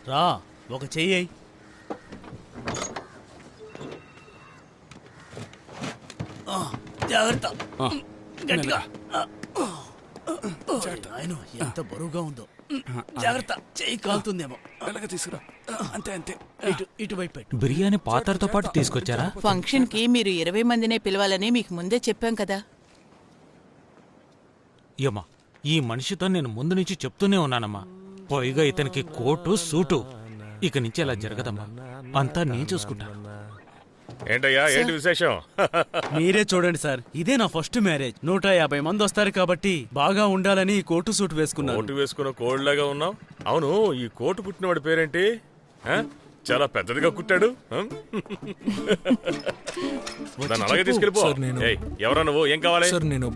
రా ఒక చెయ్యి. జాగ్రత్త, గట్టిగా. ఆయన ఎంత బరువుగా ఉందో. జాగ్రత్త, చెయ్యి కాలుతుందేమో. తీసుకురా. అంతే అంతే. ఇటువైపు. బిర్యానీ పాత్రతో పాటు తీసుకొచ్చారా? ఫంక్షన్ కి మీరు 20 మందినే పిలవాలని మీకు ముందే చెప్పాం కదా. ఏమా, ఈ మనిషితో నేను ముందు నుంచి చెప్తూనే ఉన్నానమ్మా. పైగా ఇతనికి కోటు సూటు. ఇక నుంచి అలా జరగదమ్మా. అంతా నేను చూసుకుంటా. ఏంటయ్యా, ఏంటి విశేషం? మీరే చూడండి సార్, ఇదే నా ఫస్ట్ మ్యారేజ్. 150 మంది వస్తారు కాబట్టి బాగా ఉండాలని కోటు సూట్ వేసుకున్నాను. కోటు వేసుకున్న కోళ్ళలాగా ఉన్నావు. అవును, ఈ కోటు కుట్టినవాడి పేరేంటి? చాలా పెద్దదిగా కుట్టాడు. దాన్ని అలాగే తీసుకెళ్ళిపో. ఎవరా నువ్వు? ఏం కావాలి? సార్ నేను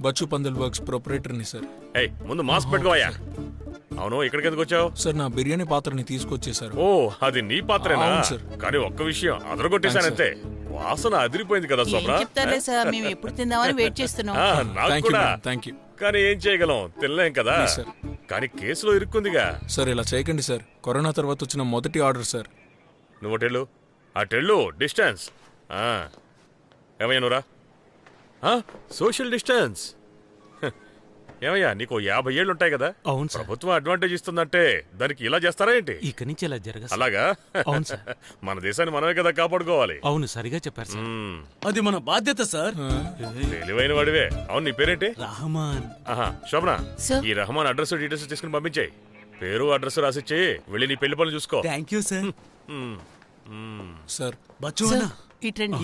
బచ్చు పందల్ వర్క్స్ ప్రొపరేటర్ని సార్. ముందు మాస్క్ పెట్టుకోవయ్యా. అవును, ఇక్కడికి ఎందుకు వచ్చావు? సార్ నా బిర్యానీ పాత్రని తీసుకొచ్చేసారు. ఓ, అది నీ పాత్రేనా? కానీ ఒక్క విషయం అదరగొట్టేశానంతే. వాసన అదిరిపోయింది కదా శోభన. చెప్తారే సార్, మేము ఎప్పుడు తిందామని వెయిట్ చేస్తున్నాం. నాకు కూడా. Thank you. కానీ ఏం చేయగలం, తినలేం కదా. కానీ కేసులో ఇరుక్కుందిగా. సార్ ఇలా చేయకండి సార్, కరోనా తర్వాత వచ్చిన మొదటి ఆర్డర్ సార్. నువ్వు టెల్లు, ఆ టెల్లు డిస్టెన్స్. ఏమయ్యా నువ్వురా, సోషల్ డిస్టెన్స్. ఏమయ్యా, నీకు 50 ఏళ్ళు ఉంటాయి కదా. అవును సార్. ప్రభుత్వం అడ్వాంటేజ్ ఇస్తుందంటే దానికి ఇలా చేస్తారా ఏంటి? ఇక నుంచి ఇలా జరగదు. అలాగా? అవును సార్. మన దేశాన్ని మనమే కదా కాపాడుకోవాలి. అవును, సరిగా చెప్పారు సార్. అది మన బాధ్యత సార్. తెలివైన వాడివే. అవును, నీ పేరేంటి? రహమాన్. శోభన, ఈ రహమాన్ అడ్రస్ డీటెయిల్స్ తీసుకుని పంపించాయి. పేరు అడ్రస్ రాసిచ్చి వెళ్ళి నీ పెళ్లి పనులు చూసుకో. Thank you sir. Sir Bachchu,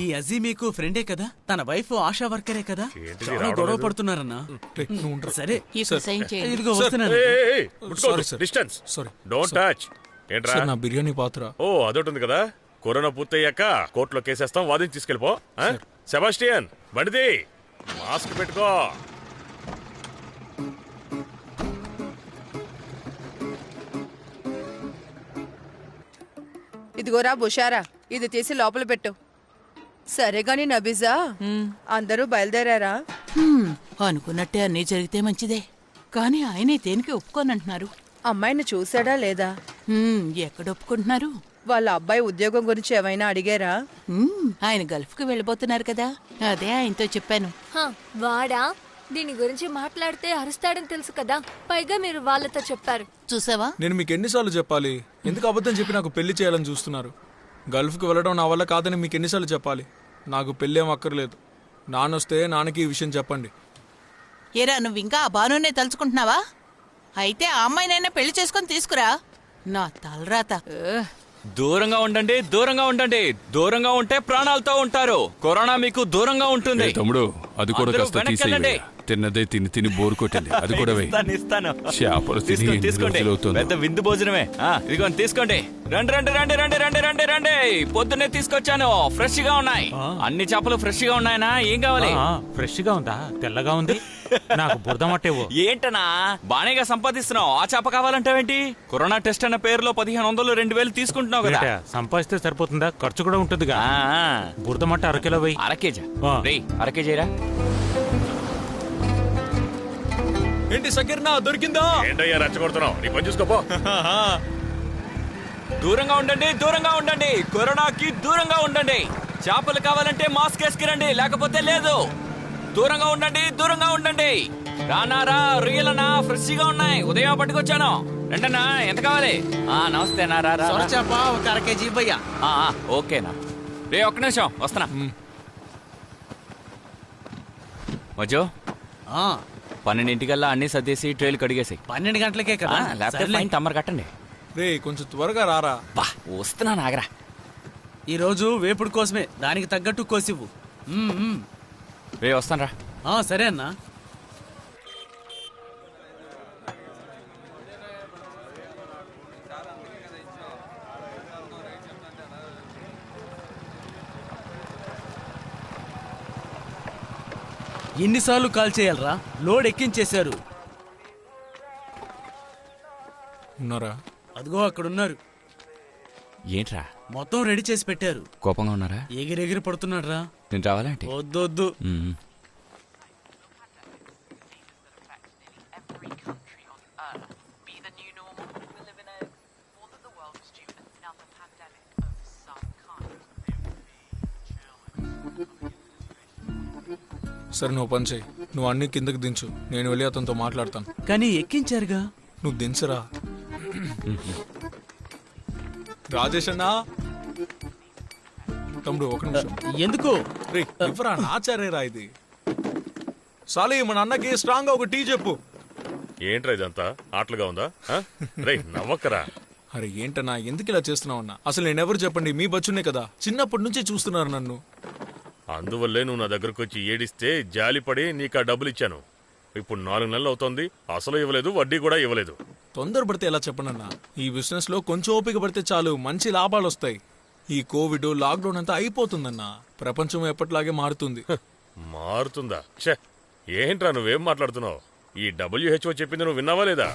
ఈ అజీ మీకు ఫ్రెండే కదా? తన వైఫ్ ఆశా వర్కరే కదా? చాలా గొడవ పడుతున్నారన్నా. సరే, ఇదిగో వస్తున్నాను. Distance, don't touch. ఏంట్రా? నా బిర్యానీ పాత్ర. ఓ, అదొకటి ఉంది కదా. కరోనా పూర్తయ్యాక కోర్టులో కేసేస్తాం, వాదించి తీసుకెళ్ళిపో. సెబాస్టియన్, బండిది, మాస్క్ పెట్టుకో. ఇదిగోరా బుషారా, ఇది తీసి లోపల పెట్టు. సరే గాని నబీజా, అందరూ బయలుదేరారా? అనుకున్నట్టే అన్నీ జరిగితే మంచిదే. కానీ ఆయనే దేనికి ఒప్పుకోనంటున్నారు. అమ్మాయిని చూసాడా లేదా? ఎక్కడ ఒప్పుకుంటున్నారు? వాళ్ళ అబ్బాయి ఉద్యోగం గురించి ఏమైనా అడిగారా? ఆయన గల్ఫ్ కు వెళ్ళిపోతున్నారు కదా, అదే ఆయనతో చెప్పాను. వాడా? దీని గురించి మాట్లాడితే అరుస్తాడని తెలుసు కదా, పైగా మీరు వాళ్ళతో చెప్పారు. చూసావా? నేను మీకు ఎన్నిసార్లు చెప్పాలి? ఎందుకు అబద్ధం చెప్పి నాకు పెళ్లి చేయాలని చూస్తున్నారు? గల్ఫ్కి వెళ్ళడం నా వల్ల కాదని మీకు ఎన్నిసార్లు చెప్పాలి? నాకు పెళ్ళి ఏం అక్కర్లేదు. నాన్నొస్తే నాన్నకి ఈ విషయం చెప్పండి. ఏరా, నువ్వు ఇంకా ఆ బానునే తలుచుకుంటున్నావా? అయితే ఆ అమ్మాయినైనా పెళ్లి చేసుకొని తీసుకురా. నా తలరాత. దూరంగా ఉండండి, దూరంగా ఉండండి. దూరంగా ఉంటే ప్రాణాలతో ఉంటారు. కరోనా మీకు దూరంగా ఉంటుంది. తమ్ముడు, అది కూడా కాస్త తీసేయండి. తిన్నదే తిని తిని బోరు కొట్టింది. అది కూడా పెద్ద విందు భోజనమే. ఇదిగో తీసుకోండి. రండి రండి రండి రండి రండి రండి రండి. పొద్దున్నే తీసుకొచ్చాను, ఫ్రెష్ గా ఉన్నాయి. అన్ని చేపలు ఫ్రెష్ గా ఉన్నాయనా? ఏం కావాలి? ఫ్రెష్ గా ఉందా? తెల్లగా ఉంది. నాకు బురదమట్టేవో. ఏంటనా బానేగా సంపాదిస్తున్నావు, ఆ చేప కావాలంటావేంటి? కరోనా టెస్ట్ అన్న పేరులో 1500 2000 తీసుకుంటున్నావు కదా. సంపాదిస్తే సరిపోతుందా? ఖర్చు కూడా ఉంటుందిగా. బురదమట్ట 1 కిలో వెయ్యి. 1 కేజీ. 1 కేజీరా. ఏంటి సకీర్నా, దొరికిందా? ఏంటయ్యా రెచ్చగొడుతున్నావు? నీ పని చూసుకోపో. దూరంగా ఉండండి, దూరంగా ఉండండి. కరోనాకి దూరంగా ఉండండి. చేపలు కావాలంటే మాస్క్ వేసుకురండి, లేకపోతే లేదు. దూరంగా ఉండండి, దూరంగా ఉండండి. రానారా, రొయ్యలనా, ఫ్రెష్ గా ఉన్నాయి. ఉదయం పట్టుకొచ్చాను. రండన్నా, ఎంత కావాలి? నమస్తేనా. చేప 1 కేజీ భయ్యా. ఓకేనా. రే, ఒక్క నిమిషం వస్తున్నా. మజో, 12 అన్ని సర్దేసి ట్రైలు కడిగేసి. 12 గంటలకే కదా? లేకపోతే ఫైన్ తమ్మరు కట్టండి. రే, కొంచెం త్వరగా రారా. వస్తున్నా, నాగరా. ఈ రోజు వేపుడు కోసమే, దానికి తగ్గట్టు కోసివ్వు. రే, వస్తాను రా. సరే అన్నా. ఎన్నిసార్లు కాల్ చేయాలరా? లోడ్ ఎక్కించేశారు. ఉన్నారా? అదిగో అక్కడున్నారు. ఏంట్రా? మొత్తం రెడీ చేసి పెట్టారు. కోపంగా ఉన్నారా? ఎగిరెగిరి పడుతున్నాడు రా. నేను రావాలంటే? వద్దొద్దు. సరే నువ్వు పని చేయి, నువ్వు అన్ని కిందకి దించు, నేను వెళ్ళి అతనితో మాట్లాడతాను. కానీ ఎక్కించారుగా. నువ్వు దించరా. రాజేష్ అన్నా, తమ్ముడు ఒక నిమిషం. ఎందుకు? రే ఇవ్వరా, నాచారేరా ఇది. సాలి మన అన్నకి స్ట్రాంగ్ గా ఒక టీ చెప్పు. ఏంట్రా ఇదంతా ఆటలుగా ఉందా? రే నవ్వకరా. అరే ఏంటన్నా, ఎందుకు ఇలా చేస్తున్నావు అన్నా? అసలు నేనెవరు చెప్పండి, మీ బచ్చునే కదా, చిన్నప్పటి నుంచి చూస్తున్నారు నన్ను. అందువల్లే నువ్వు నా దగ్గరకు వచ్చి ఏడిస్తే జాలిపడి నీకు ఆ డబ్బులు ఇచ్చాను. ఇప్పుడు 4 నెలలు అవుతోంది, అసలు ఇవ్వలేదు, వడ్డీ కూడా ఇవ్వలేదు. తొందరపడితే ఎలా చెప్పండి అన్న, ఈ బిజినెస్ లో కొంచెం ఓపిక పడితే చాలు, మంచి లాభాలు వస్తాయి. ఈ కోవిడ్ లాక్డౌన్ అంతా అయిపోతుందన్నా, ప్రపంచం ఎప్పటిలాగే మారుతుంది. మారుతుందా? ఛే, ఏంట్రా నువ్వేం మాట్లాడుతున్నావు? ఈ WHO చెప్పింది నువ్వు విన్నావా లేదా?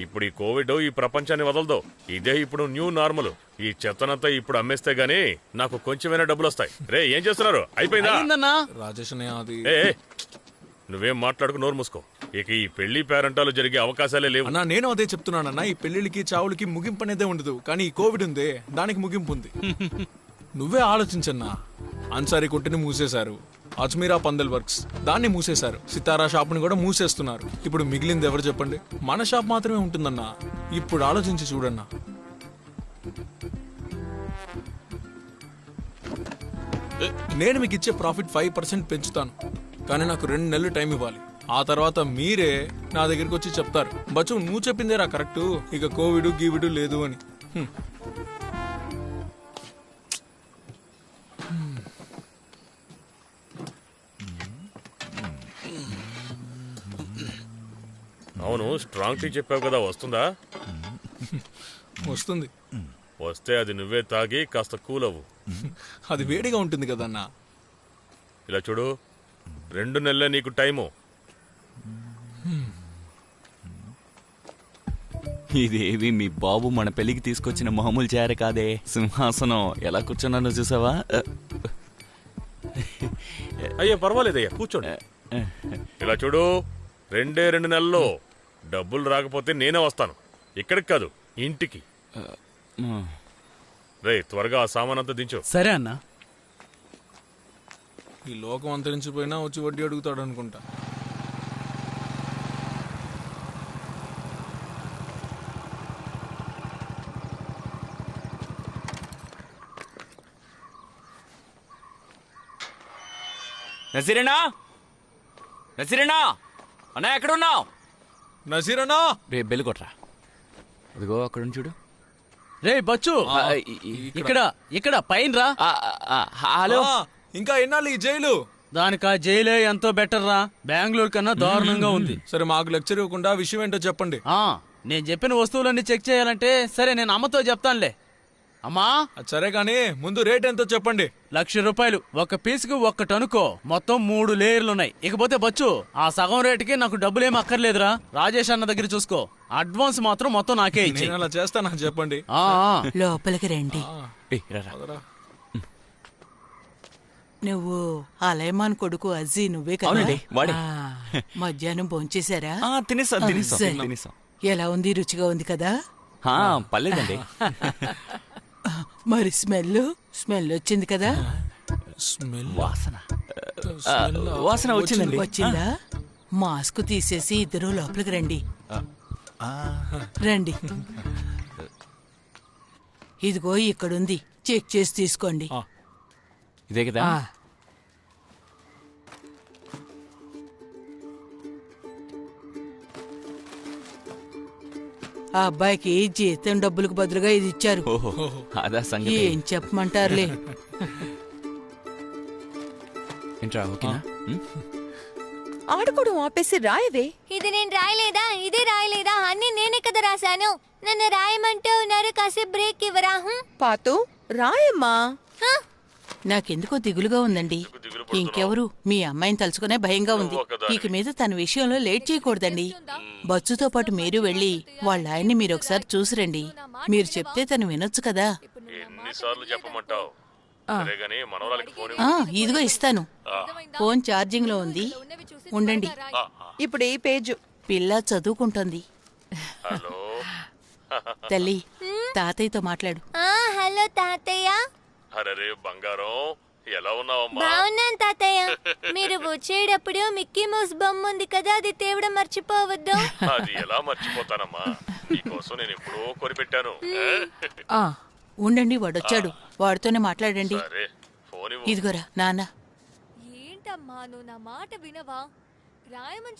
ఇప్పుడు ఈ కోవిడ్ ఈ ప్రపంచాన్ని వదలదు. ఇదే ఇప్పుడు న్యూ నార్మల్. ఈ చెత్తనంతా ఇప్పుడు అమ్మేస్తే గానీ నాకు కొంచెమైనా డబ్బులు వస్తాయి. రే ఏం చేస్తున్నారు? అయిపోయిందా? రాజేష్ అది నువ్వేం మాట్లాడుకు, నోరు మూసుకో. ఇక ఈ పెళ్లి పేరంటాలు జరిగే అవకాశాలే లేవు. అన్నా నేను అదే చెప్తున్నానన్నా, ఈ పెళ్లిళ్ళకి చావులకి ముగింపు అనేదే ఉండదు, కానీ ఈ కోవిడ్ ఉందే దానికి ముగింపు ఉంది. నువ్వే ఆలోచించన్నా, అన్సారీ కొట్టుని మూసేశారు, అజ్మీరా పందల్ వర్క్స్ దాన్ని మూసేశారు, సితారా షాప్ని కూడా మూసేస్తున్నారు. ఇప్పుడు మిగిలింది ఎవరు చెప్పండి? మన షాప్ మాత్రమే ఉంటుందన్నా. ఇప్పుడు ఆలోచించి చూడన్నా. నేను మీకు ఇచ్చే ప్రాఫిట్ 5% పెంచుతాను, కానీ నాకు 2 నెలలు టైం ఇవ్వాలి. ఆ తర్వాత మీరే నా దగ్గరికి వచ్చి చెప్తారు, బచ్చు నువ్వు చెప్పిందేరా కరెక్ట్, ఇక కోవిడ్ గీవిడ్ లేదు అని. అవును, స్ట్రాంగ్ టీ చెప్పావు కదా, వస్తుందా? వస్తుంది. వస్తే అది నువ్వే తాగి కాస్త కూల్ అవ్వు. అది వేడిగా ఉంటుంది కదన్నా. ఇలా చూడు, 2 నెలలే నీకు టైము. ఇదేవి మీ బాబు మన పెళ్లికి తీసుకొచ్చిన మామూలు చేర కాదే. సింహాసనం ఎలా కూర్చున్నానో చూసావా? అయ్యా పర్వాలేదయ్యా, కూర్చోండి. ఇలా చూడు, 2 నెలల్లో డబ్బులు రాకపోతే నేనే వస్తాను. ఇక్కడికి కాదు, ఇంటికి. రే త్వరగా ఆ సామానంతా దించు. సరే అన్నా. ఈ లోకం అంతరించిపోయినా వచ్చి వడ్డీ అడుగుతాడు అనుకుంటా. నజీరేనా, నజీరేనా అన్నా ఎక్కడున్నావు? నజీరనా, రేపు బెల్లు కొట్రా. అదిగో అక్కడ చూడు. రే బచ్చు, ఇక్కడ ఇక్కడ పైన రా. హలో. ఇంకా ఎన్నాళ్ళు ఈ జైలు? దానికా జైలే ఎంతో బెటర్ రా, బెంగళూరు కన్నా దారుణంగా ఉంది. సరే మాకు లెక్చర్ ఇవ్వకుండా విషయం ఏంటో చెప్పండి. నేను చెప్పిన వస్తువులన్నీ చెక్ చేయాలంటే సరే నేను అమ్మతో చెప్తానులే. అమ్మా సరే గానీ ముందు రేట్ ఎంతో చెప్పండి. ₹1,00,000 ఒక పీసుకు 1 టనుకో, మొత్తం 3 లేయర్లున్నాయి. ఇకపోతే బచ్చు, ఆ సగం రేటుకి నాకు డబ్బులేం అక్కర్లేదురా, రాజేష్ అన్న దగ్గర చూసుకో. అడ్వాన్స్ మాత్రం మొత్తం నాకే ఇచ్చి. అలా చేస్తానా చెప్పండి. లోపలికి రండి. నువ్వు అలైమాన్ కొడుకు అజ్జీ నువ్వే కదా? మధ్యాహ్నం భోంచేశారా? తినేసాం. ఎలా ఉంది? రుచిగా ఉంది కదా? పర్లేదండి. మరి స్మెల్ వచ్చింది కదా? వాసన వచ్చిందండి. వచ్చిందా? మాస్క్ తీసేసి ఇద్దరు లోపలికి రండి. రండి. ఇదిగో ఇక్కడుంది, చెక్ చేసి తీసుకోండి. ఇదే కదా? ఆ అబ్బాయికి జీతం డబ్బులకు బదులుగా ఇది ఇచ్చారు. అదా సంగతి. ఏం చెప్పమంటారులే. ఆడుకోవడం ఆపేసి రాయవే. ఇది నేను రాయలేదా? ఇదే రాయలేదా? అన్ని నేనే కదా రాశాను. నన్ను రాయమంటూ ఉన్నారు, కాసేపు బ్రేక్ ఇవ్వరా? పాతు రాయమ్మా. నాకెందుకో దిగులుగా ఉందండి. ఇంకెవరు? మీ అమ్మాయిని తలుచుకునే భయంగా ఉంది. ఇక మీద తన విషయంలో లేట్ చేయకూడదండి. బచ్చుతో పాటు మీరు వెళ్ళి వాళ్ళ ఆయన్ని మీరు ఒకసారి చూసిరండి. మీరు చెప్తే తను వినొచ్చు కదా. ఎన్నిసార్లు చెప్పమంటావు? ఇదిగో ఇస్తాను. ఫోన్ ఛార్జింగ్ లో ఉంది, ఉండండి. ఇప్పుడు ఈ పేజు. పిల్ల చదువుకుంటుంది. తల్లి, తాతయ్యతో మాట్లాడు. హలో తాతయ్య. అరే బంగారం, ఎలా ఉన్నావమ్మా? బాగున్నాను తాతయ్య. మీరు వచ్చేటప్పుడు మిక్కీ మౌస్ బొమ్మ ఉంది కదా, అది తేవడం మర్చిపోవద్దు. అది ఎలా మర్చిపోతానమ్మా, నీకోసం నేను ఎప్పుడో కొనిపెట్టాను. ఉండండి, వాడొచ్చాడు, వాడితోనే మాట్లాడండి. సరే ఫోన్ ఇవ్వు. ఇదిగోరా నాన్న. ఏంటమ్మా నువ్వు నా మాట వినవా? రాయమని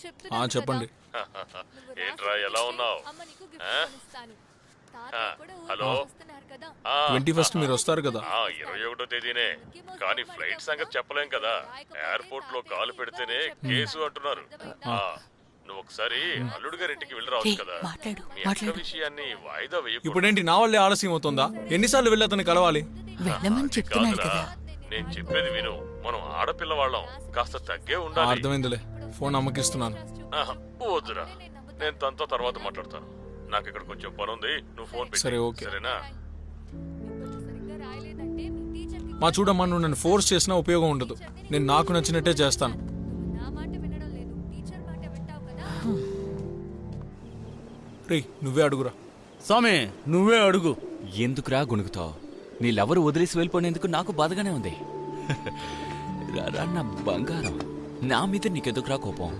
చెప్పండి. ఏంట్రా ఎలా ఉన్నావు? హలో 21st మీరు వస్తారు కదా? 21వ తేదీనే, కానీ ఫ్లైట్ సంగతి చెప్పలేం కదా. ఎయిర్పోర్ట్ లో కాలు పెడితేనే కేసు అంటున్నారు. నువ్వు ఒకసారి అల్లుడు గారింటికి వెళ్ళి రావచ్చు కదా. మీ అక్క విషయాన్ని వాయిదా వేయకు. ఇప్పుడేంటి నా వల్లే ఆలస్యం అవుతుందా? ఎన్నిసార్లు వెళ్ళి అతను కలవాలి? వెళ్ళమని చెప్తున్నాడు కదా. నేను చెప్పేది విను, మనం ఆడపిల్లవాళ్ళం, కాస్త తగ్గే ఉండాలి. అర్థమైందిలే, ఫోన్ అమ్మకిస్తున్నాను. వద్దురా, నేను తనతో తర్వాత మాట్లాడతాను. నాకు ఇక్కడ కొంచెం పని ఉంది, నువ్వు ఫోన్ పెట్టు. సరే, ఓకే. సరేనా? మా చూడమ్మా, నువ్వు నన్ను ఫోర్స్ చేసినా ఉపయోగం ఉండదు. నేను నాకు నచ్చినట్టే చేస్తాను. రే, నువ్వే అడుగురా. స్వామి నువ్వే అడుగు. ఎందుకురా గుణుకుతావు? నీ లవరు వదిలేసి వెళ్ళిపోయినందుకు నాకు బాధగానే ఉంది. రారా నా బంగారం, నా మీద నీకెందుకురా కోపం?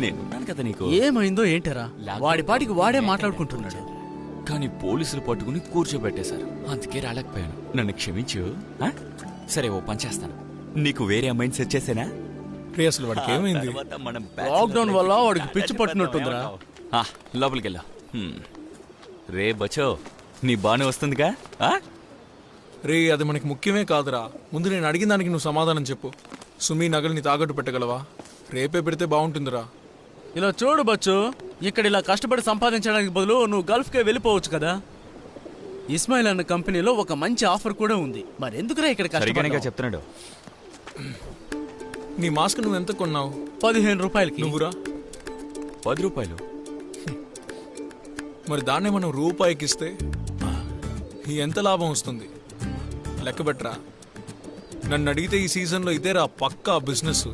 నేనున్నాను కదా నీకు. ఏమైందో ఏంటరా, వాడి పాటికి వాడే మాట్లాడుకుంటున్నాడు. కానీ పోలీసులు పట్టుకుని కూర్చోబెట్టేశారు, అందుకే రాలేకపోయాను. నన్ను క్షమించు. సరే, ఓ పని చేస్తాను, నీకు వేరే అమ్మాయిని సెట్ చేసేనా? రే, అసలు వాడికి ఏమైంది? లాక్డౌన్ వల్ల వాడికి పిచ్చి పట్టినట్టుందిరా. లోపలికి వెళ్ళా. రే బచో, నీ బానే వస్తుందిగా? రే, అది మనకి ముఖ్యమే కాదురా. ముందు నేను అడిగిన దానికి నువ్వు సమాధానం చెప్పు. సుమి నగల్ని తాకట్టు పెట్టగలవా? రేపే పెడితే బాగుంటుందిరా. ఇలా చూడు బచ్చు, ఇక్కడ ఇలా కష్టపడి సంపాదించడానికి బదులు నువ్వు గల్ఫ్కే వెళ్ళిపోవచ్చు కదా. ఇస్మాయిల్ అన్న కంపెనీలో ఒక మంచి ఆఫర్ కూడా ఉంది. మరెందుకురా ఇక్కడ కష్టపడిగా చెప్తున్నాడు. నీ మాస్క్ నువ్వు ఎంత కొన్నావు? 15 రూపాయలకి. నువ్వురా? 10 రూపాయలు. మరి దాన్నే మనం రూపాయికి ఇస్తే ఎంత లాభం వస్తుంది? లెక్క పెట్టరా. నన్ను అడిగితే ఈ సీజన్లో ఇదేరా పక్కా బిజినెస్.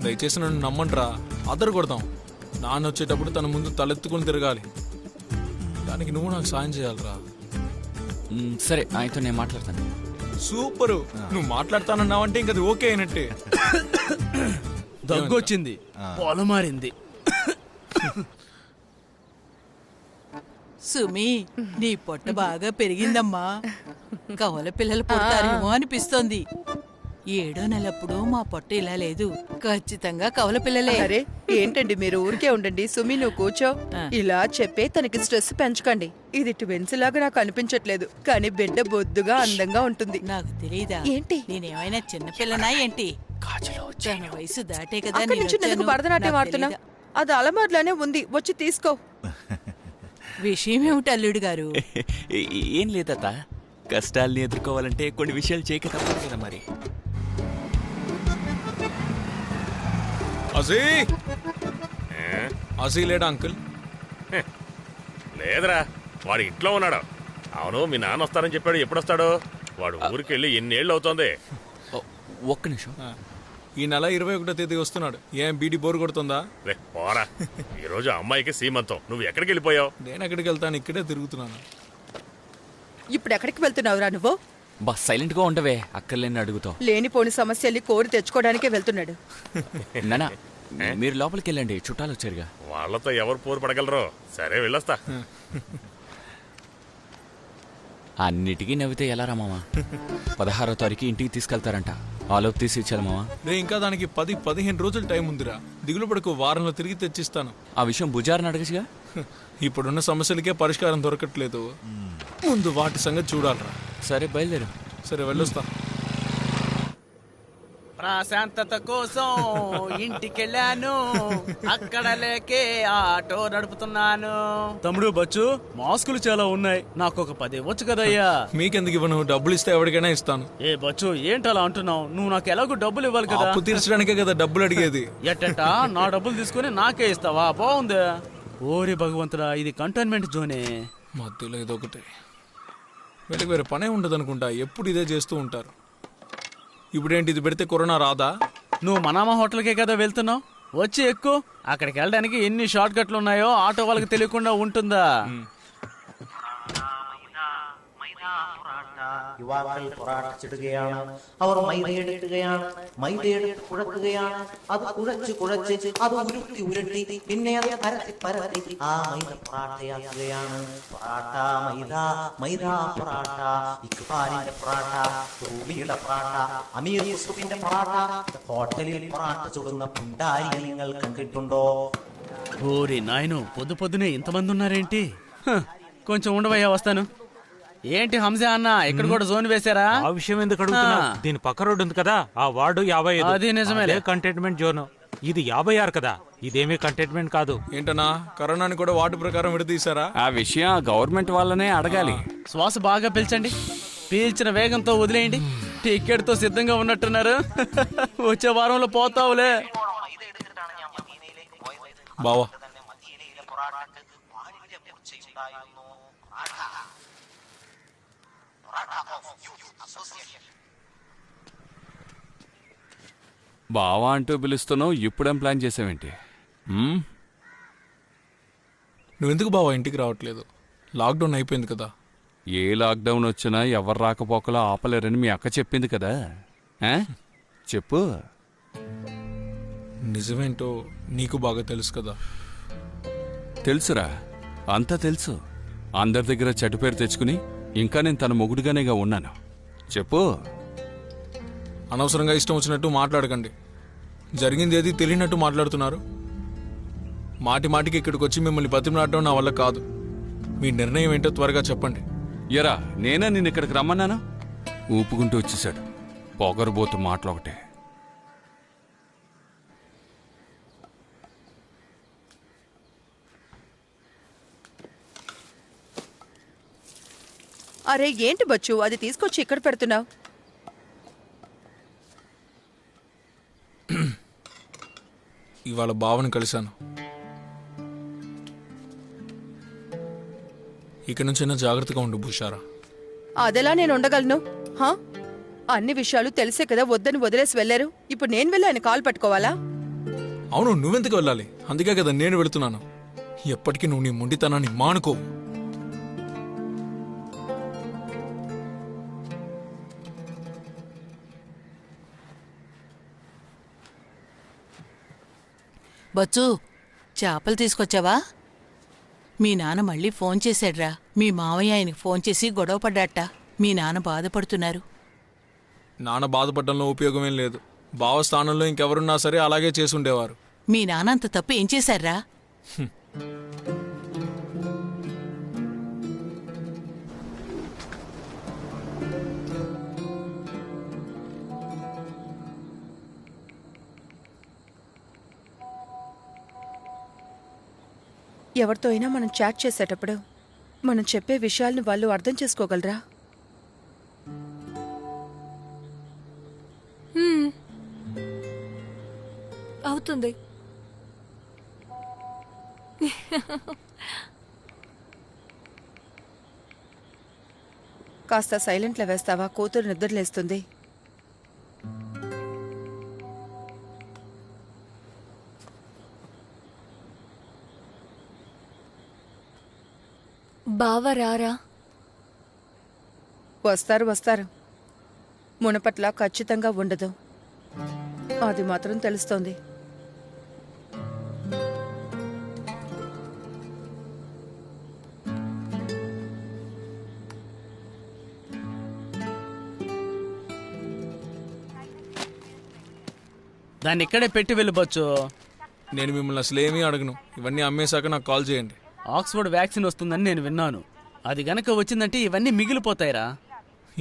దయచేసి నన్ను నమ్మంట్రా, అద్దరు కొడతాం. నాన్న వచ్చేటప్పుడు తన ముందు తలెత్తుకుని తిరగాలి. దానికి నువ్వు నాకు సాయం చేయాలరా. సరే, ఆయనతో నేను మాట్లాడతాను. సూపరు, నువ్వు మాట్లాడతానన్నావంటే ఇంక అది ఓకే అయినట్టే. దగ్గొచ్చింది, పొలం మారింది. సుమి, నీ పొట్ట బాగా పెరిగిందమ్మా. కవల పిల్లలు పుడతారేమో అనిపిస్తోంది. 7వ నెలప్పుడు మా పొట్ట ఇలా లేదు. ఖచ్చితంగా కవల పిల్లలే. అరే ఏంటండి, మీరు ఊరికే ఉండండి. సుమి నువ్వు కూర్చో. ఇలా చెప్పే తనకి స్ట్రెస్ పెంచకండి. ఇది ట్విన్స్ లాగా నాకు అనిపించట్లేదు, కానీ బిడ్డ బొద్దుగా అందంగా ఉంటుంది. నాకు తెలియదా ఏంటి? నేనేమైనా చిన్నపిల్లనా ఏంటి? తన వయసు దాటే కదా. అక్కడి నుంచి ఎందుకు భరతనాట్యం ఆడుతున్నా? అది అలమార్లోనే ఉంది, వచ్చి తీసుకో. విషయం ఏమిటి అల్లుడు గారు? ఏం లేదత్త, కష్టాల్ని ఎదుర్కోవాలంటే కొన్ని విషయాలు చేయక తప్పదు కదా. మరి అజీ లేడా అంకుల్? లేదురా, వాడు ఇంట్లో ఉన్నాడు. అవును, మీ నాన్న వస్తారని చెప్పాడు. ఎప్పుడు వస్తాడు? వాడు ఊరికి వెళ్ళి ఎన్నేళ్ళు అవుతోంది? ఒక్క నిమిషం. ఈ నెల 21వ తేదీ వస్తున్నాడు. ఏం బీడీ బోర్ కొడుతుందా? రే పోరా, ఈ రోజు అమ్మాయికి సీమంతం. నువ్వు ఎక్కడికి వెళ్ళిపోయావు? నేను ఎక్కడికి వెళ్తాను, ఇక్కడే తిరుగుతున్నాను. ఇప్పుడు ఎక్కడికి వెళ్తున్నావురా నువ్వు? సైలెంట్ గా ఉండవే, అక్కర్లేని అడుగుతావు. లేనిపోని సమస్యల్ని కోరి తెచ్చుకోవడానికే వెళ్తున్నాడు. నానా, మీరు లోపలికి వెళ్ళండి, చుట్టాలు వచ్చారుగా. వాళ్ళతో ఎవరు పోరు పడగలరో. సరే వెళ్ళొస్తా. అన్నిటికీ నవ్వితే ఎలా రా మామ? 16వ తారీఖు ఇంటికి తీసుకెళ్తారంట. ఆలోపు తీసి ఇచ్చాను మామ. ఇంకా దానికి 10-15 రోజులు టైం ఉందిరా. దిగులు పడకు, వారంలో తిరిగి తెచ్చిస్తాను. ఆ విషయం బుజార్ని అడగచ్చుగా. ఇప్పుడున్న సమస్యలకే పరిష్కారం దొరకట్లేదు, ముందు వాటి సంగతి చూడాలరా. సరే బయలుదేరు. సరే వెళ్ళొస్తా. ప్రశాంతత కోసం ఇంటికెళ్ళాను, అక్కడ లేకే ఆటో నడుపుతున్నాను. తమ్ముడు బచ్చు, మాస్కులు చాలా ఉన్నాయి, నాకు ఒక 10 ఇవ్వచ్చు కదయ్యా. మీకెందుకు ఇవ్వను? డబ్బులు ఇస్తే ఎవరికైనా ఇస్తాను. ఏ బచ్చు, ఏంటలా అంటున్నావు? నువ్వు నాకు ఎలాగో డబ్బులు ఇవ్వాలి కదా. అప్పు తీర్చడానికే కదా డబ్బులు అడిగేది. ఎట్టా నా డబ్బులు తీసుకుని నాకే ఇస్తావా? బాగుంది. ఓరి భగవంతుడా, ఇది కంటైన్మెంట్ జోనే. మధ్యలో ఇదొకటి. వీళ్ళకి వేరే పనే ఉండదు అనుకుంటా, ఎప్పుడు ఇదే చేస్తూ ఉంటారు. ఇప్పుడేంటి, ఇది పెడితే కరోనా రాదా? నువ్వు మనామా హోటల్కే కదా వెళ్తున్నావు, వచ్చి ఎక్కువ. అక్కడికి వెళ్ళడానికి ఎన్ని షార్ట్ కట్లు ఉన్నాయో ఆటో వాళ్ళకి తెలియకుండా ఉంటుందా? യുവാക്കൾ പൊറാട്ടിച്ചിടുകയാണ്. അവർ മൈദയെടുക്കുകയാണ്, മൈദയെടുത്ത് കുഴക്കുകയാണ്. അത് കുഴച്ച് അത് ഉരുട്ടി പിന്നെ അത് പരത്തി ആ മൈദ പൊറാട്ടയാക്കുകയാണ്. പൊറാട്ട മൈദ, മൈദ പൊറാട്ട, ഇക്ബാലിന്റെ പൊറാട്ട, റൂബിയുടെ പൊറാട്ട, അമീർ യൂസുഫിന്റെ പൊറാട്ട. ഹോട്ടലിൽ പൊറാട്ട ചുടുന്ന പുണ്ടാരി നിങ്ങൾ കണ്ടിട്ടുണ്ടോ? ఓరి నాయను పొద్దునే ఇంతమంది ఉన్నారేంటి? కొంచెం ఉండవయ్యా, వస్తాను. ఏంటి హంసే అన్న, ఇక్కడ కూడా జోన్ వేశారా? ఆ విషయం ఎందుకు అడుగుతున్నా? దీని పక్క రోడ్డు ఉంది కదా, ఆ వార్డు 55. అది నిజమే, కంటైన్మెంట్ జోన్. ఇది 56 కదా, ఇదేమీ కంటైన్మెంట్ కాదు. ఏంటన్నా, కరోనాని కూడా వార్డు ప్రకారం విడదీశారా? ఆ విషయం గవర్నమెంట్ వాళ్ళనే అడగాలి. శ్వాస బాగా పీల్చండి, పీల్చిన వేగంతో వదిలేయండి. టికెట్ తో సిద్ధంగా ఉన్నట్టున్నారు. వచ్చే వారంలో పోతావులే. బావా, బావా అంటూ పిలుస్తున్నావు, ఇప్పుడేం ప్లాన్ చేసావేంటి? నువ్వెందుకు బావా ఇంటికి రావట్లేదు? లాక్డౌన్ అయిపోయింది కదా. ఏ లాక్డౌన్ వచ్చినా ఎవరు రాకపోకలో ఆపలేరని మీ అక్క చెప్పింది కదా. చెప్పు. నిజమేంటో నీకు బాగా తెలుసు కదా. తెలుసురా, అంతా తెలుసు. అందరి దగ్గర చెడ్డ పేరు తెచ్చుకుని ఇంకా నేను తన మొగుడుగానేగా ఉన్నాను. చెప్పు. అనవసరంగా ఇష్టం వచ్చినట్టు మాట్లాడకండి. జరిగింది ఏది తెలియనట్టు మాట్లాడుతున్నారు. మాటికి ఇక్కడికి వచ్చి మిమ్మల్ని బతిమలాడటం నా వల్ల కాదు. మీ నిర్ణయం ఏంటో త్వరగా చెప్పండి. ఎరా, నేనే నిన్ను ఇక్కడికి రమ్మన్నాను? ఊపుకుంటూ వచ్చేసాడు. పొగరుబోతు మాటలొకటే. అరే ఏంటి బచ్చు, అది తీసుకొచ్చి ఇక్కడ పెడుతున్నావు? ఇవాళ బావని కలిశాను. ఇక నుంచైనా జాగ్రత్తగా ఉండు భూషారా. అదెలా నేను ఉండగలను? అన్ని విషయాలు తెలిసే కదా వద్దని వదిలేసి వెళ్లారు. ఇప్పుడు నేను వెళ్ళి ఆయన కాలు పట్టుకోవాలా? అవును, నువ్వెందుకు వెళ్ళాలి? అందుకే కదా నేను వెళుతున్నాను. ఎప్పటికీ నువ్వు నీ మొండితనాన్ని మానుకో. బచ్చు, చేపలు తీసుకొచ్చావా? మీ నాన్న మళ్ళీ ఫోన్ చేశాడ్రా. మీ మావయ్య ఆయనకు ఫోన్ చేసి గొడవ పడ్డాట. మీ నాన్న బాధపడుతున్నారు. నాన్న బాధపడడంలో ఉపయోగమేం లేదు. బావ స్థానంలో ఇంకెవరున్నా సరే అలాగే చేసుండేవారు. మీ నాన్న అంత తప్పు ఏం చేశారా? ఎవరితో అయినా మనం చాట్ చేసేటప్పుడు మనం చెప్పే విషయాలను వాళ్ళు అర్థం చేసుకోగలరా? అవుతుంది. కాస్త సైలెంట్లో వేస్తావా? కూతురు నిద్రలేస్తుంది. బావ రారా? వస్తారు. మునపట్ల ఖచ్చితంగా ఉండదు, అది మాత్రం తెలుస్తోంది. దాన్ని ఇక్కడే పెట్టి వెళ్ళిపోవచ్చు. నేను మిమ్మల్ని అసలు ఏమీ అడగను. ఇవన్నీ అమ్మేశాక నాకు కాల్ చేయండి. ఆక్స్ఫర్డ్ వ్యాక్సిన్ వస్తుందని నేను విన్నాను. అది గనక వచ్చిందంటే ఇవన్నీ మిగిలిపోతాయిరా.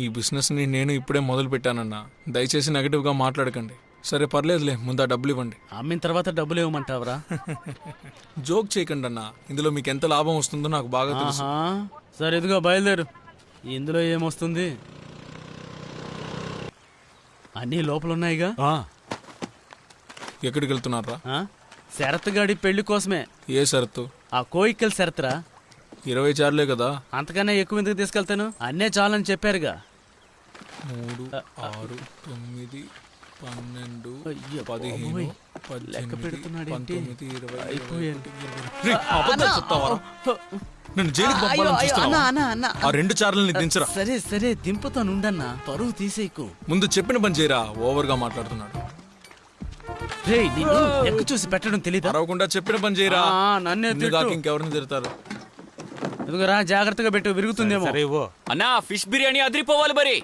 ఈ బిజినెస్ని నేను ఇప్పుడే మొదలు పెట్టానన్నా. దయచేసి నెగటివ్గా మాట్లాడకండి. సరే పర్లేదులే, ముందు ఆ డబ్బులు ఇవ్వండి. అమ్మిన తర్వాత డబ్బులు ఇవ్వమంటావరా? జోక్ చేయకండి అన్నా. ఇందులో మీకు ఎంత లాభం వస్తుందో నాకు బాగా తెలుసు. సరే ఇదిగో బయలుదేరు. ఇందులో ఏమొస్తుంది? అన్నీ లోపలున్నాయిగా. ఎక్కడికి వెళ్తున్నారా? శరత్గాడి పెళ్లి కోసమే. ఏ షరతు? ఆ కోయిక్కల్ శరత్రా. 20 చార్లే కదా. అంతకన్నా ఎక్కువ ఎందుకు తీసుకెళ్తాను? అన్నే చాలని చెప్పారుగా. 3, 6, 9, 12, 15, 18, 19, 20. నన్ను జైలుకి పంపాలని చూస్తున్నావా? అన్నా అన్నా ఆ 2 చార్లని దించరా. సరే సరే దింపుతానుండన్నా, పరువు తీసేయకు. ముందు చెప్పిన పని చేయరా, ఓవర్ గా మాట్లాడుతున్నాడు. రేయ్ నీకు ఎక్కు చూసి పెట్టడం తెలీదా? అరవకుండా చెప్పిన పని చేయరా. నన్నే నిన్నుగాక ఇంకెవరిని తిడతారు. ఇదిగోరా జాగ్రత్తగా పెట్టు, విరుగుతుందేమో. సరే ఇవ్వు. అన్నా ఫిష్ బిర్యానీ అదిరిపోవాలి మరి,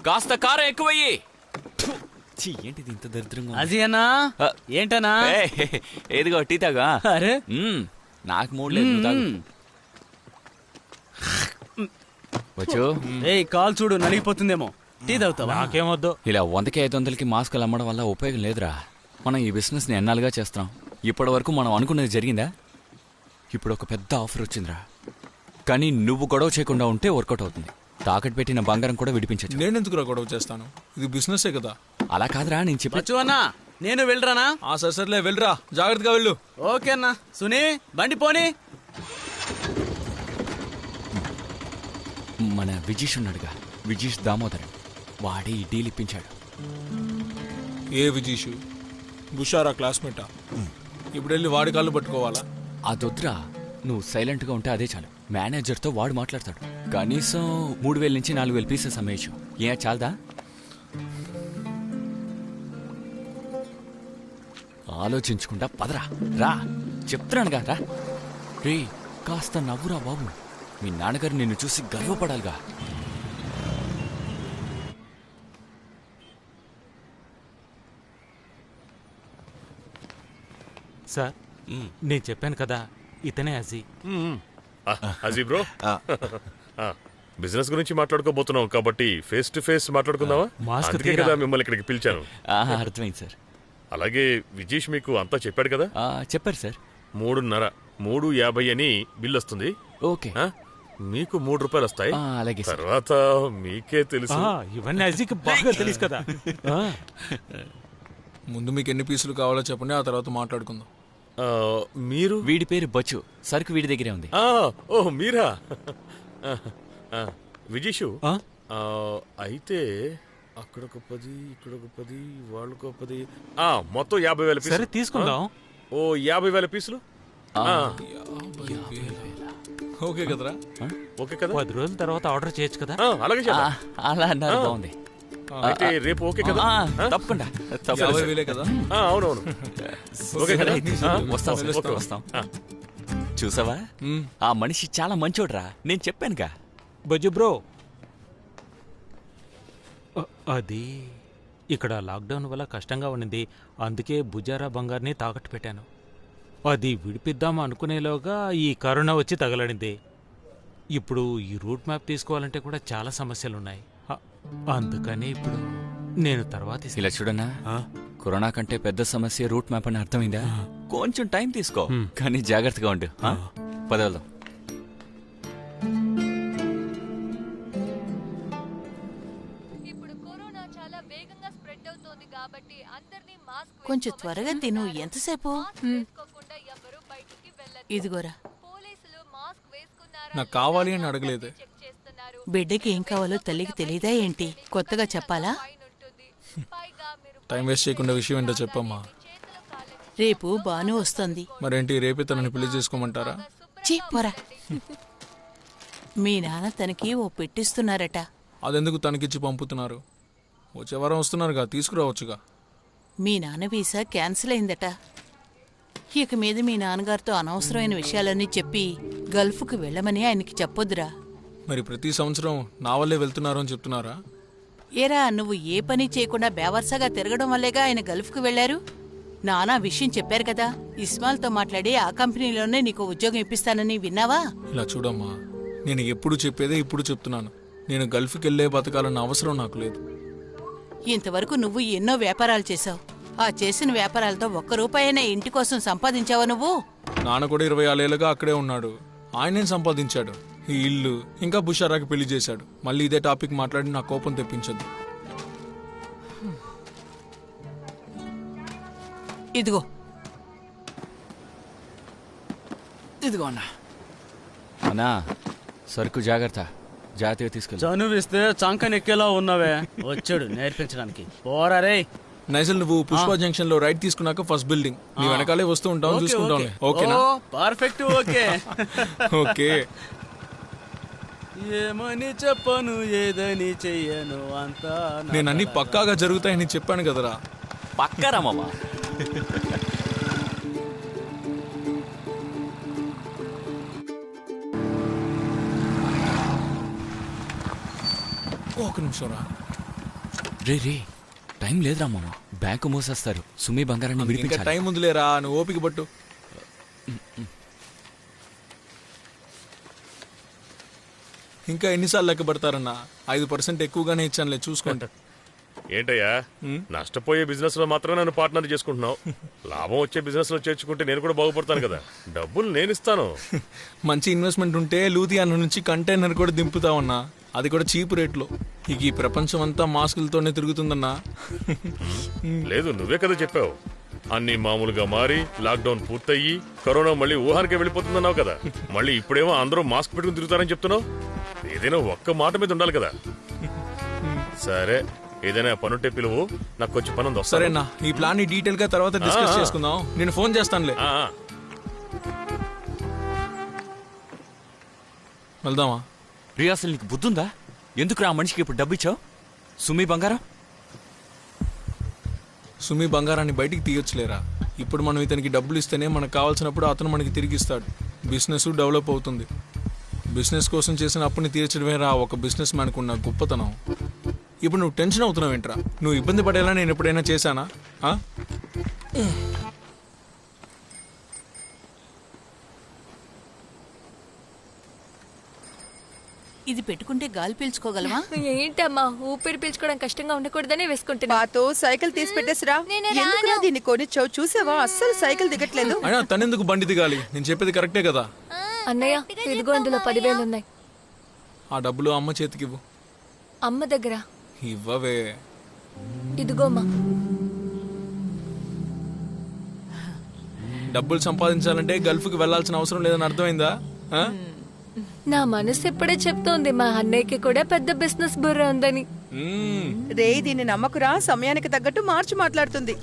కాస్త కారం ఎక్కువయ్యి. ఏంటిది ఇంత దరిద్రంగా? అజీ అన్నా ఏంటనా? ఏదిగో టీ తాగా. అరే నాకు మూడు లేదు, నువ్వు తాగు. వచ్చు. ఏయ్ కాల్ చూడు, నలిగిపోతుందేమో. టీ తాగుతావా? నాకేమొద్దు. ఇలా 100కి 500కి మాస్కులు అమ్మడం వల్ల ఉపయోగం లేదురా. మనం ఈ బిజినెస్ ని ఎన్నాళ్ళుగా చేస్తున్నాం. ఇప్పటి వరకు మనం అనుకున్నది జరిగిందా? ఇప్పుడు ఒక పెద్ద ఆఫర్ వచ్చిందిరా. కానీ నువ్వు గొడవ చేయకుండా ఉంటే వర్కౌట్ అవుతుంది. తాకట్టు పెట్టిన బంగారం కూడా విడిపించచ్చు. నేను ఎందుకురా గొడవ చేస్తాను, ఇది బిజినెస్ కదా. అలా కాదురా నేను చెప్పచ్చు. అన్నా నేను వెళ్ళరానా? సరే వెళ్ళరా, జాగ్రత్తగా వెళ్ళు. ఓకే అన్నా. సునీ బండి పోనీ. మన విజీష్ ఉన్నాడుగా, విజీష్ దామోదర్, వాడే ఈ డీల్ ఇప్పించాడు. ఏ విజీషు? బుషారా క్లాస్మేటా? ఇప్పుడు వెళ్ళి వాడి కాళ్ళు పట్టుకోవాలా? అదొద్దురా, నువ్వు సైలెంట్ గా ఉంటే అదే చాలు. మేనేజర్తో వాడు మాట్లాడతాడు. కనీసం 3000 నుంచి 4000 పీసెస్ అమ్మేయచ్చు. ఏ చాలదా? ఆలోచించకుండా పదరా, రా చెప్తున్నానుగా, రా. రే కాస్త నవ్వురా బాబు, మీ నాన్నగారు నిన్ను చూసి గర్వపడాలిగా. సార్ నేను చెప్పాను కదా, ఇతనే అజీ. అజీ బ్రో, బిజినెస్ గురించి మాట్లాడుకోబోతున్నాం కాబట్టి ఫేస్ టు ఫేస్ మాట్లాడుకుందామా? మాస్క్ అందుకే కదా మిమ్మల్ని ఇక్కడికి పిలిచాను. అర్థమైంది సార్. అలాగే విజీష్ మీకు అంతా చెప్పాడు కదా? చెప్పారు సార్. 3:50 అని బిల్ వస్తుంది. ఓకే, మీకు 3 రూపాయలు వస్తాయి. అలాగే తర్వాత మీకే తెలుసు. ఇవన్నీ అజీకి బాగా తెలుసు కదా. ముందు మీకు ఎన్ని పీసులు కావాలో చెప్పండి, ఆ తర్వాత మాట్లాడుకుందాం. మీరు? వీడి పేరు బచ్చు, సరుకు వీడి దగ్గరే ఉంది. ఓ మీరా? విజీషు, అయితే అక్కడొక 10, ఇక్కడొక 10, వాళ్ళకో 10, మొత్తం 50,000 పీసులు. సరే తీసుకుందాం. ఓ 50,000 పీసులు. ఓకే కదరా? ఓకే కదా? 10 రోజుల తర్వాత ఆర్డర్ చేయొచ్చు కదా? అలాగే అలా అన్నారు, బాగుంది. అయితే రేపు ఓకే కదా? తప్పకుండా. 50,000 కదా? అవునవును. ఓకే కదా? వస్తాం. చూసావా, ఆ మనిషి చాలా మంచోడ్రా, నేను చెప్పానుగా. బజ్జు బ్రో, అది ఇక్కడ లాక్డౌన్ వల్ల కష్టంగా ఉండింది, అందుకే బుజారా బంగారుని తాకట్టు పెట్టాను. అది విడిపిద్దాం అనుకునేలోగా ఈ కరోనా వచ్చి తగలడింది. ఇప్పుడు ఈ రూట్ మ్యాప్ తీసుకోవాలంటే కూడా చాలా సమస్యలున్నాయి. అందుకని ఇప్పుడు నేను తర్వాత ఇలా చూడన్నా, కరోనా కంటే పెద్ద సమస్య రూట్ మ్యాప్ అని అర్థమైందా? కొంచెం టైం తీసుకో, కానీ జాగ్రత్తగా ఉండు. పదవలో కొంచెం త్వరగా తిను. ఎంతసేపు? ఇదిగోరా. నాకు కావాలి అని అడగలేదు. బిడ్డకి ఏం కావాలో తల్లికి తెలీదా ఏంటి? కొత్తగా చెప్పాలా? టైం వేస్ట్ చేయకుండా విషయం ఏంటో చెప్పమ్మా. రేపు బాను వస్తుంది. మరేంటి, రేపే తనని పెళ్లి చేసుకోమంటారా? పోరా. మీ నాన్న తనకి ఓ పెట్టిస్తున్నారట. అదెందుకు తనకిచ్చి పంపుతున్నారు? వచ్చే వారం వస్తున్నారుగా, తీసుకురావచ్చుగా. మీ నాన్న వీసా క్యాన్సిల్ అయిందట. ఇక మీద మీ నాన్నగారితో అనవసరమైన విషయాలన్నీ చెప్పి గల్ఫ్కు వెళ్ళమని ఆయనకి చెప్పొద్దురా. మరి ప్రతి సంవత్సరం నా వల్లే వెళ్తున్నారు అని చెప్తున్నారా? ఏరా, నువ్వు ఏ పని చేయకుండా బేవర్సగా తిరగడం వల్లేగా ఆయన గల్ఫ్కు వెళ్లారు. నానా విషయం చెప్పారు కదా, ఇస్మాల్తో మాట్లాడి ఆ కంపెనీలోనే నీకు ఉద్యోగం ఇప్పిస్తానని విన్నావా? ఇలా చూడమ్మా, నేను ఎప్పుడు చెప్పేదే ఇప్పుడు చెప్తున్నాను. నేను గల్ఫ్కి వెళ్ళే బతకాలన్న అవసరం నాకు లేదు. ఇంతవరకు నువ్వు ఎన్నో వ్యాపారాలు చేశావు. ఆ చేసిన వ్యాపారాలతో 1 రూపాయైనా ఇంటి కోసం సంపాదించావా నువ్వు? నాన్న కూడా 26 ఏళ్ళుగా అక్కడే ఉన్నాడు. ఆయనేం సంపాదించాడు? ఈ ఇల్లు, ఇంకా బుషారాకి పెళ్లి చేశాడు. మళ్ళీ ఇదే టాపిక్ మాట్లాడి నా కోపం తెప్పించద్దు. ఇదిగో అన్నా, సరుకు జాగ్రత్త, జాగ్రత్తగా తీసుకెళ్ళి. చనువిస్తే చంకనెక్కేలా ఉన్నావే. వచ్చాడు నేర్పించడానికి. పోరా రే. నైజల్ నువ్వు పుష్ప జంక్షన్ లో రైట్ తీసుకున్నాక ఫస్ట్ బిల్డింగ్ నీ వెనకాలే వస్తూ ఉంటావు, చూసుకుంటాం. ఓకేనా? పర్ఫెక్ట్. Okay okay. ఏమని చెప్పను ఏదని చెయ్యను అంతా నేను అన్ని పక్కాగా జరుగుతాయని చెప్పాను కదరా. పక్కరా మామ. ఒక నిమిషం రా. రే టైం లేదురా మామ, బ్యాంకు మూసేస్తారు. సుమి బంగారాన్ని ఇంకా విడిపించాలి. టైం ఉందిలేరా, నువ్వు ఓపిక పట్టు. ఇంకా ఎన్నిసార్లు లెక్క పెడతారన్నా? 5% ఎక్కువగానే ఇచ్చానులే, చూసుకోండి. ఏంటయ్యా నష్టపోయే బిజినెస్ లో మాత్రమే నన్ను పార్ట్నర్ చేసుకుంటున్నావు. లాభం వచ్చే బిజినెస్ లో చేర్చుకుంటే నేను కూడా బాగుపడతాను కదా. డబ్బులు నేను ఇస్తాను. మంచి ఇన్వెస్ట్మెంట్ ఉంటే లూధియానా నుంచి కంటైనర్ కూడా దింపుతావన్నా, అది కూడా చీప్ రేట్లో. ఇక ఈ ప్రపంచం అంతా మాస్కులతోనే తిరుగుతుందన్నా. లేదు, నువ్వే కదా చెప్పావు. అన్ని మామూలుగా మారి లాక్డౌన్ పూర్తయ్యి కరోనా మళ్ళీ ఊహానికే వెళ్ళిపోతుందన్నావు కదా. మళ్ళీ ఇప్పుడేమో అందరూ మాస్క్ పెట్టుకుని తిరుగుతారని చెప్తున్నావు. ఏదైనా ఒక్క మాట మీద ఉండాలి కదా. సరే, ఏదైనా పనుంటే పిలువు, నాకు కొంచెం పని ఉంది. సరేనా, ఈ ప్లాన్ ని డీటెయిల్ గా తర్వాత డిస్కస్ చేసుకుందాం. నేను ఫోన్ చేస్తానులే. వెళ్దామా? రియా, అసలు నీకు బుద్ధుందా? ఎందుకు ఆ మనిషికి ఇప్పుడు డబ్బు ఇచ్చావు? సుమి బంగారం సుమి బంగారాన్ని బయటికి తీయొచ్చులేరా. ఇప్పుడు మనం ఇతనికి డబ్బులు ఇస్తేనే మనకు కావాల్సినప్పుడు అతను మనకి తిరిగి ఇస్తాడు. బిజినెస్ డెవలప్ అవుతుంది. బిజినెస్ కోసం చేసిన అప్పుని తీర్చడమే రా ఒక బిజినెస్ మ్యాన్కు ఉన్న గొప్పతనం. ఇప్పుడు నువ్వు టెన్షన్ అవుతున్నావు ఏంట్రా? నువ్వు ఇబ్బంది పడేలా నేను ఎప్పుడైనా చేశానా? ఇది పెట్టుకుంటే గాలి పీల్చుకోగలవా? ఏంటమ్మా, ఊపిరి పీల్చుకోవడం కష్టంగా ఉండకూడదని వేసుకుంటున్నా. బాతో సైకిల్ తీసి పెట్టేసిరా. ఎందుకురా దీన్ని కొనిచ్చావు? చూసావా, అస్సలు సైకిల్ దిగట్లేదు. అయినా తనెందుకు బండి దిగాలి? నేను చెప్పేది కరెక్టే కదా. అన్నయ్య, ఇదిగో ఇందులో 10,000 ఉన్నాయి. ఆ డబ్బులు అమ్మ చేతికి ఇవ్వు. అమ్మ దగ్గర ఇవ్వవే. ఇదిగోమ్మా. డబ్బులు సంపాదించాలంటే గల్ఫ్ కి వెళ్లాల్సిన అవసరం లేదని అర్థమైందా? నా మనసు ఎప్పుడే చెప్తోంది మా అన్నయ్యకి కూడా పెద్ద బిజినెస్ బుర్ర ఉందని. రే, దీన్ని నమ్మకురా, సమయానికి తగ్గట్టు మార్చి మాట్లాడుతుంది.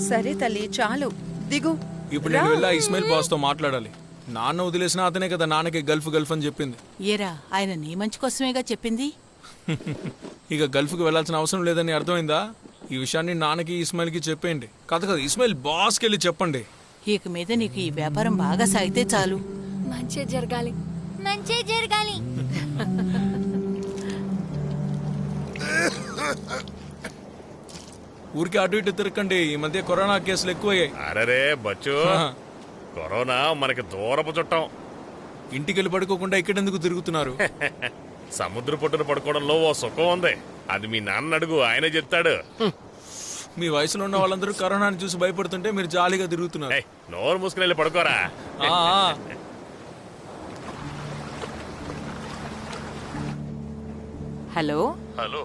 సరే తల్లి, చాలు, దిగు. ఇప్పుడు నేను వెళ్ళా ఇస్మాయిల్ బాస్ తో మాట్లాడాలి. నాన్న వదిలేసినా అతనే కదా నాన్నకి గల్ఫ్ అని చెప్పింది. ఏరా, ఆయన నీ మంచి కోసమేగా చెప్పింది. ఇక గల్ఫ్ కి వెళ్లాల్సిన అవసరం లేదని అర్థమైందా? ఈ విషయాన్ని నాన్నకి ఇస్మాయిల్ కి చెప్పేయండి. కదా ఇస్మాయిల్ బాస్ కి వెళ్ళి చెప్పండి. ఇక మీద నీకు ఈ వ్యాపారం బాగా సాగితే చాలు. మంచి జరగాలి, మంచి జరగాలి. ఊరికి అటు ఇటు తిరగండి, ఈ మధ్య కరోనా కేసులు ఎక్కువయ్యాయి. అరే బచ్చు, కరోనా మనకి దూరపు చుట్టం. ఇంటికి వెళ్ళి పడుకోకుండా ఇక్కడెందుకు తిరుగుతున్నారు? సముద్ర పొట్టున పడుకోవడంలో ఓ సుఖం ఉంది. అది మీ నాన్న అడుగు, ఆయనే చెప్తాడు. మీ వయసులో ఉన్న వాళ్ళందరూ కరోనాని చూసి భయపడుతుంటే మీరు జాలీగా తిరుగుతున్నారు. నోరు మూసుకుని వెళ్ళి పడుకోరా. హలో. హలో,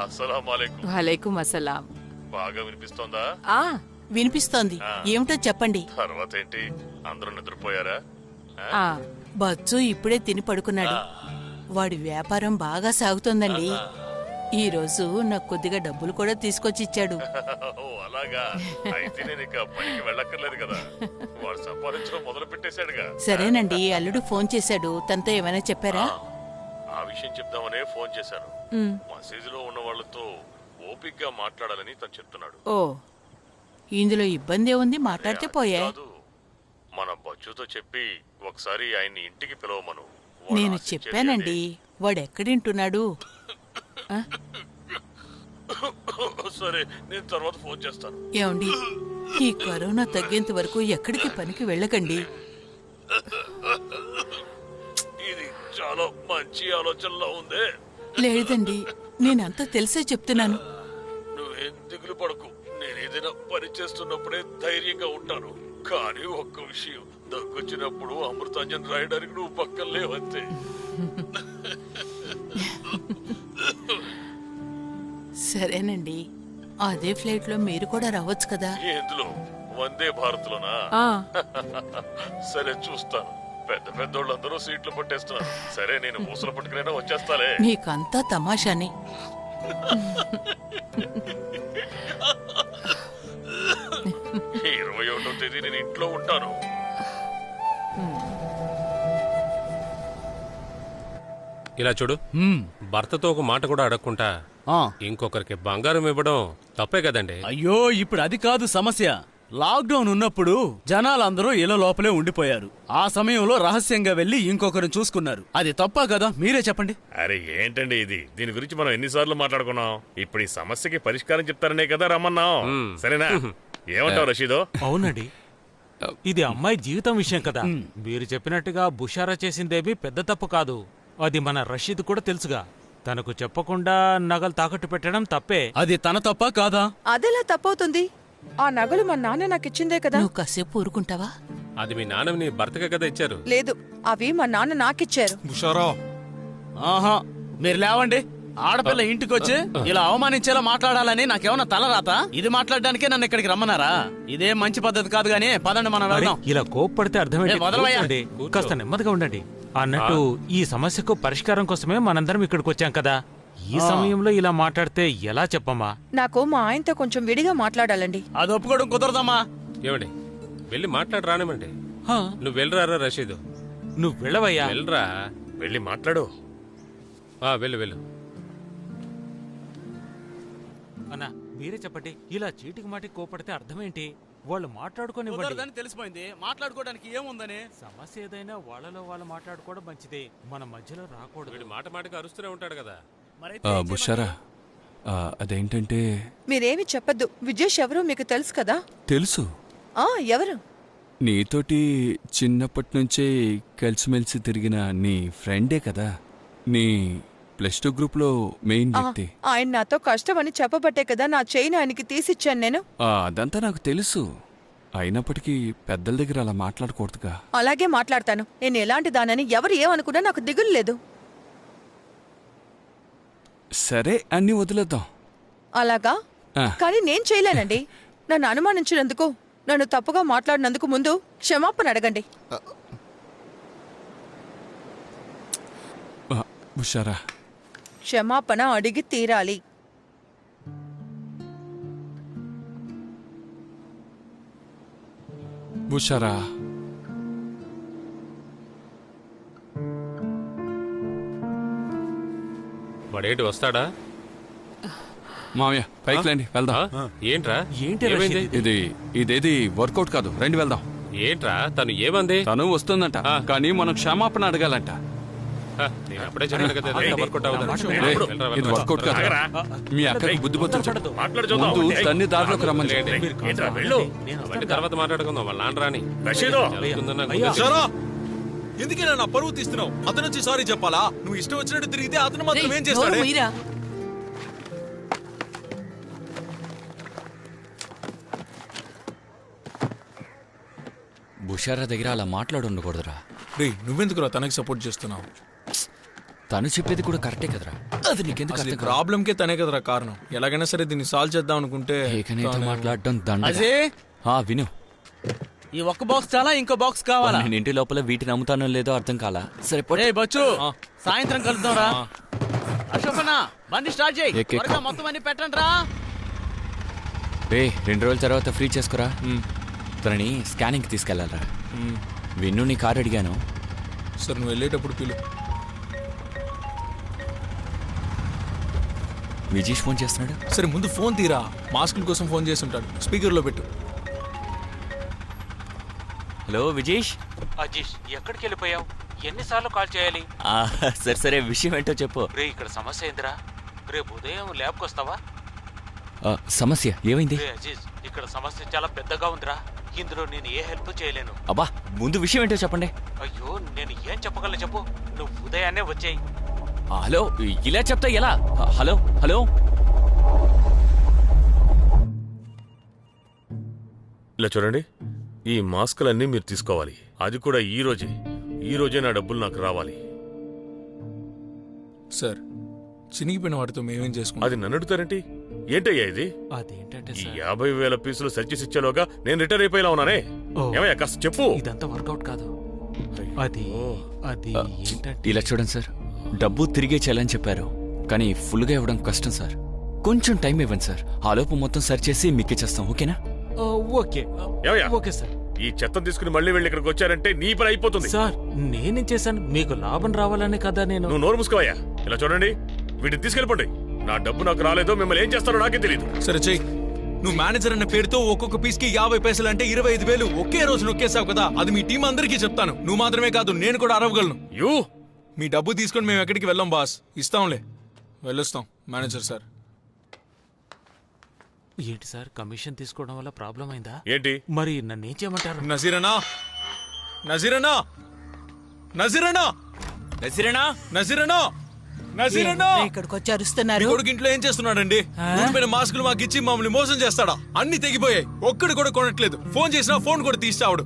అస్సలాము అలైకుం. వలైకుం అస్సలాం. బాగా వినిపిస్తోందా? వినిపిస్తోంది. ఏమిటో చెప్పండి. తర్వాత ఏంటి, అందరూ నిద్రపోయారా? బచ్చు ఇప్పుడే తిని పడుకున్నాడు. వాడి వ్యాపారం బాగా సాగుతోందండి. ఈ రోజు నాకు కొద్దిగా డబ్బులు కూడా తీసుకొచ్చి ఇచ్చాడు. అలాగా, అయితే నేను ఇక పనికి వెళ్ళక్కర్లేదు కదా. వాడు సంపాదించడం మొదలు పెట్టేశాడుగా. సరేనండి, అల్లుడు ఫోన్ చేశాడు. తనతో ఏమైనా చెప్పారా? ఆ విషయం చెప్దామనే ఫోన్ చేశాను. మసీదులో ఉన్న వాళ్ళతో ఓపిగ్గా మాట్లాడాలని తను చెప్తున్నాడు. ఓ, ఇందులో ఇబ్బంది ఉంది, మాట్లాడితే పోయే. మన బచ్చుతో చెప్పి ఒకసారి ఆయన్ని ఇంటికి పిలవమను. నేను చెప్పానండి, వాడెక్కడింటున్నాడు. సరే, నేను తర్వాత ఫోన్ చేస్తాను. ఏమండి, ఈ కరోనా తగ్గేంత వరకు ఎక్కడికి పనికి వెళ్ళకండి. ఇది చాలా మంచి ఆలోచనలో ఉంది. లేదండి, నేనంతా తెలిసే చెప్తున్నాను. నువ్వేం దిగులు పడకు. నేను ఏదైనా పని చేస్తున్నప్పుడే ధైర్యంగా ఉంటాను. కానీ ఒక్క విషయం, దగ్గొచ్చినప్పుడు అమృతాంజన్ రాయడానికి నువ్వు పక్కన లేవంతే. సరేనండి, అదే ఫ్లైట్ లో మీరు కూడా రావచ్చు కదా. ఎందులో? వందే భారత్ లోనా? సరే, చూస్తాను. పెద్ద పెద్దోళ్ళందరూ సీట్లు పట్టేస్తున్నారు. సరే, నేను ఊసలు పట్టుకునైనా వచ్చేస్తాలే. నీకంతా తమాషాని. ఈ 21వ తేదీ నేను ఇంట్లో ఉంటాను. ఇలా చూడు, భర్తతో ఒక మాట కూడా అడగకుండా ఇంకొకరికి బంగారం ఇవ్వడం తప్పే కదండి. అయ్యో ఇప్పుడు అది కాదు సమస్య. లాక్డౌన్ ఉన్నప్పుడు జనాలందరూ ఇళ్ల లోపలే ఉండిపోయారు. ఆ సమయంలో రహస్యంగా వెళ్లి ఇంకొకరిని చూసుకున్నారు. అది తప్పా కదా? మీరే చెప్పండి. అరే ఏంటండి ఇది? దీని గురించి మనం ఎన్నిసార్లు మాట్లాడుకున్నాం. ఇప్పుడు ఈ సమస్యకి పరిష్కారం చెప్తారనే కదా రమ్మన్నాం. సరేనా? ఏమంటావు రషీదో? అవునండి, ఇది అమ్మాయి జీవితం విషయం కదా. మీరు చెప్పినట్టుగా బుషారా చేసిందేమీ పెద్ద తప్పు కాదు. అది మన రషీద్ కూడా తెలుసుగా. తనకు చెప్పకుండా నగలు తాకట్టు పెట్టడం తప్పే. అది తన తప్ప కాదా? అదెలా తప్పవుతుంది? ఆ నగలు మా నాన్న నాకు ఇచ్చిందే కదా. నువ్వు కాసేపు ఊరుకుంటావా? అది మీ నాన్న నీ భర్తకే కదా ఇచ్చారు. లేదు, అవి మా నాన్న నాకిచ్చారు. ఆహా, మీరు లేవండి. ఆడపిల్ల ఇంటికొచ్చి ఇలా అవమానించేలా మాట్లాడాలని నాకేమన్నా తలరాత? ఇది మాట్లాడడానికే నన్ను ఇక్కడికి రమ్మన్నారా? ఇదే మంచి పద్ధతి కాదు గానీ పదండి మనం వెళ్దాం. ఇలా కోప్పడితే అర్థమేంటి? వదలవయ్యా. కాస్త నెమ్మదిగా ఉండండి. అన్నట్టు ఈ సమస్యకు పరిష్కారం కోసమే మనందరం ఇక్కడికి వచ్చాం కదా. ఈ సమయంలో ఇలా మాట్లాడితే ఎలా చెప్పమ్మా? నాకు మా ఆయనతో కొంచెం విడిగా మాట్లాడాలండి. అది ఒప్పుకోవడం కుదరదమ్మా. ఏమండి, వెళ్ళి మాట్లాడి రానివ్వండి. నువ్వు వెళ్ళరారా రషీదు? నువ్వు వెళ్ళవయ్యా. వెళ్ళరా, వెళ్ళి మాట్లాడు. వెళ్ళు వెళ్ళు. అన్నా మీరే చెప్పండి, ఇలా చీటికి మాటికి కోపడితే అర్థమేంటి? వాళ్ళు మాట్లాడుకొని తెలిసిపోయింది. మాట్లాడుకోవడానికి ఏముందని? సమస్య ఏదైనా వాళ్ళలో వాళ్ళు మాట్లాడుకోవడం మంచిదే. మన మధ్యలో రాకూడదు. మాట మాటకి అరుస్తూనే ఉంటాడు కదా. బుషారా, అదేంటంటే మీరేమి చెప్పద్దు. విజేష్ ఎవరో మీకు తెలుసు కదా? తెలుసు. ఎవరు? నీతోటి చిన్నప్పటి నుంచే కలిసిమెలిసి తిరిగిన నీ ఫ్రెండే కదా. నీ +2 గ్రూప్ లో మెయిన్ వ్యక్తి. ఆయన నాతో కష్టం అని చెప్పబట్టే కదా నా చైన్ ఆయనకి తీసిచ్చాను నేను. అదంతా నాకు తెలుసు. అయినప్పటికీ పెద్దల దగ్గర అలా మాట్లాడకూడదుగా. అలాగే మాట్లాడతాను. నేను ఎలాంటి దానని ఎవరు ఏమనుకున్నా నాకు దిగులు లేదు. సరే, అన్ని వదిలేద్దాం. అలాగా? కానీ నేను చేయలేనండి. నన్ను అనుమానించినందుకు, నన్ను తప్పుగా మాట్లాడినందుకు ముందు క్షమాపణ అడగండి. బుషారా, క్షమాపణ అడిగి తీరాలి. బుషారా, వాడేంటి వస్తాడా? మామయ్య పైకి రండి, వెళ్దాం. ఏంట్రా? ఇదేది వర్కౌట్ కాదు, రండి వెళ్దాం. ఏంట్రా తను ఏమంది? తను వస్తుందంట, కానీ మనం క్షమాపణ అడగాలంట. నేను అప్పుడే చెప్పాను కదా, వర్కౌట్ ఇది వర్కౌట్ కాదు. మీ అక్కడికి బుద్ధి ముందు తన్ని దారిలోకి రమ్మని. తర్వాత మాట్లాడుకుందాం. వాళ్ళ నాన్న రాని. ఎందుకైనా నా పరువు తీస్తున్నావు? అతను వచ్చి సారీ చెప్పాలా? నువ్వు ఇష్టం వచ్చినట్టు తిరిగితే అతను మాత్రం ఏం చేస్తాడు? బుషారా దగ్గర అలా మాట్లాడుండకూడదురా. రే, నువ్వెందుకురా తనకి సపోర్ట్ చేస్తున్నావు? తను చెప్పేది కూడా కరెక్టే కదరా. అది నీకెందుకు అర్థం కాదు? ప్రాబ్లంకే తనే కదరా కారణం. ఎలాగైనా సరే దీన్ని సాల్వ్ చేద్దాం అనుకుంటే మాట్లాడడం దండ. విను, ఈ ఒక్క బాక్స్ చాలా, ఇంకో బాక్స్ కావాలా? నేను ఇంటి లోపల వీటిని అమ్ముతానో లేదో అర్థం కాలా. సరే పోయి బచ్చు, సాయంత్రం కలుద్దాంరా. అశోకన్నా, బండి స్టార్ట్ చేయి. మొత్తం అన్ని పెట్టండి రా. 2 రోజుల తర్వాత ఫ్రీ చేసుకురా. తనని స్కానింగ్కి తీసుకెళ్ళాలరా. విన్ను నీ కారు అడిగాను. సరే, నువ్వు వెళ్ళేటప్పుడు పిలు. విజేష్ ఫోన్ చేస్తున్నాడు. సరే, ముందు ఫోన్ తీరా. మాస్కుల కోసం ఫోన్ చేసి ఉంటాడు. స్పీకర్లో పెట్టు. హలో విజేష్. అజీష్, ఎక్కడికి వెళ్ళిపోయావు? ఎన్నిసార్లు కాల్ చేయాలి? సరే, విషయం ఏంటో చెప్పు. రే, ఇక్కడ సమస్య ఏందిరా? రేపు ఉదయం ల్యాబ్కి వస్తావా? సమస్య ఏమైంది? అజీజ్, ఇక్కడ సమస్య చాలా పెద్దగా ఉందిరా. ఇందులో నేను ఏ హెల్ప్ చేయలేను. అబ్బా, ముందు విషయం ఏంటో చెప్పండి. అయ్యో, నేను ఏం చెప్పగలను చెప్పు. నువ్వు ఉదయాన్నే వచ్చేయి. హలో, ఇలా చెప్తా ఎలా? హలో హలో ఇలా చూడండి, ఈ మాస్కులన్నీ మీరు తీసుకోవాలి. అది కూడా ఈ రోజే నా డబ్బులు నాకు రావాలి. సార్, చినిగిపోయిన వాటితో మేమేం చేసుకుంటాం? అది నన్ను అడుగుతారేంటి? ఏంటయ్యా ఇది? ఈ 50,000 పీసులు సర్చీస్ ఇచ్చేలోగా నేను రిటైర్ అయిపోయేలా ఉన్నానే. ఏమయ్యా కాస్త చెప్పు. ఇదంతా వర్కౌట్ కాదు. అది ఇలా చూడండి సార్, డబ్బు తిరిగే చేయాలని చెప్పారు. కానీ ఫుల్గా ఇవ్వడం కష్టం సార్. కొంచెం టైం ఇవ్వండి సార్. ఆలోపు మొత్తం సర్చ్ చేసి మీకు ఇచ్చేస్తాం. ఓకేనా? ఓకే ఏమయ్యా? Okay sir. ఈ చెత్తను తీసుకుని మళ్ళీ వెళ్ళి ఇక్కడికి వచ్చారంటే నీ పని అయిపోతుంది. సార్ నేనేం చేశాను? మీకు లాభం రావాలనే కదా నేను. నువ్వు నోరు మూసుకోవయ్యా. ఇలా చూడండి, వీటిని తీసుకెళ్ళిపోండి. నా డబ్బు నాకు రాలేదో మిమ్మల్ని ఏం చేస్తారో నాకే తెలియదు. సరే చెయ్యి. నువ్వు మేనేజర్ అన్న పేరుతో ఒక్కొక్క పీస్ కి 50 పైసలు అంటే 25,000 ఒకే రోజు నొక్కేసావు కదా. అది మీ టీం అందరికీ చెప్తాను. నువ్వు మాత్రమే కాదు, నేను కూడా అరవగలను. మీ డబ్బు తీసుకొని మేము ఎక్కడికి వెళ్ళాం బాస్. ఇస్తాంలే, వెళ్ళొస్తాం మేనేజర్ సార్. ఏంటి సార్, కమిషన్ తీసుకోవడం వల్ల ప్రాబ్లం అయిందా ఏంటి? మరి నన్ను ఏం చేయమంటారు? నజీరనా, నజీరనా, నజీరనా, నజీరనా, నజీరనా, నజీరనా, ఇక్కడికి వచ్చి అరుస్తున్నారు. కొడుకు ఇంట్లో ఏం చేస్తున్నాడండి? ఊడిపోయిన మాస్కులు మాకు ఇచ్చి మమ్మల్ని మోసం చేస్తాడా? అన్ని తెగిపోయాయి, ఒక్కడు కూడా కొనట్లేదు. ఫోన్ చేసినా ఫోన్ కూడా తీస్తాడు.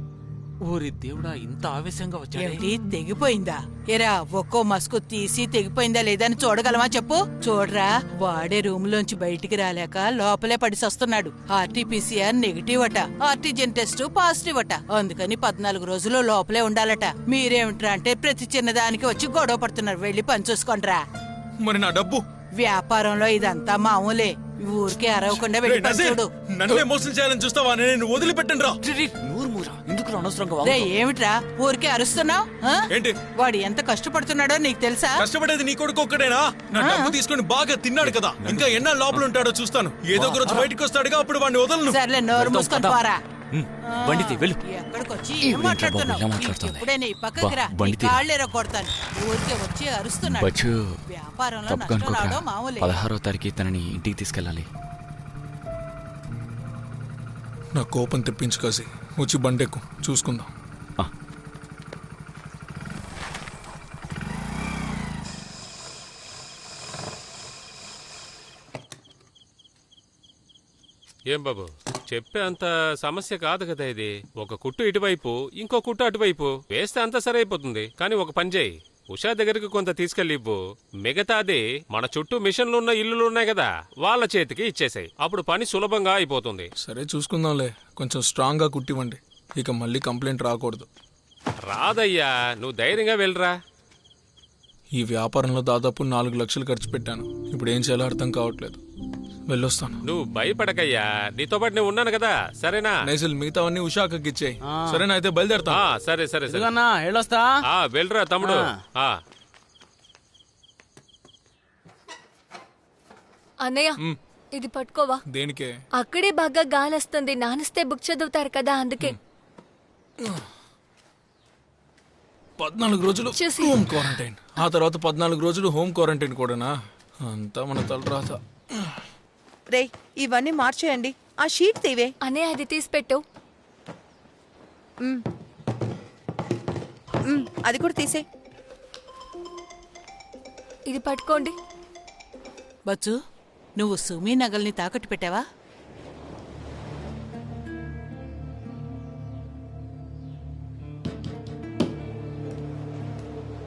ఊరి దేవుడా, ఇంత ఆవేశంగా వచ్చాడు. తెగిపోయిందా? ఎరా ఒక్కో మస్కు తీసి తెగిపోయిందా లేదా అని చూడగలమా చెప్పు. చూడరా, వాడే రూమ్ లోంచి బయటికి రాలేక లోపలే పడిసొస్తున్నాడు. ఆర్టీపీసీఆర్ నెగిటివ్ అట, ఆర్టీజెన్ టెస్ట్ పాజిటివ్ అట. అందుకని 14 రోజులు లోపలే ఉండాలట. మీరేమిట్రా అంటే ప్రతి చిన్నదానికి వచ్చి గొడవ పడుతున్నారు. వెళ్ళి పని చూసుకోండిరా. మరి నా డబ్బు? వ్యాపారంలో ఇదంతా మామూలే. ఊరికే అరవకుండా వెళ్ళి పని చూడు. నన్నే మోసం చేయాలని చూస్తావా? నేను వదిలిపెట్టండి రా. ఏమిట్రా ఊరికే అరుస్తున్నావు? ఏంటి? వాడు ఎంత కష్టపడుతున్నాడో నీకు తెలుసా? కష్టపడేది నీ కొడుకు ఒక్కడేనా? నా డబ్బు తీసుకొని బాగా తిన్నాడు కదా. ఇంకా ఎన్నా లోపల ఉంటాడో చూస్తాను. ఏదో ఒక రోజు బయటకు వస్తాడుగా, అప్పుడు వాడిని వదలను. సర్లే, నోరు మూసుకొని పోరా. వెళ్ళు. ఎక్కడికొచ్చి ఏం మాట్లాడుతున్నావు? ఎప్పుడైనా ఈ పక్కకి రా, కాళ్ళేరా కొడతాను. ఊరికే వచ్చి అరుస్తున్నాడు. బచ్చు, వ్యాపారంలో తప్పుగా నష్టం అనుకోక రావడం మామూలే. 16వ తారీఖు తనని ఇంటికి తీసుకెళ్ళాలి. నా కోపం తెప్పించు కాసి. వచ్చి బండెక్కు, చూసుకుందాం. ఏం బాబు, చెప్పే అంత సమస్య కాదు కదా ఇది. ఒక కుట్టు ఇటువైపు, ఇంకో కుట్టు అటువైపు వేస్తే అంత సరైపోతుంది. కానీ ఒక పని చేయి, ఉషా దగ్గరికి కొంత తీసుకెళ్ళివ్వు. మిగతాది మన చుట్టూ మిషన్లున్న ఇల్లులు ఉన్నాయి కదా, వాళ్ళ చేతికి ఇచ్చేసాయి. అప్పుడు పని సులభంగా అయిపోతుంది. సరే చూసుకుందాంలే. కొంచెం స్ట్రాంగ్ గా కుట్టివ్వండి. ఇక మళ్ళీ కంప్లైంట్ రాకూడదు. రాదయ్యా, నువ్వు ధైర్యంగా వెళ్ళరా. ఈ వ్యాపారంలో దాదాపు 4 లక్షలు ఖర్చు పెట్టాను. ఇప్పుడు ఏం చేయాలో అర్థం కావట్లేదు. వెళ్ళొస్తాను. నువ్వు భయపడకయ్యా, నీతో పాటు నేను ఉన్నాను కదా. సరేనా? నైజల్, మిగతావన్నీ ఉషాకి ఇచ్చేయి. సరేనా? అయితే బయలుదేరతా. సరే సరే సరే, వెళ్ళొస్తా. వెళ్ళరా తమ్ముడు. అన్నయ్య, ఇది పట్టుకోవా. దేనికే? అక్కడే బాగా గాలేస్తుంది. నానిస్తే బుక్ చదువుతారు కదా, అందుకే. 14 రోజులు హోమ్ క్వారంటైన్, ఆ తర్వాత 14 రోజులు హోమ్ క్వారంటైన్ కూడానా? అంతా మన తలరాత. రే, ఇవన్నీ మార్చేయండి. ఆ షీట్ తీవే. అనే అది తీసి పెట్టు. అది కూడా తీసే. ఇది పట్టుకోండి. బచ్చు, నువ్వు సుమీ నగల్ని తాకట్టు పెట్టావా?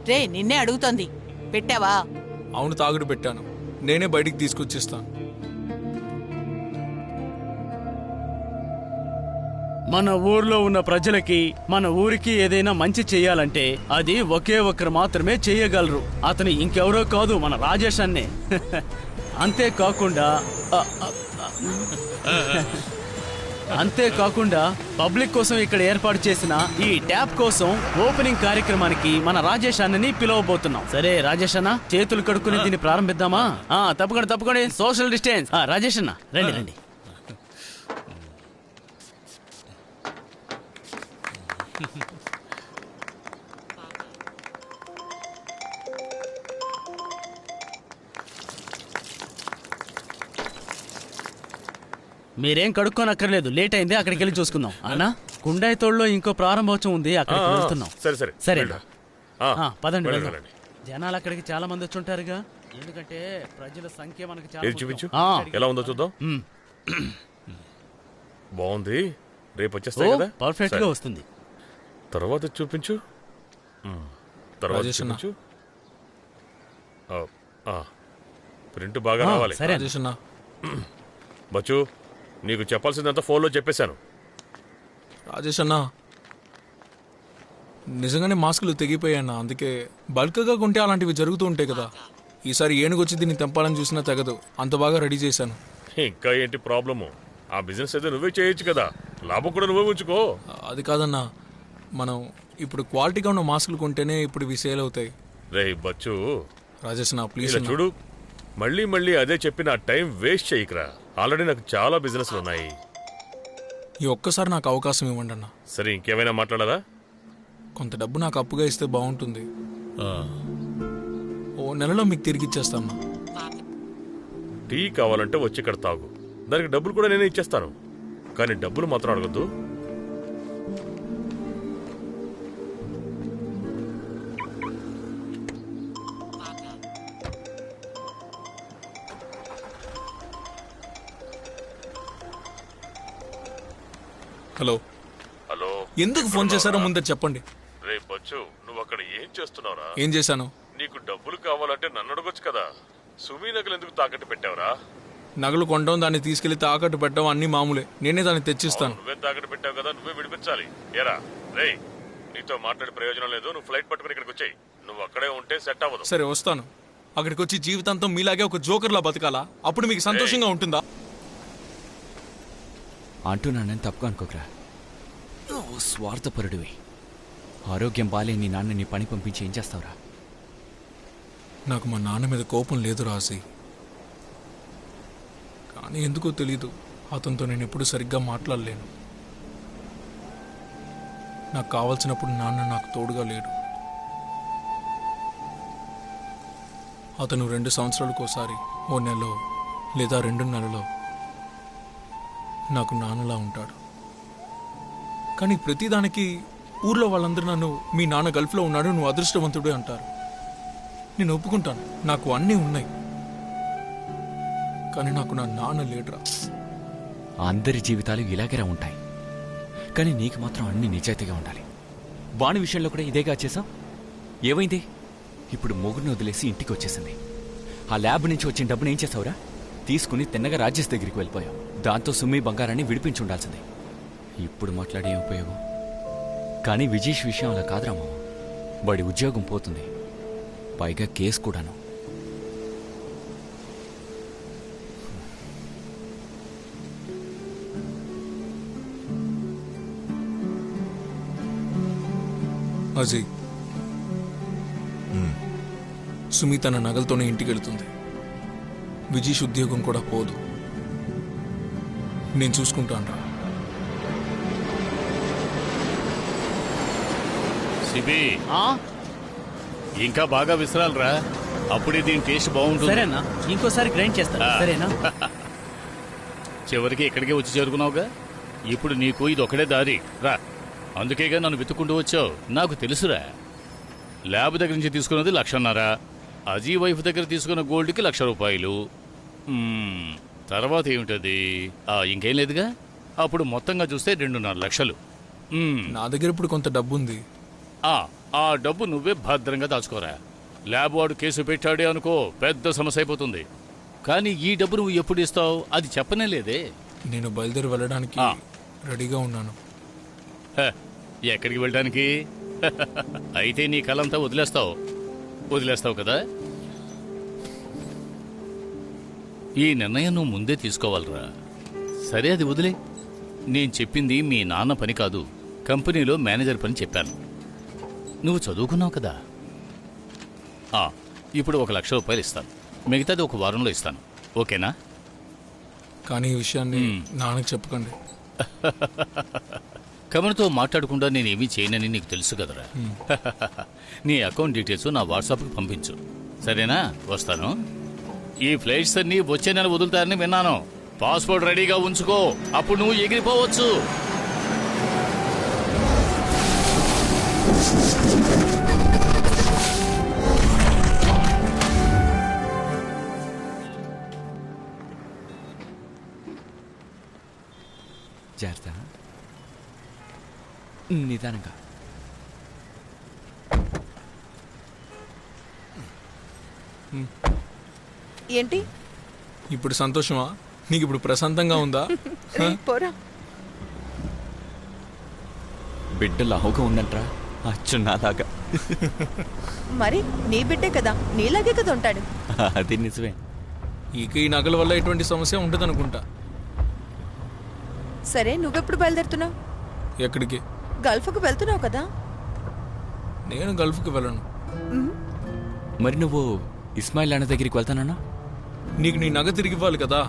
రే, నిన్నే అడుగుతోంది. పెట్టావా? అవును, తాగుడు పెట్టాను. నేనే బయటికి తీసుకొచ్చిస్తాను. మన ఊర్లో ఉన్న ప్రజలకి, మన ఊరికి ఏదైనా మంచి చెయ్యాలంటే అది ఒకే ఒక్కరు మాత్రమే చెయ్యగలరు. అతను ఇంకెవరో కాదు, మన రాజేష్ అన్నే. అంతేకాకుండా పబ్లిక్ కోసం ఇక్కడ ఏర్పాటు చేసిన ఈ ట్యాప్ కోసం ఓపెనింగ్ కార్యక్రమానికి మన రాజేష్ అన్నని పిలవబోతున్నాం. సరే రాజేష్ అన్న, చేతులు కడుక్కుని దీన్ని ప్రారంభిద్దామా? తప్పకుండా సోషల్ డిస్టెన్స్. రాజేష్ అన్న, రండి రండి. మీరేం కడుక్కోనక్కర్లేదు, లేట్ అయింది. అక్కడికి వెళ్ళి చూసుకుందాం. అన్నా, కుండాయితోడులో ఇంకో ప్రారంభోత్సవం ఉంది, అక్కడికి వెళ్తున్నాం. సరే పదండి వెళ్దాం. జనాలు అక్కడికి చాలా మంది వచ్చి ఉంటారుగా, ఎందుకంటే ప్రజల సంఖ్య మనకి చాలా. చూపించు ఎలా ఉందో చూద్దాం. బాగుంది, రేపు వచ్చేస్తాయి కదా. పర్ఫెక్ట్ గా వస్తుంది. తర్వాత చూపించు. ప్రింట్ బాగా రావాలి. సరే బచ్చు, నీకు చెప్పాల్సిందంతా ఫోన్లో చెప్పేశాను. రాజేష్ అన్నా, నిజంగానే మాస్కులు తెగిపోయాయన్నా. అందుకే బల్క్గా కొంటే అలాంటివి జరుగుతూ ఉంటాయి కదా. ఈసారి ఏనుగొచ్చి దీన్ని తెంపాలని చూసినా తెగదు, అంత బాగా రెడీ చేశాను. ఇంకా ఏంటి ప్రాబ్లము? ఆ బిజినెస్ అయితే నువ్వే చేయొచ్చు కదా, లాభం కూడా నువ్వే ఉంచుకో. అది కాదన్నా, మనం ఇప్పుడు క్వాలిటీగా ఉన్న మాస్కులు కొంటేనే ఇప్పుడు ఇవి సేల్ అవుతాయి. రే బచ్చు, రాజేష్ నా ప్లీజ్ ఇలా చూడు, మళ్ళీ మళ్ళీ అదే చెప్పి నా టైం వేస్ట్ చేయకురా. ఆల్రెడీ నాకు చాలా బిజినెస్లు ఉన్నాయి. ఈ ఒక్కసారి నాకు అవకాశం ఇవ్వండి అన్న. సరే, ఇంకేమైనా మాట్లాడాలా? కొంత డబ్బు నాకు అప్పుగా ఇస్తే బాగుంటుంది. ఓ నెలలో మీకు తిరిగి ఇచ్చేస్తాను. టీ కావాలంటే వచ్చి ఇక్కడ తాగు, దానికి డబ్బులు కూడా నేనే ఇచ్చేస్తాను. కానీ డబ్బులు మాత్రం అడగద్దు. హలో హలో, ఎందుకు ఫోన్ చేశారో ముందే చెప్పండి. రే బచ్చు, నువ్వు అక్కడ ఏం చేస్తున్నావురా? ఏం చేశాను? నీకు డబ్బులు కావాలంటే నన్ను అడగొచ్చు కదా. సుమీ నగలు ఎందుకు తాకట్టు పెట్టావురా? నగలు కొనడం, దాన్ని తీసుకెళ్లి తాకట్టు పెట్టడం అన్ని మామూలే. నేనే దాన్ని తెచ్చిస్తాను. నువ్వే తాకట్టు పెట్టావు కదా, నువ్వే విడిపించాలి. ఏరా రే, నీతో మాట్లాడే ప్రయోజనం లేదు. నువ్వు ఫ్లైట్ పట్టుకుని ఇక్కడికి వచ్చాయి. నువ్వు అక్కడే ఉంటే సెట్ అవ్వదు. సరే వస్తాను. అక్కడికి వచ్చి జీవితాంతం మీలాగే ఒక జోకర్లా బతకాలా? అప్పుడు మీకు సంతోషంగా ఉంటుందా? అంటున్నానని తప్పుగా అనుకోకరా. ఓ స్వార్థపరుడివి. ఆరోగ్యం బాలే నీ నాన్న నీ పని పంపించి ఏం చేస్తావురా? నాకు మా నాన్న మీద కోపం లేదు రాసి, కానీ ఎందుకో తెలీదు, అతనితో నేను ఎప్పుడు సరిగ్గా మాట్లాడలేను. నాకు కావాల్సినప్పుడు నాన్న నాకు తోడుగా లేడు. అతను 2 సంవత్సరాలకు ఒకసారి, ఓ నెలలో లేదా 2 నెలలో నాకు నాన్నలా ఉంటాడు. కానీ ప్రతిదానికి ఊర్లో వాళ్ళందరూ నన్ను, మీ నాన్న గల్ఫ్లో ఉన్నాడు, నువ్వు అదృష్టవంతుడే అంటారు. నేను ఒప్పుకుంటాను, నాకు అన్నీ ఉన్నాయి. కానీ నాకు నా నాన్న లేడురా. అందరి జీవితాలు ఇలాగేరా ఉంటాయి, కానీ నీకు మాత్రం అన్ని నిజాయితీగా ఉండాలి. వాణి విషయంలో కూడా ఇదేగా చేసావు. ఏమైంది? ఇప్పుడు మొగుడిని వదిలేసి ఇంటికి వచ్చేసింది. ఆ ల్యాబ్ నుంచి వచ్చిన డబ్బుని ఏం చేసావురా? తీసుకుని తిన్నగా రాజేష్ దగ్గరికి వెళ్ళిపోయావు. దాంతో సుమ్మి బంగారాన్ని విడిపించి ఉండాల్సింది. ఇప్పుడు మాట్లాడే ఉపయోగం? కానీ విజేష్ విషయం అలా కాదురా మామ. వాడి ఉద్యోగం పోతుంది, పైగా కేసు కూడాను. అజయ్, సుమి తన నగలతోనే ఇంటికి వెళుతుంది. విజీష్ ఉద్యోగం కూడా పోదు. నేను చూసుకుంటాను రా. సిబి, ఇంకా బాగా విసరాలరా, అప్పుడే దీని టేస్ట్ బాగుంటుంది. సరేనా, ఇంకోసారి గ్రైండ్ చేస్తా. సరేనా? చివరికి ఇక్కడికే వచ్చి చేరుకున్నావుగా. ఇప్పుడు నీకు ఇది ఒకటే దారి రా. అందుకేగా నన్ను వెతుక్కుంటూ వచ్చావు. నాకు తెలుసురా. ల్యాబ్ దగ్గర నుంచి తీసుకున్నది 1,50,000. అజీ వైఫ్ దగ్గర తీసుకున్న గోల్డ్కి 1,00,000 రూపాయలు. తర్వాత ఏమిటది? ఇంకేం లేదుగా. అప్పుడు మొత్తంగా చూస్తే 2.5 లక్షలు. నా దగ్గర ఇప్పుడు కొంత డబ్బు ఉంది. ఆ డబ్బు నువ్వే భద్రంగా దాచుకోరా. ల్యాబ్ వాడు కేసు పెట్టాడే అనుకో, పెద్ద సమస్య అయిపోతుంది. కానీ ఈ డబ్బు నువ్వు ఎప్పుడు ఇస్తావు అది చెప్పనే లేదే. నేను బయలుదేరి వెళ్ళడానికి రెడీగా ఉన్నాను. ఎక్కడికి వెళ్ళడానికి? అయితే నీ కలంతా వదిలేస్తావు కదా. ఈ నిర్ణయం నువ్వు ముందే తీసుకోవాలరా. సరే, అది వదిలే. నేను చెప్పింది మీ నాన్న పని కాదు, కంపెనీలో మేనేజర్ పని చెప్పాను. నువ్వు చదువుకున్నావు కదా. ఇప్పుడు 1,00,000 రూపాయలు ఇస్తాను, మిగతాది 1 వారంలో ఇస్తాను. ఓకేనా? కానీ ఈ విషయాన్ని నాన్నకి చెప్పకండి. కమల్తో మాట్లాడకుండా నేనేమీ చేయనని నీకు తెలుసు కదరా. నీ అకౌంట్ డీటెయిల్స్ నా వాట్సాప్కి పంపించు, సరేనా? వస్తాను. ఈ ఫ్లైట్స్ అన్ని వచ్చే నెల వదులుతారని విన్నాను. పాస్పోర్ట్ రెడీగా ఉంచుకో, అప్పుడు నువ్వు ఎగిరిపోవచ్చు. జాగ్రత్త, నిదానంగా. ఏంటి ఇప్పుడు సంతోషమా? నీకు ఇప్పుడు ప్రశాంతంగా ఉందా? పోరా. బిడ్డ లావుగా ఉందంట్రా, అచ్చు నాలాగా. మరి నీ బిడ్డే కదా, నీలాగే కదా ఉంటాడు. అది నిజమే. ఇక ఈ నగల వల్ల ఎటువంటి సమస్య ఉండదు అనుకుంటా. సరే, నువ్వెప్పుడు బయలుదేరుతున్నావు? ఎక్కడికి? గల్ఫ్కు వెళ్తున్నావు కదా. నేను గల్ఫ్కి వెళ్ళను. మరి నువ్వు ఇస్మాయిల్ అన్న దగ్గరికి వెళ్తానన్నా? నీకు నీ నగ తిరిగి ఇవ్వాలి కదా,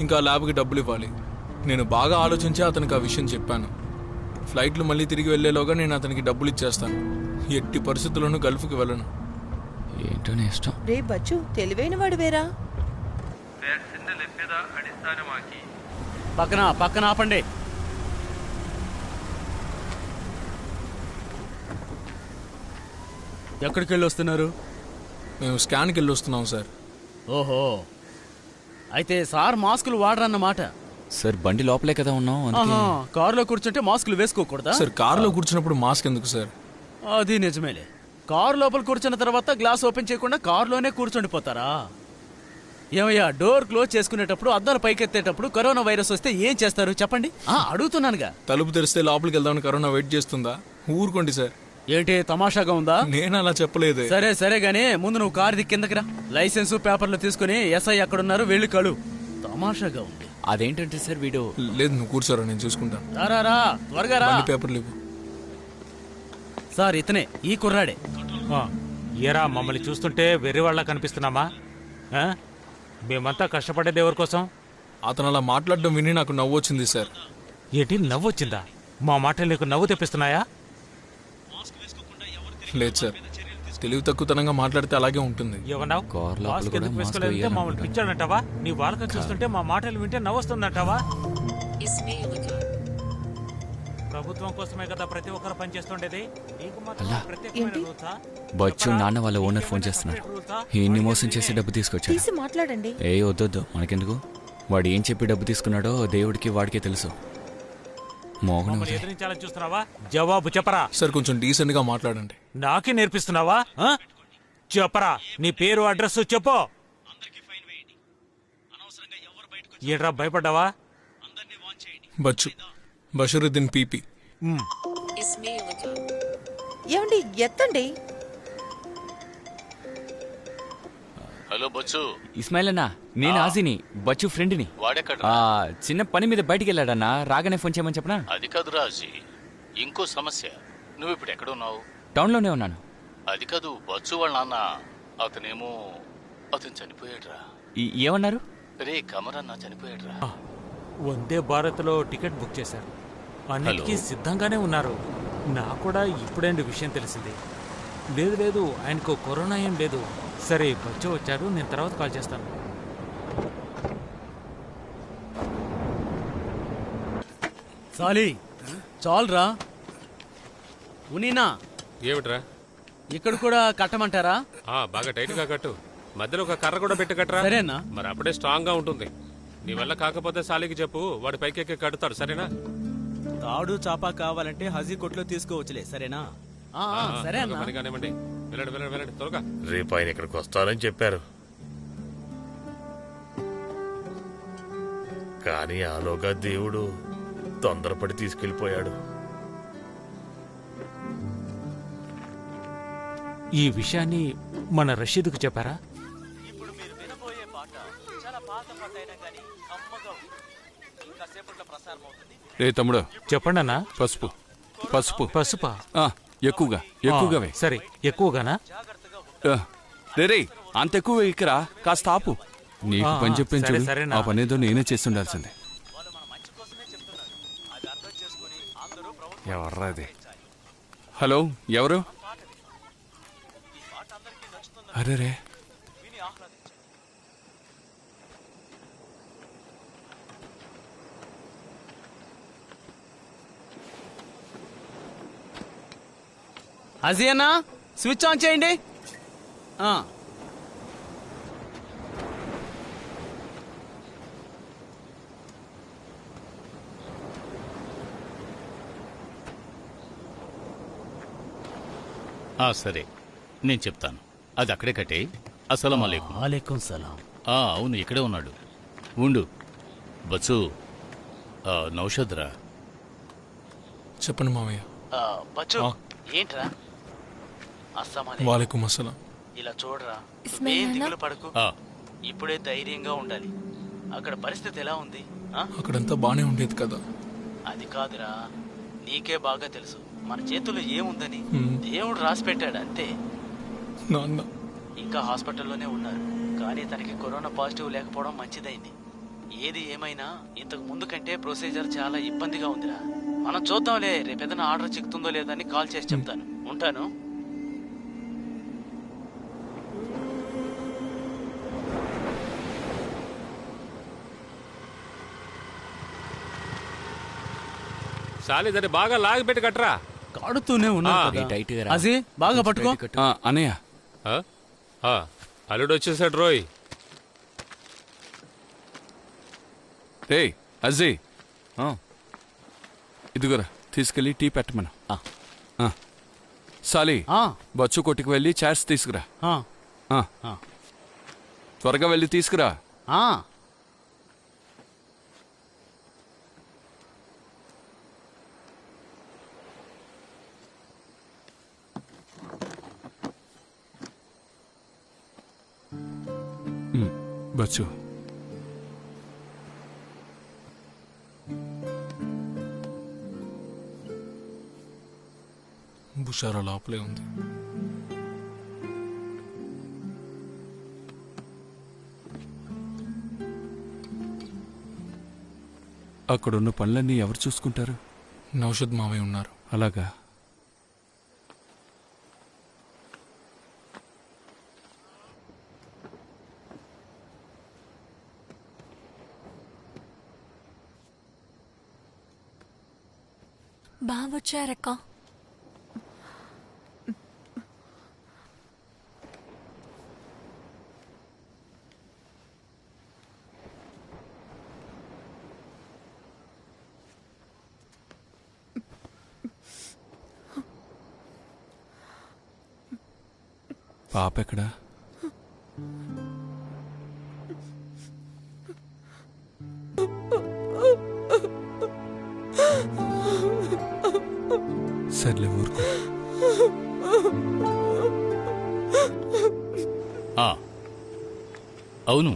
ఇంకా ల్యాబ్కి డబ్బులు ఇవ్వాలి. నేను బాగా ఆలోచించి అతనికి ఆ విషయం చెప్పాను. ఫ్లైట్లు మళ్ళీ తిరిగి వెళ్లేలోగా నేను అతనికి డబ్బులు ఇచ్చేస్తాను. ఎట్టి పరిస్థితుల్లోనూ గల్ఫ్కి వెళ్ళను. ఏంటో నీ ఇష్టం. రే బచ్చు, తెలివైన వాడు వేరా. పక్కన పక్కన ఆపండి. ఎక్కడికి వెళ్ళి వస్తున్నారు? మేము స్కాన్కి వెళ్ళి వస్తున్నాం సార్. ఓహో, అయితే సార్ మాస్కులు వాడరన్నమాట. సార్ బండి లోపలే కదా ఉన్నాం. కారులో కూర్చుంటే మాస్కులు వేసుకోకూడదా? సార్ కారులో కూర్చున్నప్పుడు మాస్క్ ఎందుకు సార్? అది నిజమేలే. కారు లోపల కూర్చున్న తర్వాత గ్లాస్ ఓపెన్ చేయకుండా కారులోనే కూర్చుండిపోతారా? ఏమయ్యా, డోర్ క్లోజ్ చేసుకునేటప్పుడు అద్దాలు పైకెత్తేటప్పుడు కరోనా వైరస్ వస్తే ఏం చేస్తారు చెప్పండి? అడుగుతున్నానుగా. తలుపు తెరిస్తే లోపలికి వెళ్దామని కరోనా వెయిట్ చేస్తుందా? ఊరుకోండి సార్. ఏంటి తమాషాగా ఉందా? నేను అలా చెప్పలేదు. సరే సరే గానీ ముందు నువ్వు కారు దిక్కి కిందకి రా. లైసెన్స్ పేపర్లు తీసుకుని ఎస్ఐ అక్కడున్నారు, వెళ్ళి కలు. తమాషాగా ఉంది. అదేంటంటే సార్ వీడు. లేదు, నువ్వు కూర్చోరా, నేను చూసుకుంటాను. రా త్వరగా రా. పేపర్లు ఇవ్వు. సార్ ఇతనే, ఈ కుర్రాడే. ఏరా, మమ్మల్ని చూస్తుంటే వెర్రి వాళ్ళ కనిపిస్తున్నామా? మేమంతా కష్టపడేది ఎవరి కోసం? అతను అలా మాట్లాడడం విని నాకు నవ్వు వచ్చింది సార్. ఏంటి నవ్వు వచ్చిందా? మా మాటలు నీకు నవ్వు తెప్పిస్తున్నాయా? లేదు సార్, తెలివి తక్కువతనంగా మాట్లాడితే అలాగే ఉంటుంది. మమ్మల్ని పిచ్చాడంటావా? నీ వాళ్ళకం చూస్తుంటే మా మాటలు వింటే నవ్వొస్తుందంటావా? ప్రభుత్వం కోసమే కదా ప్రతి ఒక్కరు పనిచేస్తుండేది. బచ్చు నాన్న వాళ్ళ ఓనర్ ఫోన్ చేస్తున్నారు. ఈయన్ని మోసం చేసి డబ్బు తీసుకొచ్చాడు. మాట్లాడండి. ఏ వద్దొద్దు, మనకెందుకు. వాడు ఏం చెప్పి డబ్బు తీసుకున్నాడో దేవుడికి వాడికే తెలుసు. చూస్తున్నావా? జవాబు చెప్పరా. సార్ కొంచెం డీసెంట్ గా మాట్లాడండి. నాకే నేర్పిస్తున్నావా? చెప్పరా, నీ పేరు అడ్రస్ చెప్పు. ఏడ్రా, భయపడ్డావా? బచ్చు, బషరుద్దీన్ పీపీ. ఏమండి, ఎత్తండి. హలో బచ్చు. ఇస్మాయిల్ అన్నా, నేను ఆజీని, బచ్చు ఫ్రెండ్ని. చిన్న పని మీద బయటికి వెళ్ళాడన్నా, రాగానే ఫోన్ చేయమని చెప్పనా? అది కాదు రాజీ, ఇంకో సమస్య. నువ్వు ఇప్పుడు ఎక్కడ ఉన్నావు? టౌన్లోనే ఉన్నాను. అది కాదు, బచ్చు వాళ్ళ నాన్న అతను చనిపోయాడురా. ఏమన్నారు? రే కమరన్న చనిపోయాడురా. వందే భారత్ లో టికెట్ బుక్ చేశారు, అన్నిటికీ సిద్ధంగానే ఉన్నారు. నాకు కూడా ఇప్పుడేంటి విషయం తెలిసింది. లేదు ఆయనకు కరోనా ఏం లేదు. సరే, బచ్చు వచ్చారు, నేను తర్వాత కాల్ చేస్తాను. సాలి చాలురా. ఉనీనా, ఏమిట్రా? ఇక్కడ కూడా కట్టమంటారా? బాగా టైట్ గా కట్టు. మధ్యలో ఒక కర్ర కూడా పెట్టి కట్టరా. సరేనా? మరి అప్పుడే స్ట్రాంగ్ గా ఉంటుంది. నీ వల్ల కాకపోతే సాలికి చెప్పు, వాడి పైకెక్కి కడతాడు. సరేనా? తాడు చాపా కావాలంటే హజీ కొట్లో తీసుకోవచ్చులే. సరేనా? సరే అన్న. కానివ్వండి, వెళ్ళండి త్వరగా. రేపు ఆయన ఇక్కడికి వస్తారని చెప్పారు, కానీ ఆలోగా దేవుడు తొందరపడి తీసుకెళ్లిపోయాడు. ఈ విషయాన్ని మన రషీద్కు చెప్పారా? రే తమ్ముడు, చెప్పండి అన్నా. పసుపు పసుపు పసుపా? ఎక్కువగా సరే, ఎక్కువగానా? రే అంత ఎక్కువ ఇక్కరా, కాస్త ఆపు. నీకు పని చెప్పించు, ఆ పనేదో నేనే చేస్తుండాల్సిందే. ఎవర్రా అది? హలో, ఎవరు? అరే రే, హజీ అన్నా, స్విచ్ ఆన్ చేయండి. సరే, నేను చెప్తాను. అది అక్కడే కట్టే. అస్సలం అలైకుం. వాలేకుం సలాం. అవును, ఇక్కడే ఉన్నాడు. ఉండు బచ్చు. నౌషద్రా. చెప్పండి మామయ్య. బచ్చు, ఏంట్రా? అస్సమాలే. వాలేకుమ్ అస్సలాం. ఇలా చూడరా, ఇస్మాయిల్ ఏం నాన్న? దిగులు పడకు. ఇప్పుడే ధైర్యంగా ఉండాలి. అక్కడ పరిస్థితి ఎలా ఉంది? అక్కడంతా బానే ఉండేది కదా. అది కాదురా, నీకే బాగా తెలుసు మన చేతుల్లో ఏముందని. దేవుడు రాసి పెట్టాడు అంతే. నాన్న ఇంకా హాస్పిటల్లోనే ఉన్నారు, కానీ తనకి కరోనా పాజిటివ్ లేకపోవడం మంచిదైంది. ఏది ఏమైనా ఇంతకు ముందు కంటే ప్రొసీజర్ చాలా ఇబ్బందిగా ఉందిరా. మనం చూద్దాంలే, రేపేదైనా ఆర్డర్ చిక్కుతుందో లేదని కాల్ చేసి చెప్తాను. ఉంటాను. సాలి దాన్ని బాగా లాగి పెట్టి కట్టరా. కాడుతూనే ఉన్నా. అజీ బాగా పట్టుకో. అన్నయ్య అల్లుడు వచ్చేసాడు రోయ్. రే అజీ, ఇదిగోరా తీసుకెళ్ళి టీ పెట్టమను. సాలి, బచ్చు కొట్టుకు వెళ్ళి చాట్స్ తీసుకురా. త్వరగా వెళ్ళి తీసుకురా. బచ్చు, బుషారా లోపలే ఉంది. అక్కడున్న పనులన్నీ ఎవరు చూసుకుంటారు? నౌషద్ మావయ్య ఉన్నారు. అలాగా? బావొచ్చారక్క. పాప ఎక్కడా? సర్లే ఊరుకో. అవును,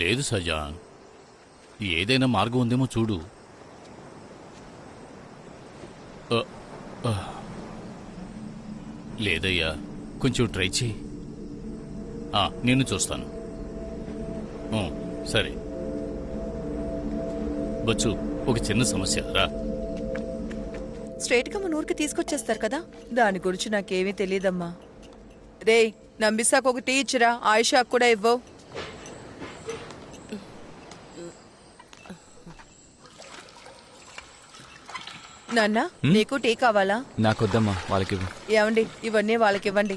లేదు సజాన్, ఏదైనా మార్గం ఉందేమో చూడు. లేదయ్యా, కొంచెం ట్రై చేయి. నేను చూస్తాను. సరే బచ్చు, ఒక చిన్న సమస్య రా. స్ట్రైట్ గా మన ఊరికి తీసుకొచ్చేస్తారు కదా, దాని గురించి నాకేమీ తెలియదమ్మా. రే, నంబిసాకు ఒక టీ ఇచ్చిరా, ఆయిషాకు కూడా ఇవ్వవు. నాన్న, నీకు టీ కావాలా? నాకొద్దమ్మా, వాళ్ళకి ఏమండి, ఇవన్నీ వాళ్ళకి ఇవ్వండి.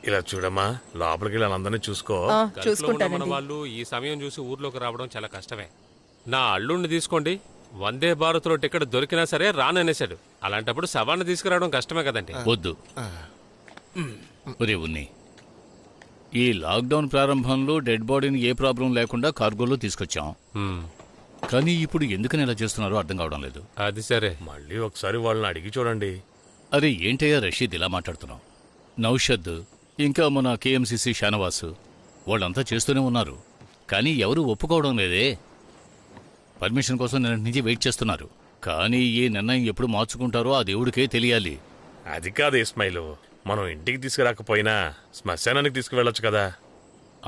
ఇలా చూడమ్మా, లోపలికి అందరినీ చూసుకో. చూసుకుంటానండి. వాళ్ళు ఈ సమయం చూసి ఊర్లోకి రావడం చాలా కష్టమే. నా అల్లుడిని తీసుకోండి, వందే భారత్ లో టికెట్ దొరికినా సరే రాననేశాడు. అలాంటప్పుడు శవాన్ని తీసుకురావడం కష్టమే కదండి. వద్దు ఒరే ఉన్ని, ఈ లాక్డౌన్ ప్రారంభంలో డెడ్ బాడీని ఏ ప్రాబ్లం లేకుండా కార్గోలో తీసుకొచ్చాం. కానీ ఇప్పుడు ఎందుకని ఇలా చేస్తున్నారో అర్థం కావడం లేదు. అది సరే, మళ్ళీ ఒకసారి వాళ్ళని అడిగి చూడండి. అరే ఏంటయ్యా రషీద్ ఇలా మాట్లాడుతున్నావు? నౌషద్ ఇంకా మన కేఎంసీసీ షానవాసు వాళ్ళంతా చేస్తూనే ఉన్నారు, కానీ ఎవరూ ఒప్పుకోవడం లేదే. పర్మిషన్ కోసం నిన్నటి నుంచి వెయిట్ చేస్తున్నారు, కానీ ఈ నిర్ణయం ఎప్పుడు మార్చుకుంటారో ఆ దేవుడికే తెలియాలి. అది కాదు ఇస్మాయిల్, మనం ఇంటికి తీసుకురాకపోయినా శ్మశానానికి తీసుకువెళ్ళొచ్చు కదా.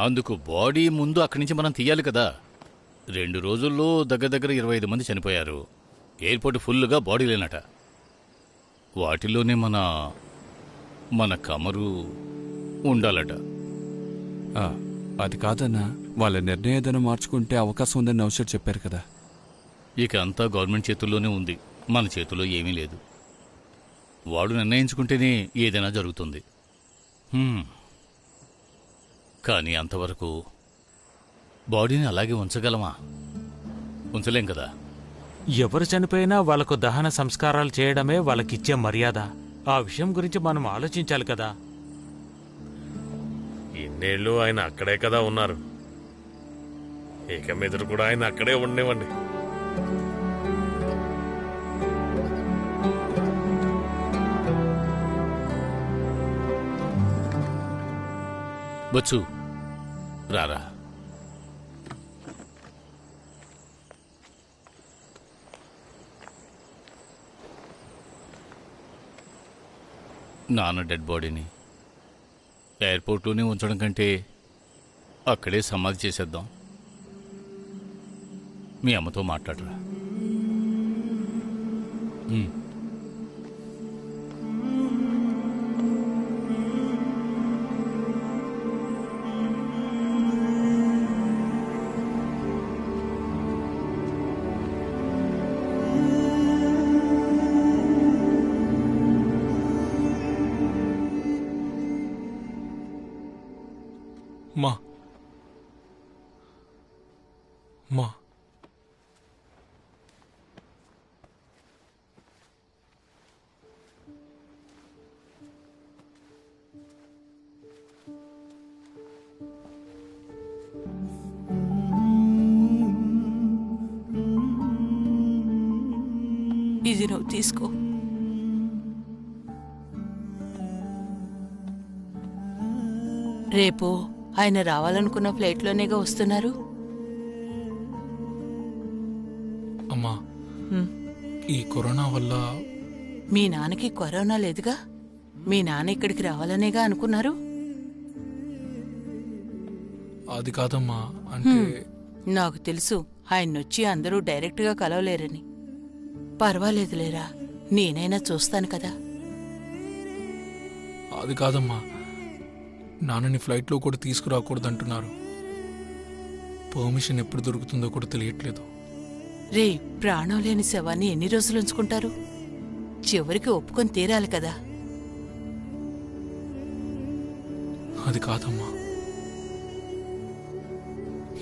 అందుకు బాడీ ముందు అక్కడి నుంచి మనం తీయాలి కదా. 2 రోజుల్లో దగ్గర 25 మంది చనిపోయారు. ఎయిర్పోర్ట్ ఫుల్గా బాడీ లేనట. వాటిలోనే మన కమరు ఉండాలట. అది కాదన్నా, వాళ్ళ నిర్ణయం ఏదైనా మార్చుకుంటే అవకాశం ఉందని నౌషద్ చెప్పారు కదా. ఇక అంతా గవర్నమెంట్ చేతుల్లోనే ఉంది, మన చేతుల్లో ఏమీ లేదు. వాడు నిర్ణయించుకుంటేనే ఏదైనా జరుగుతుంది. కానీ అంతవరకు బాడీని అలాగే ఉంచగలమా? ఉంచలేం కదా. ఎవరు చనిపోయినా వాళ్లకు దహన సంస్కారాలు చేయడమే వాళ్ళకిచ్చే మర్యాద. ఆ విషయం గురించి మనం ఆలోచించాలి కదా. ఇన్నేళ్ళు ఆయన అక్కడే కదా ఉన్నారు, ఇక మీదట కూడా ఆయన అక్కడే ఉండేవండి. బొచ్చు రారా. నాన్న డెడ్ బాడీని ఎయిర్పోర్ట్లోనే ఉంచడం కంటే అక్కడే సమాధి చేసేద్దాం. మీ అమ్మతో మాట్లాడరా. మా మా ఇది నువ్వు తీసుకో. రేపు ఆయన రావాలనుకున్న ఫ్లైట్లోనేగా వస్తున్నారు. అమ్మా, ఈ కరోనా వల్ల మీ నాన్నకి కరోనా లేదుగా. మీ నాన్న ఇక్కడికి రావాలనేగా అనుకున్నారు. అది కాదమ్మా, అంటే నాకు తెలుసు ఆయన్నొచ్చి అందరూ డైరెక్ట్గా కలవలేరని. పర్వాలేదులేరా, నేనైనా చూస్తాను కదా. అది కాదమ్మా, నాన్నని ఫ్లైట్లో కూడా తీసుకురాకూడదంటున్నారు. పర్మిషన్ ఎప్పుడు దొరుకుతుందో కూడా తెలియట్లేదు. రే, ప్రాణం లేని శవాన్ని ఎన్ని రోజులు ఉంచుకుంటారు? చివరికి ఒప్పుకొని తీరాలి కదా. అది కాదమ్మా,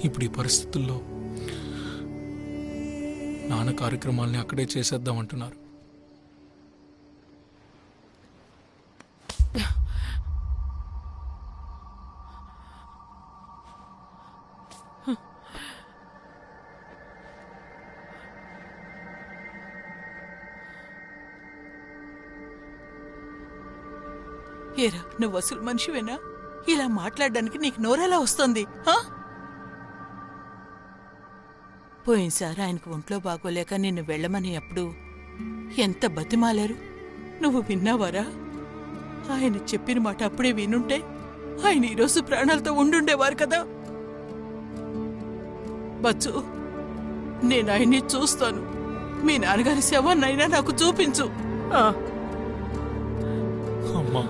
ఇప్పుడు ఈ పరిస్థితుల్లో నాన్న కార్యక్రమాల్ని అక్కడే చేసేద్దామంటున్నారు. ఏరా, నువ్వు అసలు మనిషివేనా? ఇలా మాట్లాడడానికి నీకు నోరెలా వస్తుంది? పోయినసారి ఆయనకు ఒంట్లో బాగోలేక నిన్ను వెళ్ళమని అప్పుడు ఎంత బతిమాలారు, నువ్వు విన్నావారా? ఆయన చెప్పిన మాట అప్పుడే వినుంటే ఆయన ఈరోజు ప్రాణాలతో ఉండుండేవారు కదా. బచ్చు, నేను ఆయన్ని చూస్తాను. మీ నాన్నగారి శవాన్నైనా నాకు చూపించు. అమ్మా,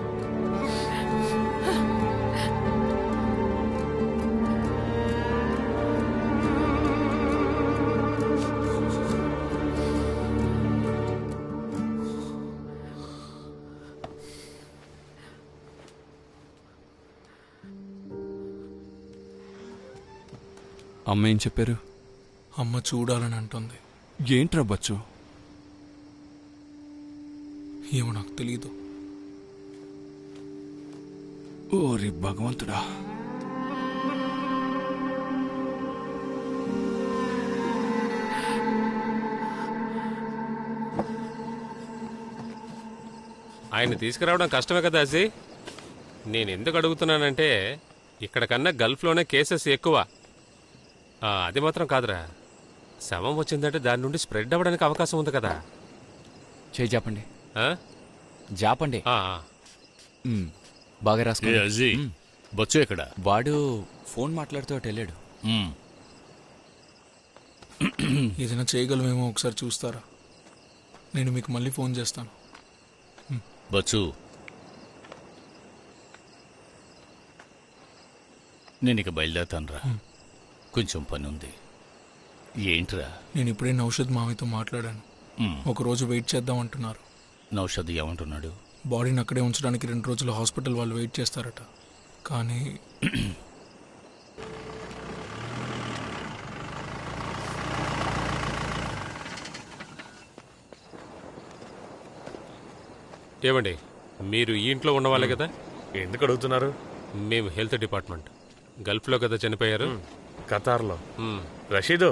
అమ్మ ఏం చెప్పారు? అమ్మ చూడాలని అంటుంది. ఏంట్రా బచ్చు? ఏమో నాకు తెలీదు. ఓరి భగవంతుడా. ఆయన తీసుకురావడం కష్టమే కదా అజీ. నేను ఎందుకు అడుగుతున్నానంటే ఇక్కడ కన్నా గల్ఫ్లోనే కేసెస్ ఎక్కువ. అది మాత్రం కాదురా, శవం వచ్చిందంటే దాని నుండి స్ప్రెడ్ అవ్వడానికి అవకాశం ఉంది కదా. చేయి జాపండి. జాపండి. బాగా రాసుకో. బొచ్చు ఎక్కడ? వాడు ఫోన్ మాట్లాడుతూ వెళ్ళాడు. ఏదైనా చేయగలమేమో ఒకసారి చూస్తారా? నేను మీకు మళ్ళీ ఫోన్ చేస్తాను. బచ్చు, నేను ఇక బయలుదేరుతానురా. కొంచెం పని ఉంది. ఏంట్రా? నేను ఇప్పుడే నౌషద్ మామయ్యతో మాట్లాడాను. ఒకరోజు వెయిట్ చేద్దాం అంటున్నారు. నౌషద్ ఏమంటున్నాడు? బాడీని అక్కడే ఉంచడానికి 2 రోజులు హాస్పిటల్ వాళ్ళు వెయిట్ చేస్తారట. కానీ ఏమండి, మీరు ఈ ఇంట్లో ఉన్నవాళ్ళే కదా? ఎందుకు అడుగుతున్నారు? మేము హెల్త్ డిపార్ట్మెంట్. గల్ఫ్లో కదా చనిపోయారు, ఖతార్లో. రషీదు,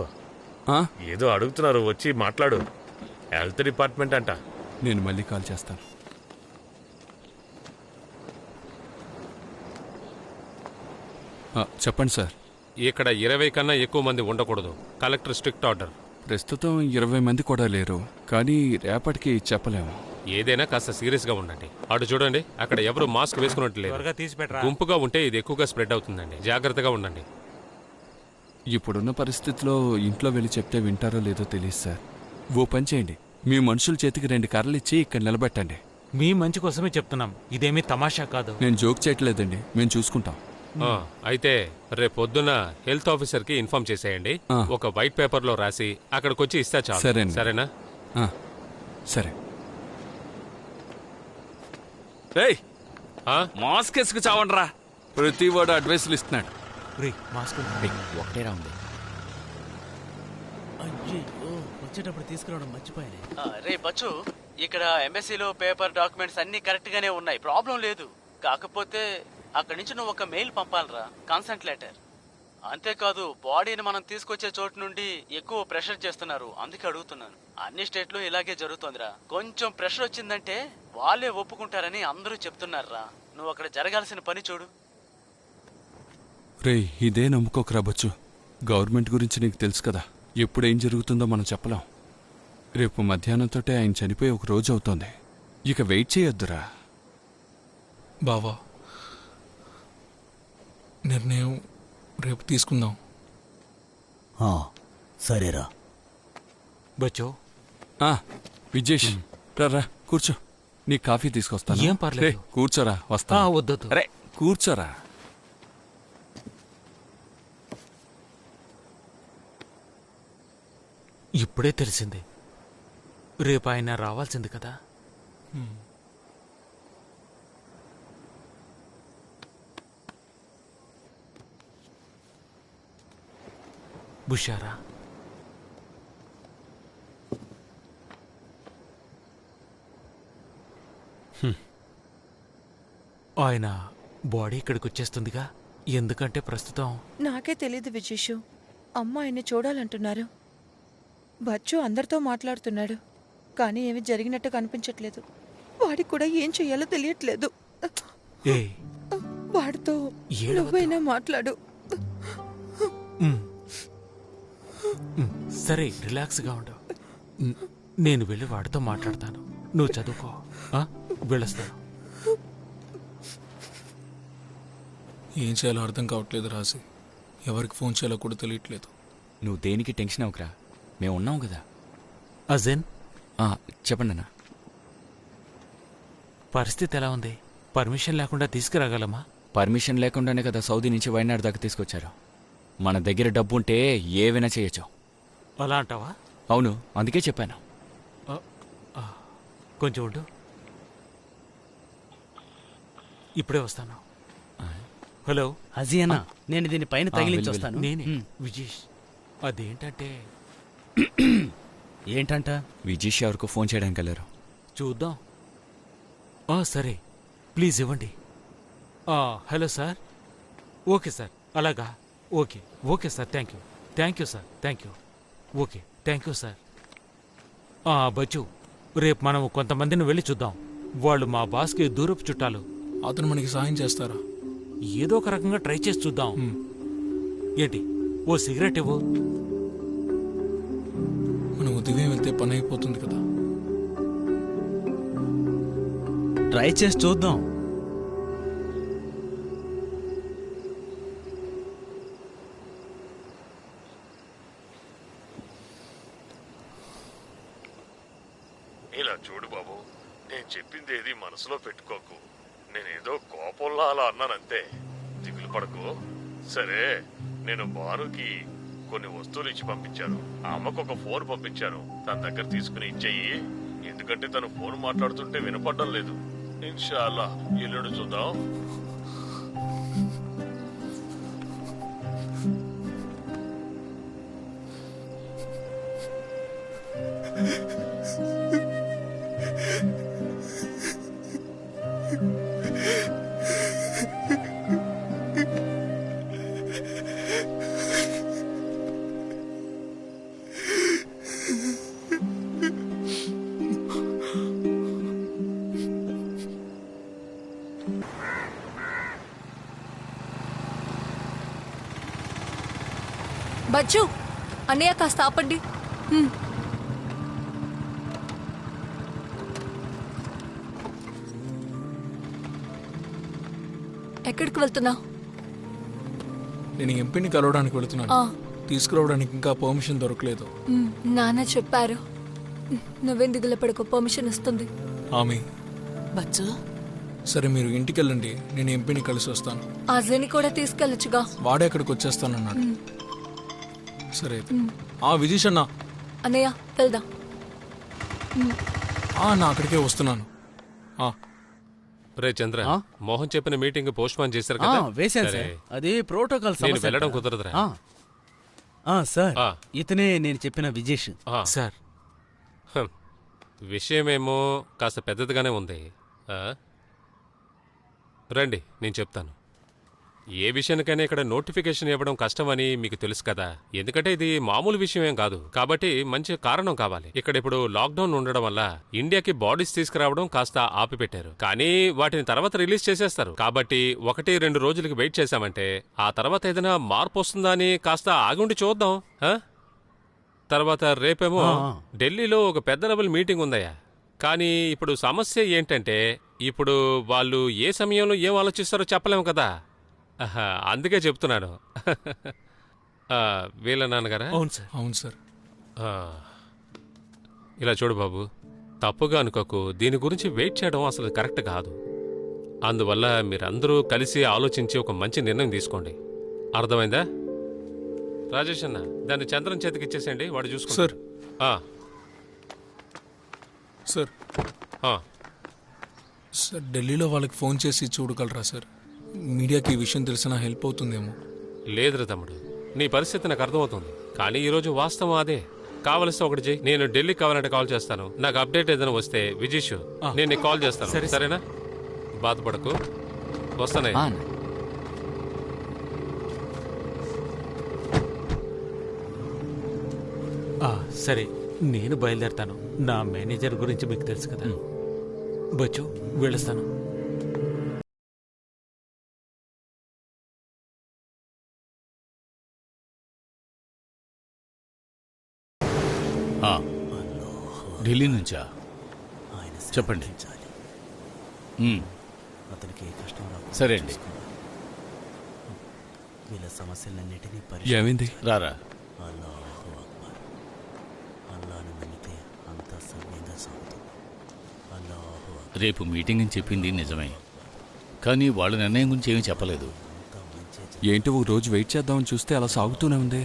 ఏదో అడుగుతున్నారు, వచ్చి మాట్లాడు. హెల్త్ డిపార్ట్మెంట్ అంట. నేను మళ్ళీ కాల్ చేస్తాను. చెప్పండి సార్. ఇక్కడ 20 కన్నా ఎక్కువ మంది ఉండకూడదు. Collector strict order. ప్రస్తుతం 20 మంది కూడా లేరు, కానీ రేపటికి చెప్పలేము. ఏదైనా కాస్త సీరియస్ గా ఉండండి. అటు చూడండి, అక్కడ ఎవరు మాస్క్ వేసుకున్నట్లేదు. త్వరగా తీసి పెట్టరా. గుంపుగా ఉంటే ఇది ఎక్కువగా స్ప్రెడ్ అవుతుందండి. జాగ్రత్తగా ఉండండి. ఇప్పుడున్న పరిస్థితిలో ఇంట్లో వెళ్ళి చెప్తే వింటారో లేదో తెలియదు సార్. ఓ పని చేయండి, మీ మనుషుల చేతికి 2 కర్రలు ఇచ్చి ఇక్కడ నిలబెట్టండి. మీ మంచి కోసమే చెప్తున్నాం, ఇదేమీ తమాషా కాదు. నేను జోక్ చేయట్లేదండి, మేము చూసుకుంటాం. అయితే రేపు పొద్దున్న హెల్త్ ఆఫీసర్ కి ఇన్ఫార్మ్ చేసేయండి. ఒక వైట్ పేపర్ లో రాసి అక్కడికి వచ్చి ఇస్తా చాలు. సరేనా? సరే. మాస్క్ వేసుకు చావండ్రా. ప్రతి వాడు అడ్వైసులు ఇస్తున్నాడు. మాస్క్ ఒకటే రా ఉంది. వచ్చేటప్పుడు తీసుకురావడం మర్చిపోయాను. రే బచ్చు, ఇక్కడ ఎంబసీలో పేపర్ డాక్యుమెంట్స్ అన్ని కరెక్ట్ గానే ఉన్నాయి, ప్రాబ్లం లేదు. కాకపోతే అక్కడి నుంచి నువ్వు ఒక మెయిల్ పంపాలరా, కన్సెంట్ లెటర్. అంతేకాదు బాడీని మనం తీసుకొచ్చే చోటు నుండి ఎక్కువ ప్రెషర్ చేస్తున్నారు, అందుకే అడుగుతున్నాను. అన్ని స్టేట్లు ఇలాగే జరుగుతోందిరా. కొంచెం ప్రెషర్ వచ్చిందంటే వాళ్ళే ఒప్పుకుంటారని అందరూ చెప్తున్నారా. నువ్వు అక్కడ జరగాల్సిన పని చూడు. రే, ఇదే నమ్ముకోకరా బచ్చు. గవర్నమెంట్ గురించి నీకు తెలుసు కదా, ఎప్పుడేం జరుగుతుందో మనం చెప్పలేం. రేపు మధ్యాహ్నంతోటే ఆయన చనిపోయి 1 రోజు అవుతోంది. ఇక వెయిట్ చేయొద్దురా. బావా, నిర్ణయం రేపు తీసుకుందాం. సరేరా. బచ్చో. విజేష్, రా కూర్చో, నీ కాఫీ తీసుకొస్తాను. ఏం పర్లేదు. కూర్చోరా, వస్తా. వద్దు. రే కూర్చోరా. ఇప్పుడే తెలిసింది, రేపు ఆయన రావాల్సింది కదా. బుషారా, ఆయన బాడీ ఇక్కడికి వచ్చేస్తుందిగా. ఎందుకంటే ప్రస్తుతం నాకే తెలీదు విజేషు. అమ్మ ఆయన్ని చూడాలంటున్నారు. బచ్చు అందరితో మాట్లాడుతున్నాడు, కానీ ఏమి జరిగినట్టు కనిపించట్లేదు. వాడికి కూడా ఏం చెయ్యాలో తెలియట్లేదు. వాడితో నువ్వైనా మాట్లాడు. సరే, రిలాక్స్గా ఉండు. నేను వెళ్ళి వాడితో మాట్లాడతాను, నువ్వు చదువుకో. వెళ్ళొస్తాను. ఏం చేయాలో అర్థం కావట్లేదు రాజీ. ఎవరికి ఫోన్ చేయాలో కూడా తెలియట్లేదు. నువ్వు దేనికి టెన్షన్ అవ్వకరా, మేము ఉన్నాం కదా. అజన్, చెప్పండి అన్న. పరిస్థితి ఎలా ఉంది? పర్మిషన్ లేకుండా తీసుకురాగలమా? పర్మిషన్ లేకుండానే కదా సౌదీ నుంచి వైనాడు దాకా తీసుకొచ్చారు. మన దగ్గర డబ్బు ఉంటే ఏవైనా చేయొచ్చు. అలా అంటావా? అవును, అందుకే చెప్పాను. కొంచెం ఉండు, ఇప్పుడే వస్తాను. హలో అజియనా, నేను దీని పైన తగిలించి వస్తాను. నేనే విజేష్. అదేంటంటే ఏంటంట? విజేష్ ఎవరికో ఫోన్ చేయడానికి వెళ్ళారు. చూద్దాం. సరే, ప్లీజ్ ఇవ్వండి. Hello sir. ఓకే సార్, అలాగా. Okay sir, thank you sir, okay, thank you sir. Bachchu, రేపు మనం కొంతమందిని వెళ్ళి చూద్దాం. వాళ్ళు మా బాస్కి దూరపు చుట్టాలు. అతను మనకి సాయం చేస్తారా? ఏదో ఒక రకంగా ట్రై చేసి చూద్దాం. ఏంటి, ఓ సిగరెట్ ఇవ్వు. మనం ఉదయం వెళ్తే పని అయిపోతుంది కదా. ట్రై చేసి చూద్దాం. ఇలా చూడు బాబు, నేను చెప్పింది ఏది మనసులో పెట్టుకోకు. నేనేదో కోపంలో అలా అన్నానంతే, దిగులు పడకు. సరే, నేను బారుకి కొన్ని వస్తువులు ఇచ్చి పంపించాను. ఆ అమ్మకు ఒక ఫోన్ పంపించాను, తన దగ్గర తీసుకుని ఇచ్చేయి. ఎందుకంటే తను ఫోన్ మాట్లాడుతుంటే వినపడడం లేదు. ఇన్షాల్లా ఎల్లుండి చూద్దాం. బజ్జు అన్నయ్య కాస్త ఆపండి. ఎక్కడికి వెళ్తున్నావు? నేను ఎంపీని కలవడానికి వెళుతున్నాను. తీసుకురావడానికి ఇంకా పర్మిషన్ దొరకలేదు. నాన్న చెప్పారు. నువ్వేం దిగులు పడకు, పర్మిషన్ వస్తుంది. ఆమె బచ్చు సరే మీరు ఇంటికి వెళ్ళండి, నేను ఎంపీని కలిసి వస్తాను. అజయని కూడా తీసుకెళ్ళొచ్చుగా. వాడే అక్కడికి వచ్చేస్తానన్నాడు. సరే విజీష్ అన్న. అన్నయ్య వెళ్దాం. నా అక్కడికే వస్తున్నాను. రే చంద్ర, మోహన్ చెప్పిన మీటింగ్ పోస్ట్ పోన్ చేశారు కదా? వేశాను సార్. అది ప్రోటోకాల్ నేను వెళ్ళడం కుదరదురా. సార్ ఇతనే నేను చెప్పిన విజేష్ సార్. విషయమేమో కాస్త పెద్దదిగానే ఉంది. రండి నేను చెప్తాను. ఏ విషయానికైనా ఇక్కడ నోటిఫికేషన్ ఇవ్వడం కష్టమని మీకు తెలుసు కదా, ఎందుకంటే ఇది మామూలు విషయమేం కాదు. కాబట్టి మంచి కారణం కావాలి. ఇక్కడ ఇప్పుడు లాక్డౌన్ ఉండడం వల్ల ఇండియాకి బాడీస్ తీసుకురావడం కాస్త ఆపిపెట్టారు, కానీ వాటిని తర్వాత రిలీజ్ చేసేస్తారు. కాబట్టి 1-2 రోజులకి వెయిట్ చేశామంటే ఆ తర్వాత ఏదైనా మార్పు వస్తుందా అని కాస్త ఆగుండి చూద్దాం. తర్వాత రేపేమో ఢిల్లీలో ఒక పెద్ద లెవెల్ మీటింగ్ ఉందయ్యా. కానీ ఇప్పుడు సమస్య ఏంటంటే ఇప్పుడు వాళ్ళు ఏ సమయంలో ఏం ఆలోచిస్తారో చెప్పలేము కదా. అందుకే చెప్తున్నాను. వీళ్ళ నాన్నగారా? అవును సార్. అవును సార్. ఇలా చూడు బాబు, తప్పుగా అనుకోకు. దీని గురించి వెయిట్ చేయడం అసలు కరెక్ట్ కాదు. అందువల్ల మీరందరూ కలిసి ఆలోచించి ఒక మంచి నిర్ణయం తీసుకోండి. అర్థమైందా? రాజేష్ అన్న, దాన్ని చంద్రన్ చేతికి ఇచ్చేసేయండి, వాడు చూసుకో. సార్ సార్ సార్ ఢిల్లీలో వాళ్ళకి ఫోన్ చేసి చూడగలరా సార్? మీడియాకి ఈ విషయం తెలిసినా హెల్ప్ అవుతుందేమో. లేదురా తమ్ముడు, నీ పరిస్థితి నాకు అర్థమవుతుంది, కానీ ఈరోజు వాస్తవం అదే. కావలసిన ఒకటి చెయ్యి, నేను ఢిల్లీకి కావాలంటే కాల్ చేస్తాను. నాకు అప్డేట్ ఏదైనా వస్తే విజీష్ నేను నీకు కాల్ చేస్తాను. సరేనా? బాధపడకు, వస్తానయ్యా. సరే నేను బయలుదేరతాను. నా మేనేజర్ గురించి మీకు తెలుసు కదా. బచ్చు వెళ్ళొస్తాను. ఢిల్లీ నుంచా? చెప్పండి. అతనికి కష్టం సరే అండి. వీళ్ళ సమస్యలన్నిటినీ ఏమైంది? రారా. రేపు మీటింగ్ అని చెప్పింది నిజమే, కానీ వాళ్ళ నిర్ణయం గురించి ఏమీ చెప్పలేదు. ఏంటి ఒక రోజు వెయిట్ చేద్దామని చూస్తే అలా సాగుతూనే ఉంది.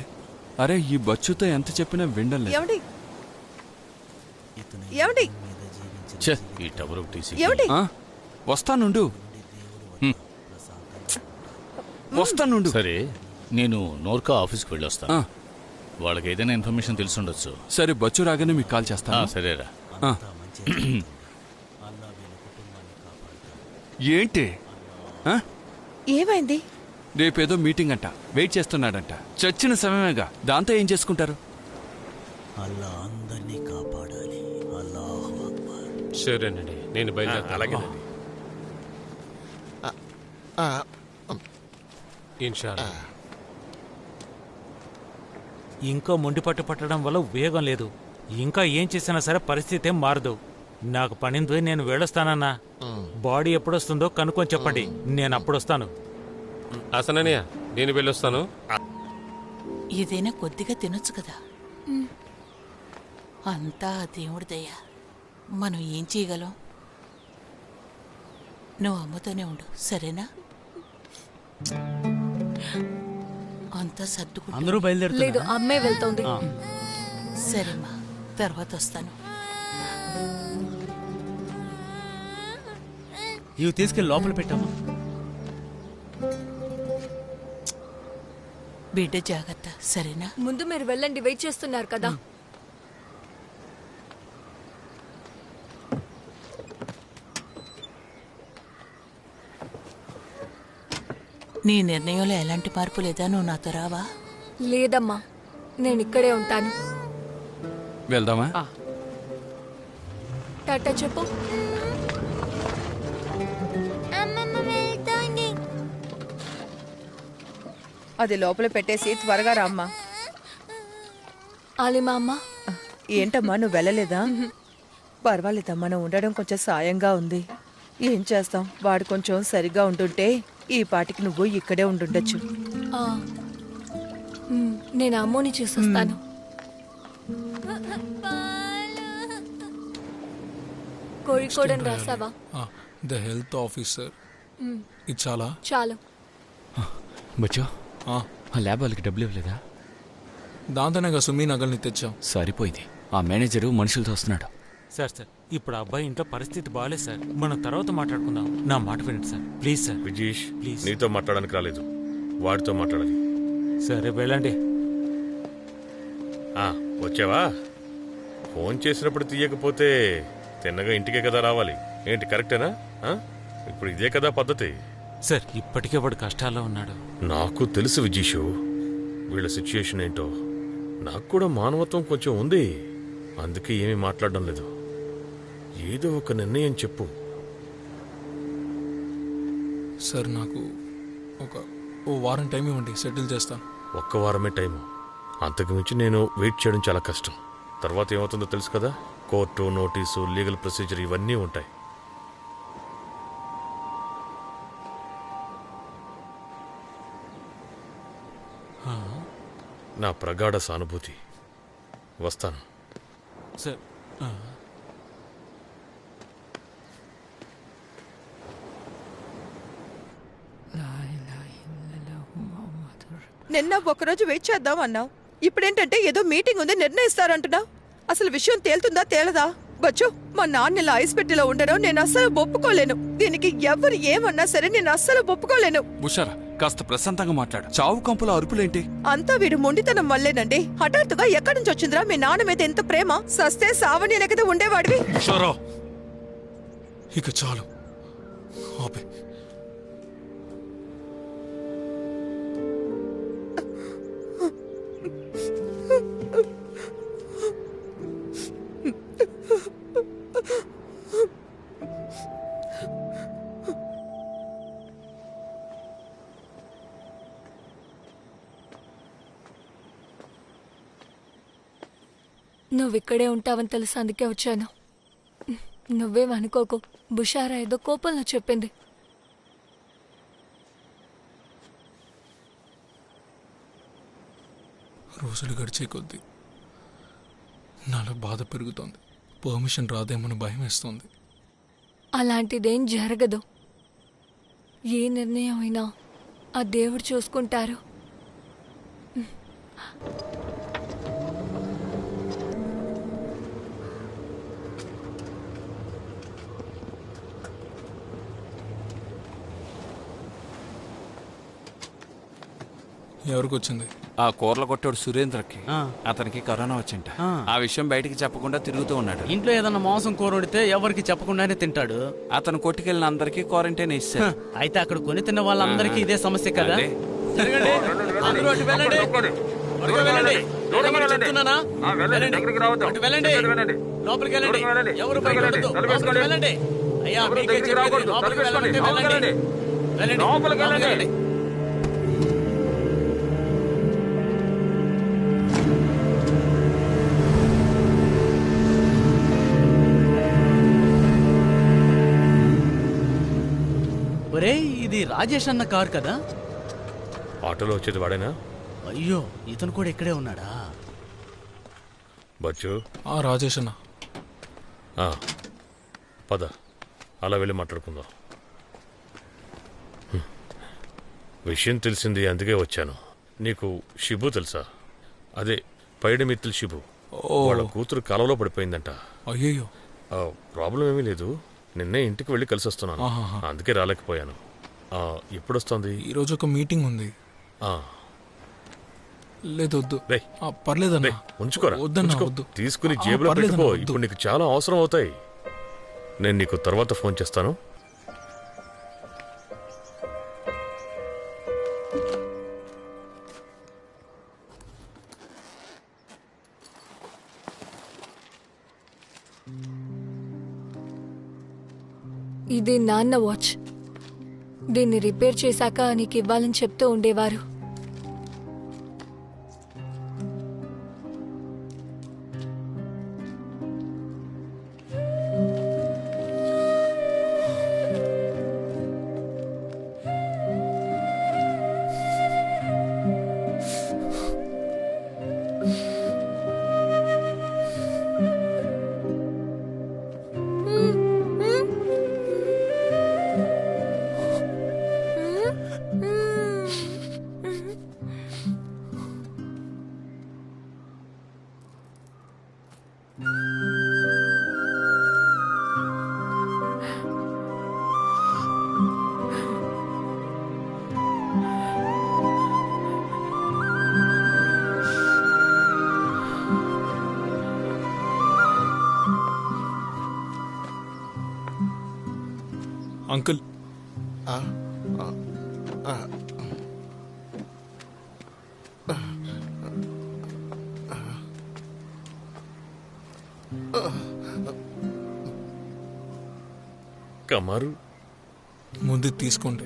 అరే ఈ బచ్చుతో ఎంత చెప్పినా వినడం లేదు. వస్తానుండు. సరే, నేను నోర్కా ఆఫీస్కి వెళ్ళొస్తాను. వాళ్ళకి ఏదైనా ఇన్ఫర్మేషన్ తెలుసుండొచ్చు. సరే, బచ్చు రాగానే మీకు కాల్ చేస్తాను. సరేరా. ఏంటి ఏమైంది? రేపేదో మీటింగ్ అంట, వెయిట్ చేస్తున్నాడంట. చచ్చిన సమయమేగా, దాంతో ఏం చేసుకుంటారు? అల్లా అందరినీ కాపాడాలి. అల్లాహు అక్బర్. సరేనండి, నేను బయలుదేరుతాను. అలాగేనండి. ఇన్షాల్లా. ఇంకా మొండి పట్టడం వల్ల ఉపయోగం లేదు. ఇంకా ఏం చేసినా సరే పరిస్థితి ఏం మారదు. నాకు పనింది, నేను వెళ్ళొస్తానన్నా. బాడీ ఎప్పుడొస్తుందో కనుక్కొని చెప్పండి, నేను అప్పుడొస్తాను. అసనయ్య, నేను వెళ్ళొస్తాను. ఏదైనా కొద్దిగా తినొచ్చు కదా. అంతా దేవుడి దయ. మనం ఏం చేయగలం? నువ్వు అమ్మతోనే ఉండు, సరేనా? అంతా సర్దుకుంటూ. అందరూ బయలుదేరుతారు. లేదు, అమ్మే వెళ్తోంది. సరేమ్మా, తర్వాత వస్తాను. ఇవి తీసుకెళ్ళి లోపల పెట్టామా? బిడ్డ జాగ్రత్త, సరేనా? ముందు మీరు వెళ్ళండి, వెయిట్ చేస్తున్నారు కదా. నీ నిర్ణయంలో ఎలాంటి మార్పు లేదా? నువ్వు నాతో రావా? లేదమ్మా, నేను ఇక్కడే ఉంటాను. వెళ్దామా? టాటా చెప్పు. అది లోపల పెట్టేసి త్వరగా రామ్మా. ఆలిమా అమ్మ ఏంటమ్మా నువ్వు వెళ్ళలేదా? పర్వాలేదమ్మా, నువ్వు ఉండడం కొంచెం సాయంగా ఉంది. ఏం చేస్తాం, వాడు కొంచెం సరిగా ఉంటుంటే ఈ పాటికి నువ్వు ఇక్కడే ఉండుండొచ్చు. ఆ, నేను అమ్మని చూసొస్తాను. కోడికోడని రాసావా? The health officer. మ్, ఇది చాలా చాలు. బచ్చో ఆ ల్యాబ్ వాళ్ళకి డబ్బులు ఇవ్వలేదా? దాంతోనే సుమి నగల్ని తెచ్చాం. సరిపోయింది. ఆ మేనేజరు మనుషులతో వస్తున్నాడు. సార్ ఇప్పుడు ఆ అబ్బాయి ఇంట్లో పరిస్థితి బాగాలేదు సార్. మనం తర్వాత మాట్లాడుకుందాం. నా మాట వినండి సార్, ప్లీజ్ సార్. విజీష్, ప్లీజ్. నీతో మాట్లాడడానికి రాలేదు, వాడితో మాట్లాడాలి. సరే వెళ్ళండి. వచ్చావా? ఫోన్ చేసినప్పుడు తీయకపోతే తిన్నగా ఇంటికే కదా రావాలి. ఏంటి, కరెక్టేనా? ఇప్పుడు ఇదే కదా పద్ధతి. సార్ ఇప్పటికే వాడు కష్టాల్లో ఉన్నాడు. నాకు తెలుసు విజీషు, వీళ్ళ సిచ్యుయేషన్ ఏంటో. నాకు కూడా మానవత్వం కొంచెం ఉంది, అందుకే ఏమీ మాట్లాడడం లేదు. ఏదో ఒక నిర్ణయం చెప్పు. సార్ నాకు ఓ వారం టైం ఇవ్వండి, సెటిల్ చేస్తాను. ఒక్క వారమే టైము, అంతకు మించి నేను వెయిట్ చేయడం చాలా కష్టం. తర్వాత ఏమవుతుందో తెలుసు కదా, కోర్టు, నోటీసు, లీగల్ ప్రొసీజర్ ఇవన్నీ ఉంటాయి. నా ప్రగాఢ సానుభూతి. వస్తాను సార్. నిన్న ఒకరోజు వెయిట్ చేద్దాం అన్నావు, ఇప్పుడేంటంటే ఏదో మీటింగ్ ఉంది నిర్ణయిస్తారంటున్నావు. అసలు విషయం తేలుతుందా తేలదా? బచ్చు, మా నాన్న ఇలా ఐస్ పెట్టిలో ఉండడం నేను అస్సలు ఒప్పుకోలేను. దీనికి ఎవరు ఏమన్నా సరే నేను అస్సలు ఒప్పుకోలేను. బుషారా, కాస్త ప్రశాంతంగా మాట్లాడు. చావు కంపుల అరుపులేంటి? అంతా వీడు మొండితనం వల్లేనండి. హఠాత్తుగా ఎక్కడి నుంచి వచ్చిందిరా మీ నాన్న మీద ఎంత ప్రేమ? సస్తే సావని లేకదా ఉండేవాడివి. బుషారా, ఇక చాలు, ఆపే. నువ్విక్కడే ఉంటావని తెలుసు, అందుకే వచ్చాను. నువ్వేమనుకోకు, బుషారా ఏదో కోపంలో చెప్పింది. రోజులు గడిచే కొద్దీ నాలో బాధ పెరుగుతోంది. పర్మిషన్ రాదేమని భయం వేస్తోంది. అలాంటిదేం జరగదు. ఏ నిర్ణయం అయినా ఆ దేవుడు చూసుకుంటారు. ఎవరికి వచ్చింది? ఆ కూరల కొట్టాడు సురేంద్రకి. అతనికి కరోనా వచ్చింట. ఆ విషయం బయటికి చెప్పకుండా తిరుగుతూ ఉన్నాడు. ఇంట్లో ఏదన్నా మాంసం కూర వండితే ఎవరికి చెప్పకుండానే తింటాడు. అతను కొట్టుకెళ్ళిన అందరికీ క్వారంటైన్ ఇస్తారు. అయితే అక్కడ కొని తిన్న వాళ్ళందరికీ ఇదే సమస్య కదా. జరగండి, అందరూ అటు వెళ్ళండి. త్వరగా వెళ్ళండి. ఏమని చెప్తున్నానా? వెళ్ళండి. అటు వెళ్ళండి. లోపలికి వెళ్ళండి. ఎవరు బయట ఉండొద్దు. లోపలికి వెళ్ళండి. అయ్యా, మీకే చెప్పేది, లోపలికి వెళ్ళండి. వెళ్ళండి. లోపలికి వెళ్ళండి. ఒరే, ఇది రాజేష్ అన్న కార్ కదా? ఆటోలో వచ్చేది వాడేనా? అయ్యో, ఇతను కూడా ఇక్కడే ఉన్నాడా? బచ్చు. రాజేష్ అన్న. పద, అలా వెళ్ళి మాట్లాడుకుందాం. విషయం తెలిసింది, అందుకే వచ్చాను. నీకు షిబు తెలుసా? అదే పైడిమిత్తులు షిబు. వాళ్ళ కూతురు కాలంలో పడిపోయిందంట. అయ్యో, ప్రాబ్లం ఏమీ లేదు. నిన్నే ఇంటికి వెళ్ళి కలిసి వస్తున్నాను, అందుకే రాలేకపోయాను. ఎప్పుడు వస్తుంది? ఈరోజు ఒక మీటింగ్ ఉంది. లేదు, వద్దు. పర్లేదన్నా, ఉంచుకోరా. వద్దు. తీసుకుని జేబులో పెట్టుకో, ఇప్పుడు నీకు చాలా అవసరం అవుతాయి. నేను నీకు తర్వాత ఫోన్ చేస్తాను. ఇది నాన్న వాచ్. దీన్ని రిపేర్ చేశాక నీకు ఇవ్వాలని చెప్తూ ఉండేవారు. అంకుల్ కమారు ముందు తీసుకోండి.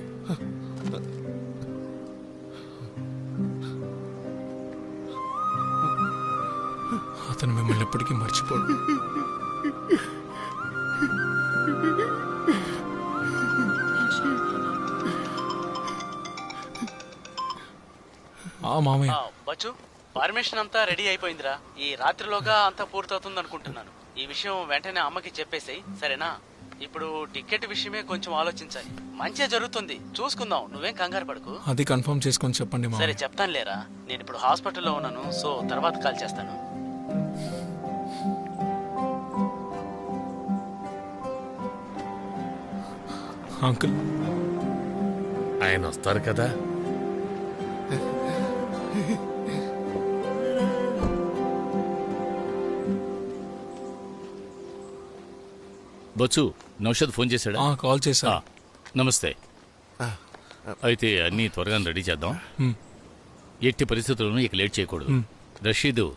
అతను మిమ్మల్ని ఎప్పటికీ మర్చిపోడు. మామయ్య బచ్చు పర్మిషన్ అంతా రెడీ అయిపోయిందిరా. ఈ రాత్రిలోగా అంతా పూర్తవుతుంది అనుకుంటున్నాను. ఈ విషయం వెంటనే అమ్మకి చెప్పేసాయి, సరేనా? ఇప్పుడు టికెట్ విషయమే కొంచెం ఆలోచించాలి. మంచిగా జరుగుతుంది, చూసుకుందాం, నువ్వేం కంగారు పడకు. అది కన్ఫర్మ్ చేసుకొని చెప్పండి. సరే చెప్తాను లేరా, నేను ఇప్పుడు హాస్పిటల్లో ఉన్నాను, సో తర్వాత కాల్ చేస్తాను. అంకుల్ ఆయన వస్తారు కదా. బొచ్చు, నౌషద్ ఫోన్ చేశాడా? కాల్ చేశా. నమస్తే. అయితే అన్నీ త్వరగా రెడీ చేద్దాం. ఎట్టి పరిస్థితుల్లోనూ ఇక లేట్ చేయకూడదు. రషీదు,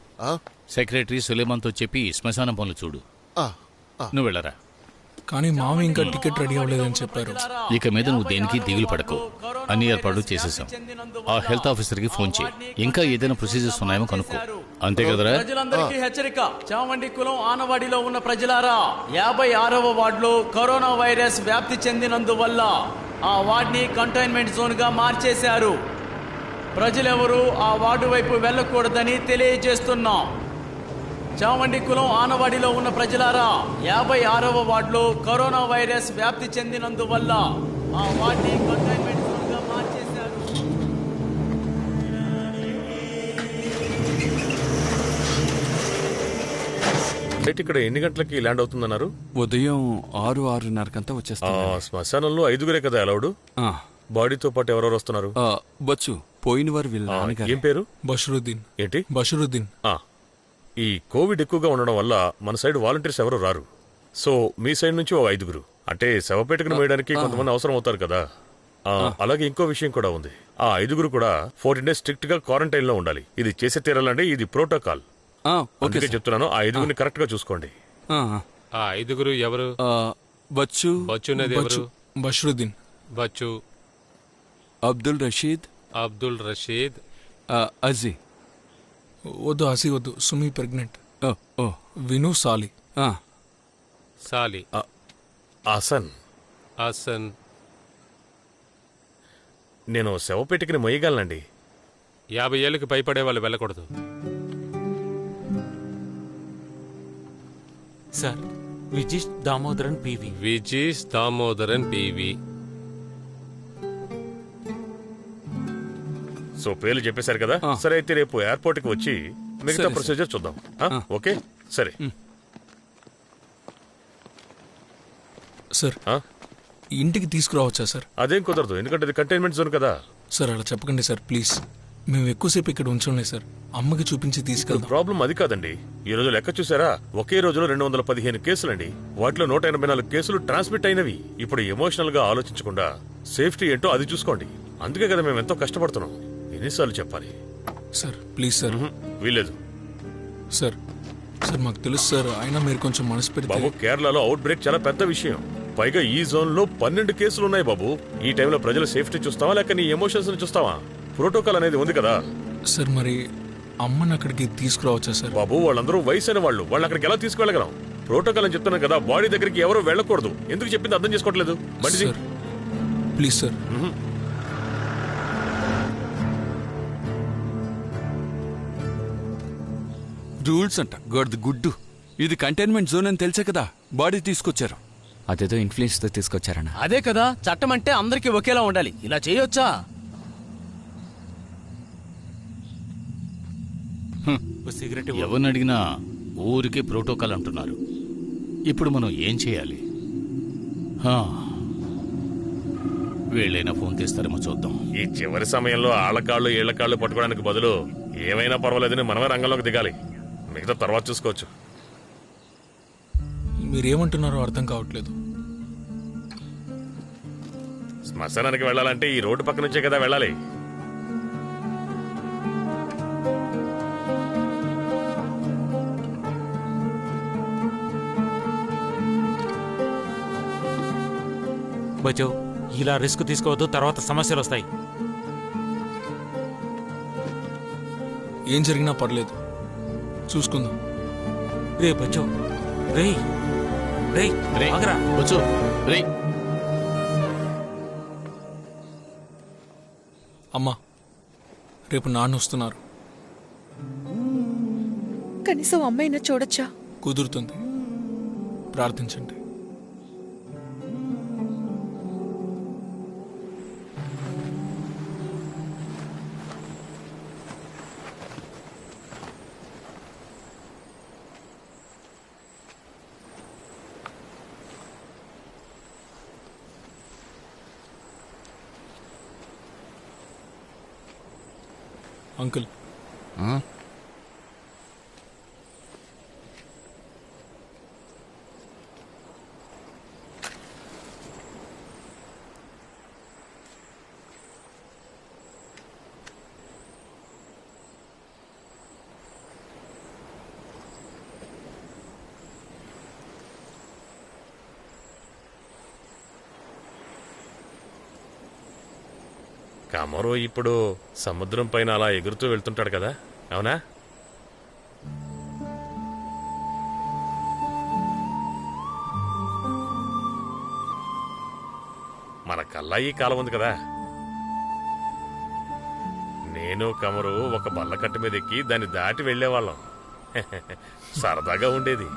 సెక్రటరీ సులేమాన్తో చెప్పి శ్మశానం పనులు చూడు. నువ్వు వెళ్ళరా. కానీ మామ ఇంకా టికెట్ రెడీ అవ్వలేదని చెప్పారు. ఇక మీద నువ్వు దేనికి దిగులు పడకు. అన్ని ఏర్పాట్లు చేసేసాం. ఆ హెల్త్ ఆఫీసర్ కి ఫోన్ చేయి. ఇంకా ఏదైనా ప్రొసీజర్స్ ఉన్నాయేమో కనుక్కో. అంతే కదరా? ప్రజలందరికీ హెచ్చరిక. చామండి కులం ఆనవాడిలో ఉన్న ప్రజలారా, 56వ వార్డులో కరోనా వైరస్ వ్యాప్తి చెందినందువల్ల ఆ వార్డుని కంటైన్మెంట్ జోన్ గా మార్చేశారు. ప్రజలెవరూ ఆ వార్డు వైపు వెళ్ళకూడదని తెలియజేస్తున్నాం. చామండి కులం ఆనవాడిలో ఉన్న ప్రజలారా, 56వ వార్డులో కరోనా వైరస్ వ్యాప్తి చెందినందువల్ల ఆ వార్డుని కంటైన్మెంట్ జోన్ గా మార్చేశారు. ఫ్లైట్ ఇక్కడ ఎన్ని గంటలకి ల్యాండ్ అవుతుందన్నారు? ఉదయం 6-6:30 వచ్చేస్తాం. శ్మశానంలో 5గురే కదా అలౌడ్? బాడీతో పాటు ఎవరెవరు వస్తున్నారు? బచ్చు, పోయిన వారు వీళ్ళ నాన్నగారు. ఏం పేరు? బషరుద్దీన్. ఏంటి? బషరుద్దీన్. ఈ కోవిడ్ ఎక్కువగా ఉండడం వల్ల మన సైడ్ వాలంటీర్స్ ఎవరు రారు. సో మీ సైడ్ నుంచి 5గురు, అంటే శవపేటకును వేయడానికి కొంతమంది అవసరం అవుతారు కదా. అలాగే ఇంకో విషయం కూడా ఉంది. ఆ 5గురు కూడా 14 days స్ట్రిక్ట్ గా క్వారంటైన్ లో ఉండాలి. ఇది చేసే తీరాలంటే ఇది ప్రోటోకాల్. అందుకే చెప్తున్నాను, ఆ 5గురిని కరెక్ట్ గా చూసుకోండి. ఆ 5గురు ఎవరు? బచ్చు. బచ్చునేది ఎవరు? బషరుద్దీన్. బచ్చు. అబ్దుల్ రషీద్. అబ్దుల్ రషీద్. అజీ. వద్దు, హసీ వద్దు, సుమి ప్రెగ్నెంట్. విను సాలి. సాలి. ఆసన్. ఆసన్. నేను శవపేటకిని మొయ్యగలనండి. 50 ఏళ్ళకి భయపడే వాళ్ళు వెళ్ళకూడదు. Sir, Vijeesh Damodaran PV. Vijeesh Damodaran PV. So పేర్లు చెప్పేశారు కదా. సరే, అయితే రేపు ఎయిర్పోర్ట్ కి వచ్చి మిగతా ప్రొసీజర్ చూద్దాం. ఓకే, సరే. సార్, ఇంటికి తీసుకురావచ్చా సార్? అదేం కుదరదు, ఎందుకంటే ఇది కంటైన్మెంట్ జోన్ కదా. సార్ అలా చెప్పకండి సార్, ప్లీజ్. మేము ఎక్కువసేపు ఇక్కడ ఉంచండి సార్, అమ్మకి చూపించి తీసుకెళ్తాం. ప్రాబ్లం అది కాదండి. ఈ రోజు లెక్క చూసారా? ఒకే రోజులో 215 కేసులండి. వాటిలో 184 కేసులు ట్రాన్స్మిట్ అయినవి. ఇప్పుడు ఎమోషనల్ గా ఆలోచించకుండా సేఫ్టీ ఏంటో అది చూసుకోండి. అందుకే కదా మేము ఎంతో కష్టపడుతున్నాం. ఎన్నిసార్లు చెప్పాలి? Sir please sir. వీలేదు సార్. సార్ మాకు తెలుసు సార్, అయినా మీరు కొంచెం మనసు పెడితే. బాబు, కేరళలో అవుట్ బ్రేక్ చాలా పెద్ద విషయం. పైగా ఈ జోన్ లో 12 కేసులు ఉన్నాయి బాబు. ఈ టైంలో ప్రజల సేఫ్టీ చూస్తావా లేక నీ ఎమోషన్స్ ని చూస్తావా? ప్రోటోకాల్ అనేది ఉంది కదా. సార్ మరి అమ్మని అక్కడికి తీసుకురావచ్చా సార్? బాబు, వాళ్ళందరూ వయసైన వాళ్ళు అక్కడికి ఎలా తీసుకువెళ్ళగలం? ప్రోటోకాల్ అని చెప్తున్నాను కదా. బాడీ దగ్గరికి ఎవరు వెళ్ళకూడదు. ఎందుకు చెప్పింది అర్థం చేసుకోవట్లేదు? Please sir. రూల్స్ అంట గొడ్ది గుడ్డు. ఇది కంటైన్మెంట్ జోన్ అని తెలిసే కదా బాడీ తీసుకొచ్చారు. అదేదో ఇన్ఫ్లుయెన్స్ తో తీసుకొచ్చారన్న. అదే కదా, చట్టం అంటే అందరికీ ఒకేలా ఉండాలి. ఇలా చేయొచ్చా? ఎవరిని అడిగినా ఊరికి ప్రోటోకాల్ అంటున్నారు. ఇప్పుడు మనం ఏం చేయాలి? హా, వీళ్ళైనా ఫోన్ తీస్తారేమో చూద్దాం. ఈ చివరి సమయంలో ఆళ్ళకాళ్ళు ఈళ్ళకాళ్ళు పట్టుకోవడానికి బదులు ఏమైనా పర్వాలేదని మనమే రంగంలోకి దిగాలి. మిగతా తర్వాత చూసుకోవచ్చు. మీరేమంటున్నారో అర్థం కావట్లేదు. శ్మశానానికి వెళ్ళాలంటే ఈ రోడ్డు పక్క నుంచే కదా వెళ్ళాలి. బచ్చో, ఇలా రిస్క్ తీసుకోవద్దు, తర్వాత సమస్యలు వస్తాయి. ఏం జరిగినా పర్లేదు, చూసుకుందాం. రే బచ్చో, రే రే రే ఆగరా. వచ్చు రే. అమ్మా, రేపు నాన్న వస్తున్నారు. కనీసం అమ్మాయినా చూడొచ్చా? కుదురుతుంది, ప్రార్థించండి. అంకుల్, కామరు ఇప్పుడు సముద్రం పైన అలా ఎగురుతూ వెళ్తుంటాడు కదా, అవునా? మన కల్లా ఈ కాలం ఉంది కదా. నేను కమరు ఒక బల్లకట్టు మీద ఎక్కి దాన్ని దాటి వెళ్లేవాళ్ళం. సరదాగా ఉండేది.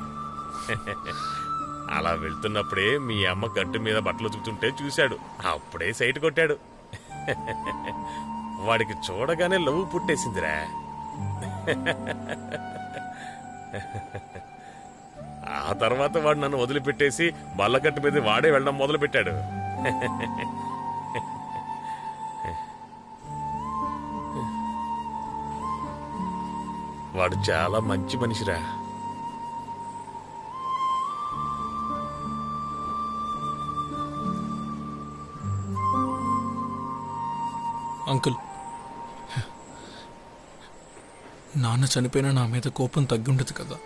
అలా వెళ్తున్నప్పుడే మీ అమ్మ గట్టు మీద బట్టలు ఉతుకుతుంటే చూశాడు. అప్పుడే సైట్ కొట్టాడు. వాడికి చూడగానే లవ్ పుట్టేసిందిరా. ఆ తర్వాత వాడు నన్ను వదిలిపెట్టేసి బల్లకట్టు మీద వాడే వెళ్ళడం మొదలుపెట్టాడు. వాడు చాలా మంచి మనిషిరా. అంకుల్, నాన్న చనిపోయినా నా మీద కోపం తగ్గి ఉండదు కదా.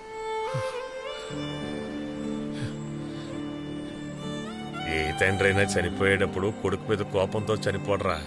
ఏ తండ్రి అయినా చనిపోయేటప్పుడు కొడుకు మీద కోపంతో చనిపోడరా.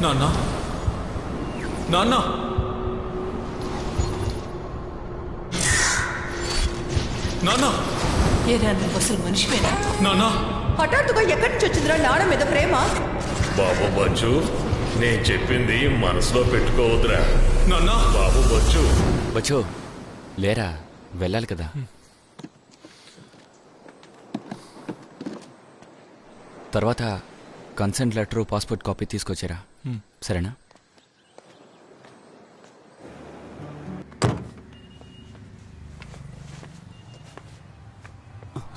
నాన్న, నాన్న, నాన్న, ఏరా నువ్వు అసలు మనిషివేనా? నాన్న, హఠాత్తుగా ఎక్కడి నుంచి వచ్చిందిరా నాన్న మీద ప్రేమ? బాబు బచ్చు, నేను చెప్పింది మనసులో పెట్టుకోవద్దురా. నాన్న, బాబు బచ్చు. బచ్చో, లేరా, వెళ్ళాలి కదా. తర్వాత కన్సెంట్ లెటర్, పాస్పోర్ట్ కాపీ తీసుకొచ్చారా? సరేనా?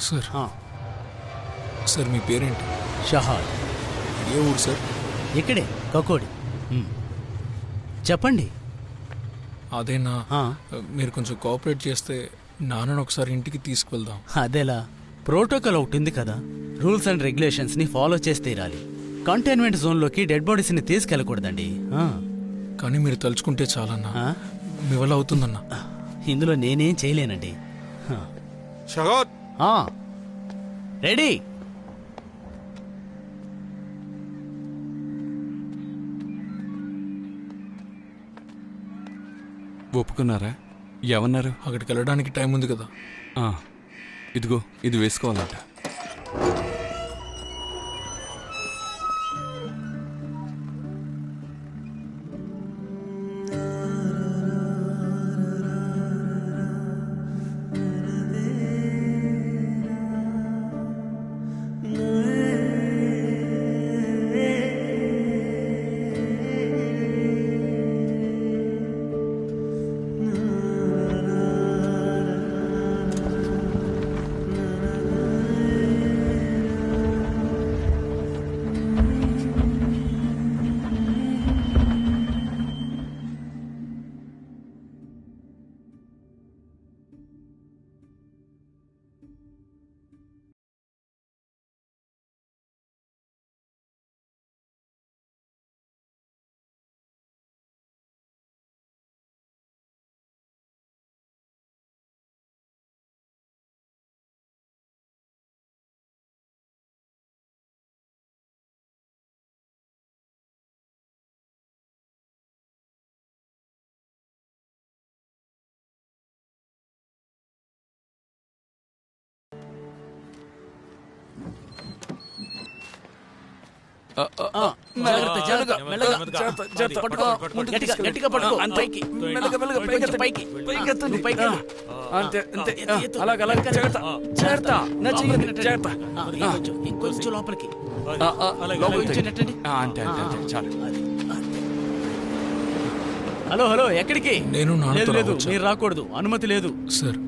సార్, సార్ మీ పేరేంటి? షహాద్. ఏ ఊరు సార్? ఇక్కడే కకోడి. చెప్పండి. అదేనా, మీరు కొంచెం కోఆపరేట్ చేస్తే నాన్నను ఒకసారి ఇంటికి తీసుకువెళ్దాం. అదేలా, ప్రోటోకాల్ ఒకటి ఉంది కదా, రూల్స్ అండ్ రెగ్యులేషన్స్ ని ఫాలో చేసి తీరాలి. కంటైన్మెంట్ జోన్లోకి డెడ్ బాడీస్ని తీసుకెళ్ళకూడదండి. కానీ మీరు తలుచుకుంటే చాలన్నా, మీ వల్ల అవుతుందన్నా. ఇందులో నేనేం చేయలేనండి. రెడీ. ఒప్పుకున్నారా? ఏమన్నారు? అక్కడికి వెళ్ళడానికి టైం ఉంది కదా. ఇదిగో ఇది వేసుకోవాలంట. గట్టిగా పట్టుకో. పైకి పైకి పైకి. ఇంకొంచెం లోపలికి. హలో హలో, ఎక్కడికి? నేను లేదు లేదు, మీరు రాకూడదు, అనుమతి లేదు. సార్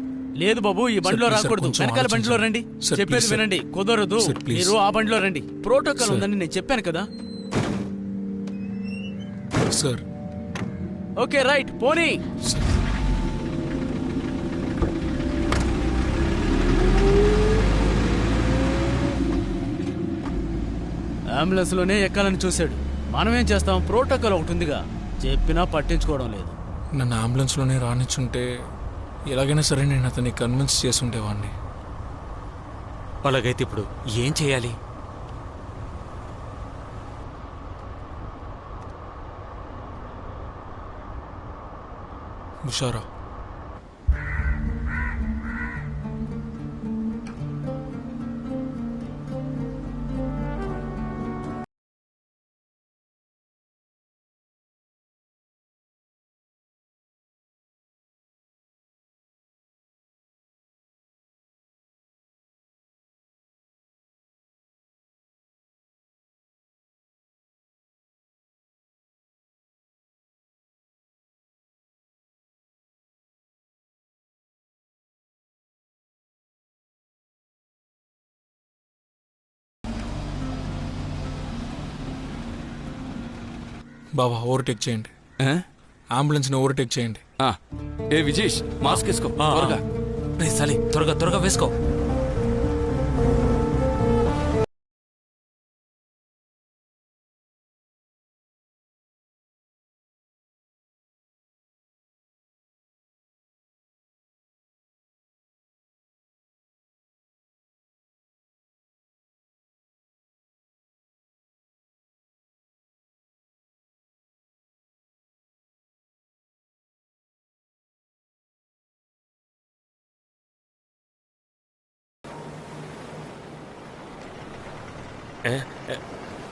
లేదు బాబు, ఈ బండిలో రాకూడదు. వెనకాల బండిలో రండి. సార్, చెప్పేది ప్లీజ్ వినండి. కుదరదు. Sir, please. మీరు ఆ బండిలో రండి. ప్రోటోకాల్ ఉందని నేను చెప్పాను కదా. సార్ ఓకే రైట్, పోనీ. అంబులెన్స్ లోనే ఎక్కాలని చూశాడు. మనమేం చేస్తాం? ప్రోటోకాల్ ఒకటి ఉందిగా. చెప్పినా పట్టించుకోవడం లేదు. నన్ను అంబులెన్స్లోనే రానిచ్చుంటే ఎలాగైనా సరే నేను అతన్ని కన్విన్స్ చేసి ఉండేవాడిని. అలాగైతే ఇప్పుడు ఏం చేయాలి? హుషారా, బాబా ఓవర్టేక్ చేయండి. అంబులెన్స్ ని ఓవర్టేక్ చేయండి. ఏ విజేష్, మాస్క్ వేసుకో త్వరగా. సరే త్వరగా త్వరగా వేసుకో.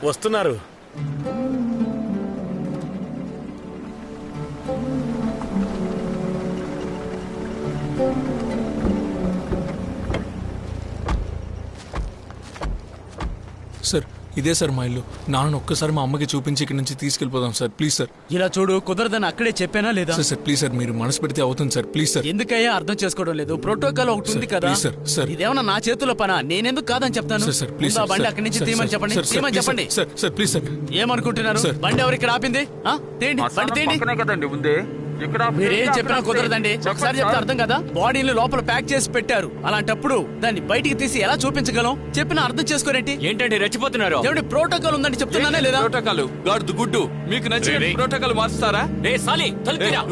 వస్తున్నారు. సార్ ఇదే సార్ మా ఇల్లు. నాన్న ఒక్కసారి మా అమ్మకి చూపించి ఇక్కడ నుంచి తీసుకెళ్ళిపోదాం సార్, ప్లీజ్ సార్. ఇలా చూడు, కుదరదని అక్కడే చెప్పానా లేదా? సార్ సార్ ప్లీజ్ సార్, మీరు మనసు పెడితే అవుతుంది సార్, ప్లీజ్ సార్. ఎందుకయ్యా అర్థం చేసుకోవడం లేదు? ప్రోటోకాల్ ఒకటి ఉంది కదా. ఇదేమన్నా నా చేతిలో పనా? నేనెందుకు కాదని చెప్తాను. సార్ ప్లీజ్ ముందు ఆ బండి అక్కడి నుంచి తీయమని చెప్పండి. తీయమని చెప్పండి. Sir sir please sir. ఏమనుకుంటున్నారు? బండి ఎవరు ఇక్కడ ఆపింది? తేండి, బండి తేండి. కదండి ఉంది. మీరేం చెప్పినా కుదరదండి. ఒకసారి చెప్తే అర్థం కదా. బాడీని లోపల ప్యాక్ చేసి పెట్టారు. అలాంటప్పుడు దాన్ని బయటికి తీసి ఎలా చూపించగలం? చెప్పినా అర్థం చేసుకోరేంటి? ఏంటండి రెచ్చిపోతున్నారు? ఏమిటి ప్రోటోకాల్ ఉందని చెప్తున్నానే లేదా? ప్రోటోకాల్ గార్డు గుడ్డు మీకు నచ్చిన ప్రోటోకాల్ మార్చుతారా? రే సాలి తలుపురా.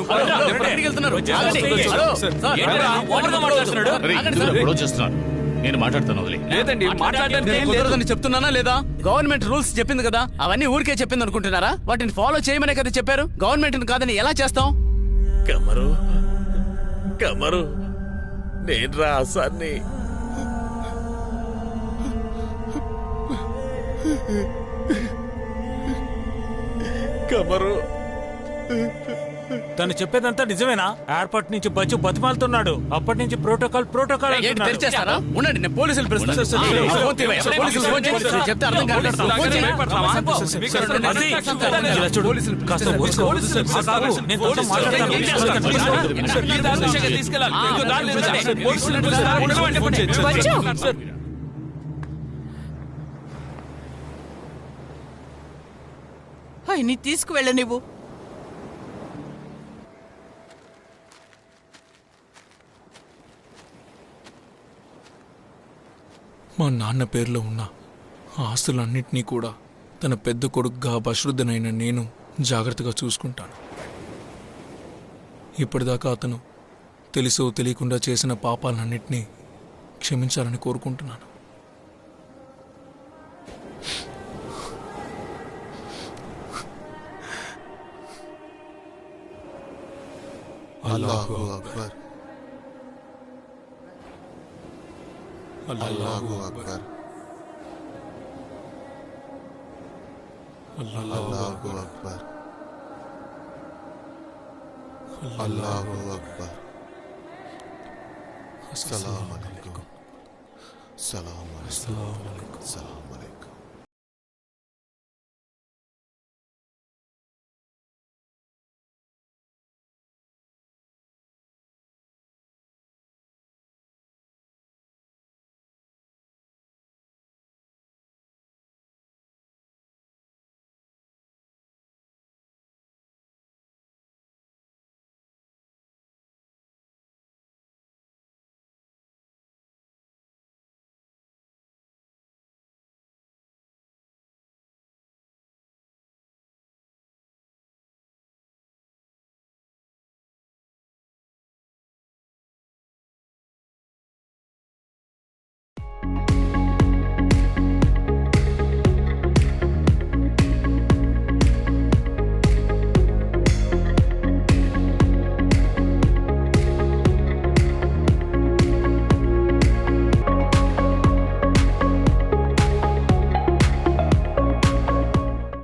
ఎక్కడికి వెళ్తున్నారు? ఆగండి. హలో, సార్, ఏంట్రా, ఓవర్గా మాట్లాడుతున్నాడు? అరే, ఆగండి ఇందులో సార్. గొడవ చేస్తున్నాను. నేను మాట్లాడుతాను వదిలే. లేదండి మాట్లాడడానికి ఏం కుదరదని చెప్తున్నానా లేదా? గవర్నమెంట్ రూల్స్ చెప్పింది కదా, అవన్నీ ఊరికే చెప్పింది అనుకుంటున్నారా? వాటిని ఫాలో చేయమనే కదా చెప్పారు. గవర్నమెంట్ కాదని ఎలా చేస్తాం? కమరు కమరు నేను రా సార్ని. కమరు తను చెప్పేదంతా నిజమేనా? ఎయిర్పోర్ట్ నుంచి బచ్చు బతిమాలుతున్నాడు. అప్పటి నుంచి ప్రోటోకాల్ ప్రోటోకాల్ ఏంటి తెరిచేస్తారా? ఉండండి, నేను పోలీసులు పిలుస్తాను. ఆ, ఫోన్ తీయవయ్యా. పోలీసులు ఫోన్ చేయండి. చెప్తే అర్థం కాదు. ఫోన్ చేయండి. ఇలా చూడు, కాస్త ఊరుకో. నేను తనతో మాట్లాడతాను. నీ తీసుకువెళ్ళ నువ్వు. మా నాన్న పేరులో ఉన్న ఆస్తులన్నింటినీ కూడా తన పెద్ద కొడుకుగా బశ్రుద్దనైన నేను జాగ్రత్తగా చూసుకుంటాను. ఇప్పటిదాకా అతను తెలుసో తెలియకుండా చేసిన పాపాలన్నింటినీ క్షమించాలని కోరుకుంటున్నాను. అల్లాహు అక్బర్. అల్లాహు అక్బర్. అల్లాహు అక్బర్. అల్లాహు అక్బర్. అస్సలాము అలైకుం. సలాం అలైకుం. సలాం అలైకుం.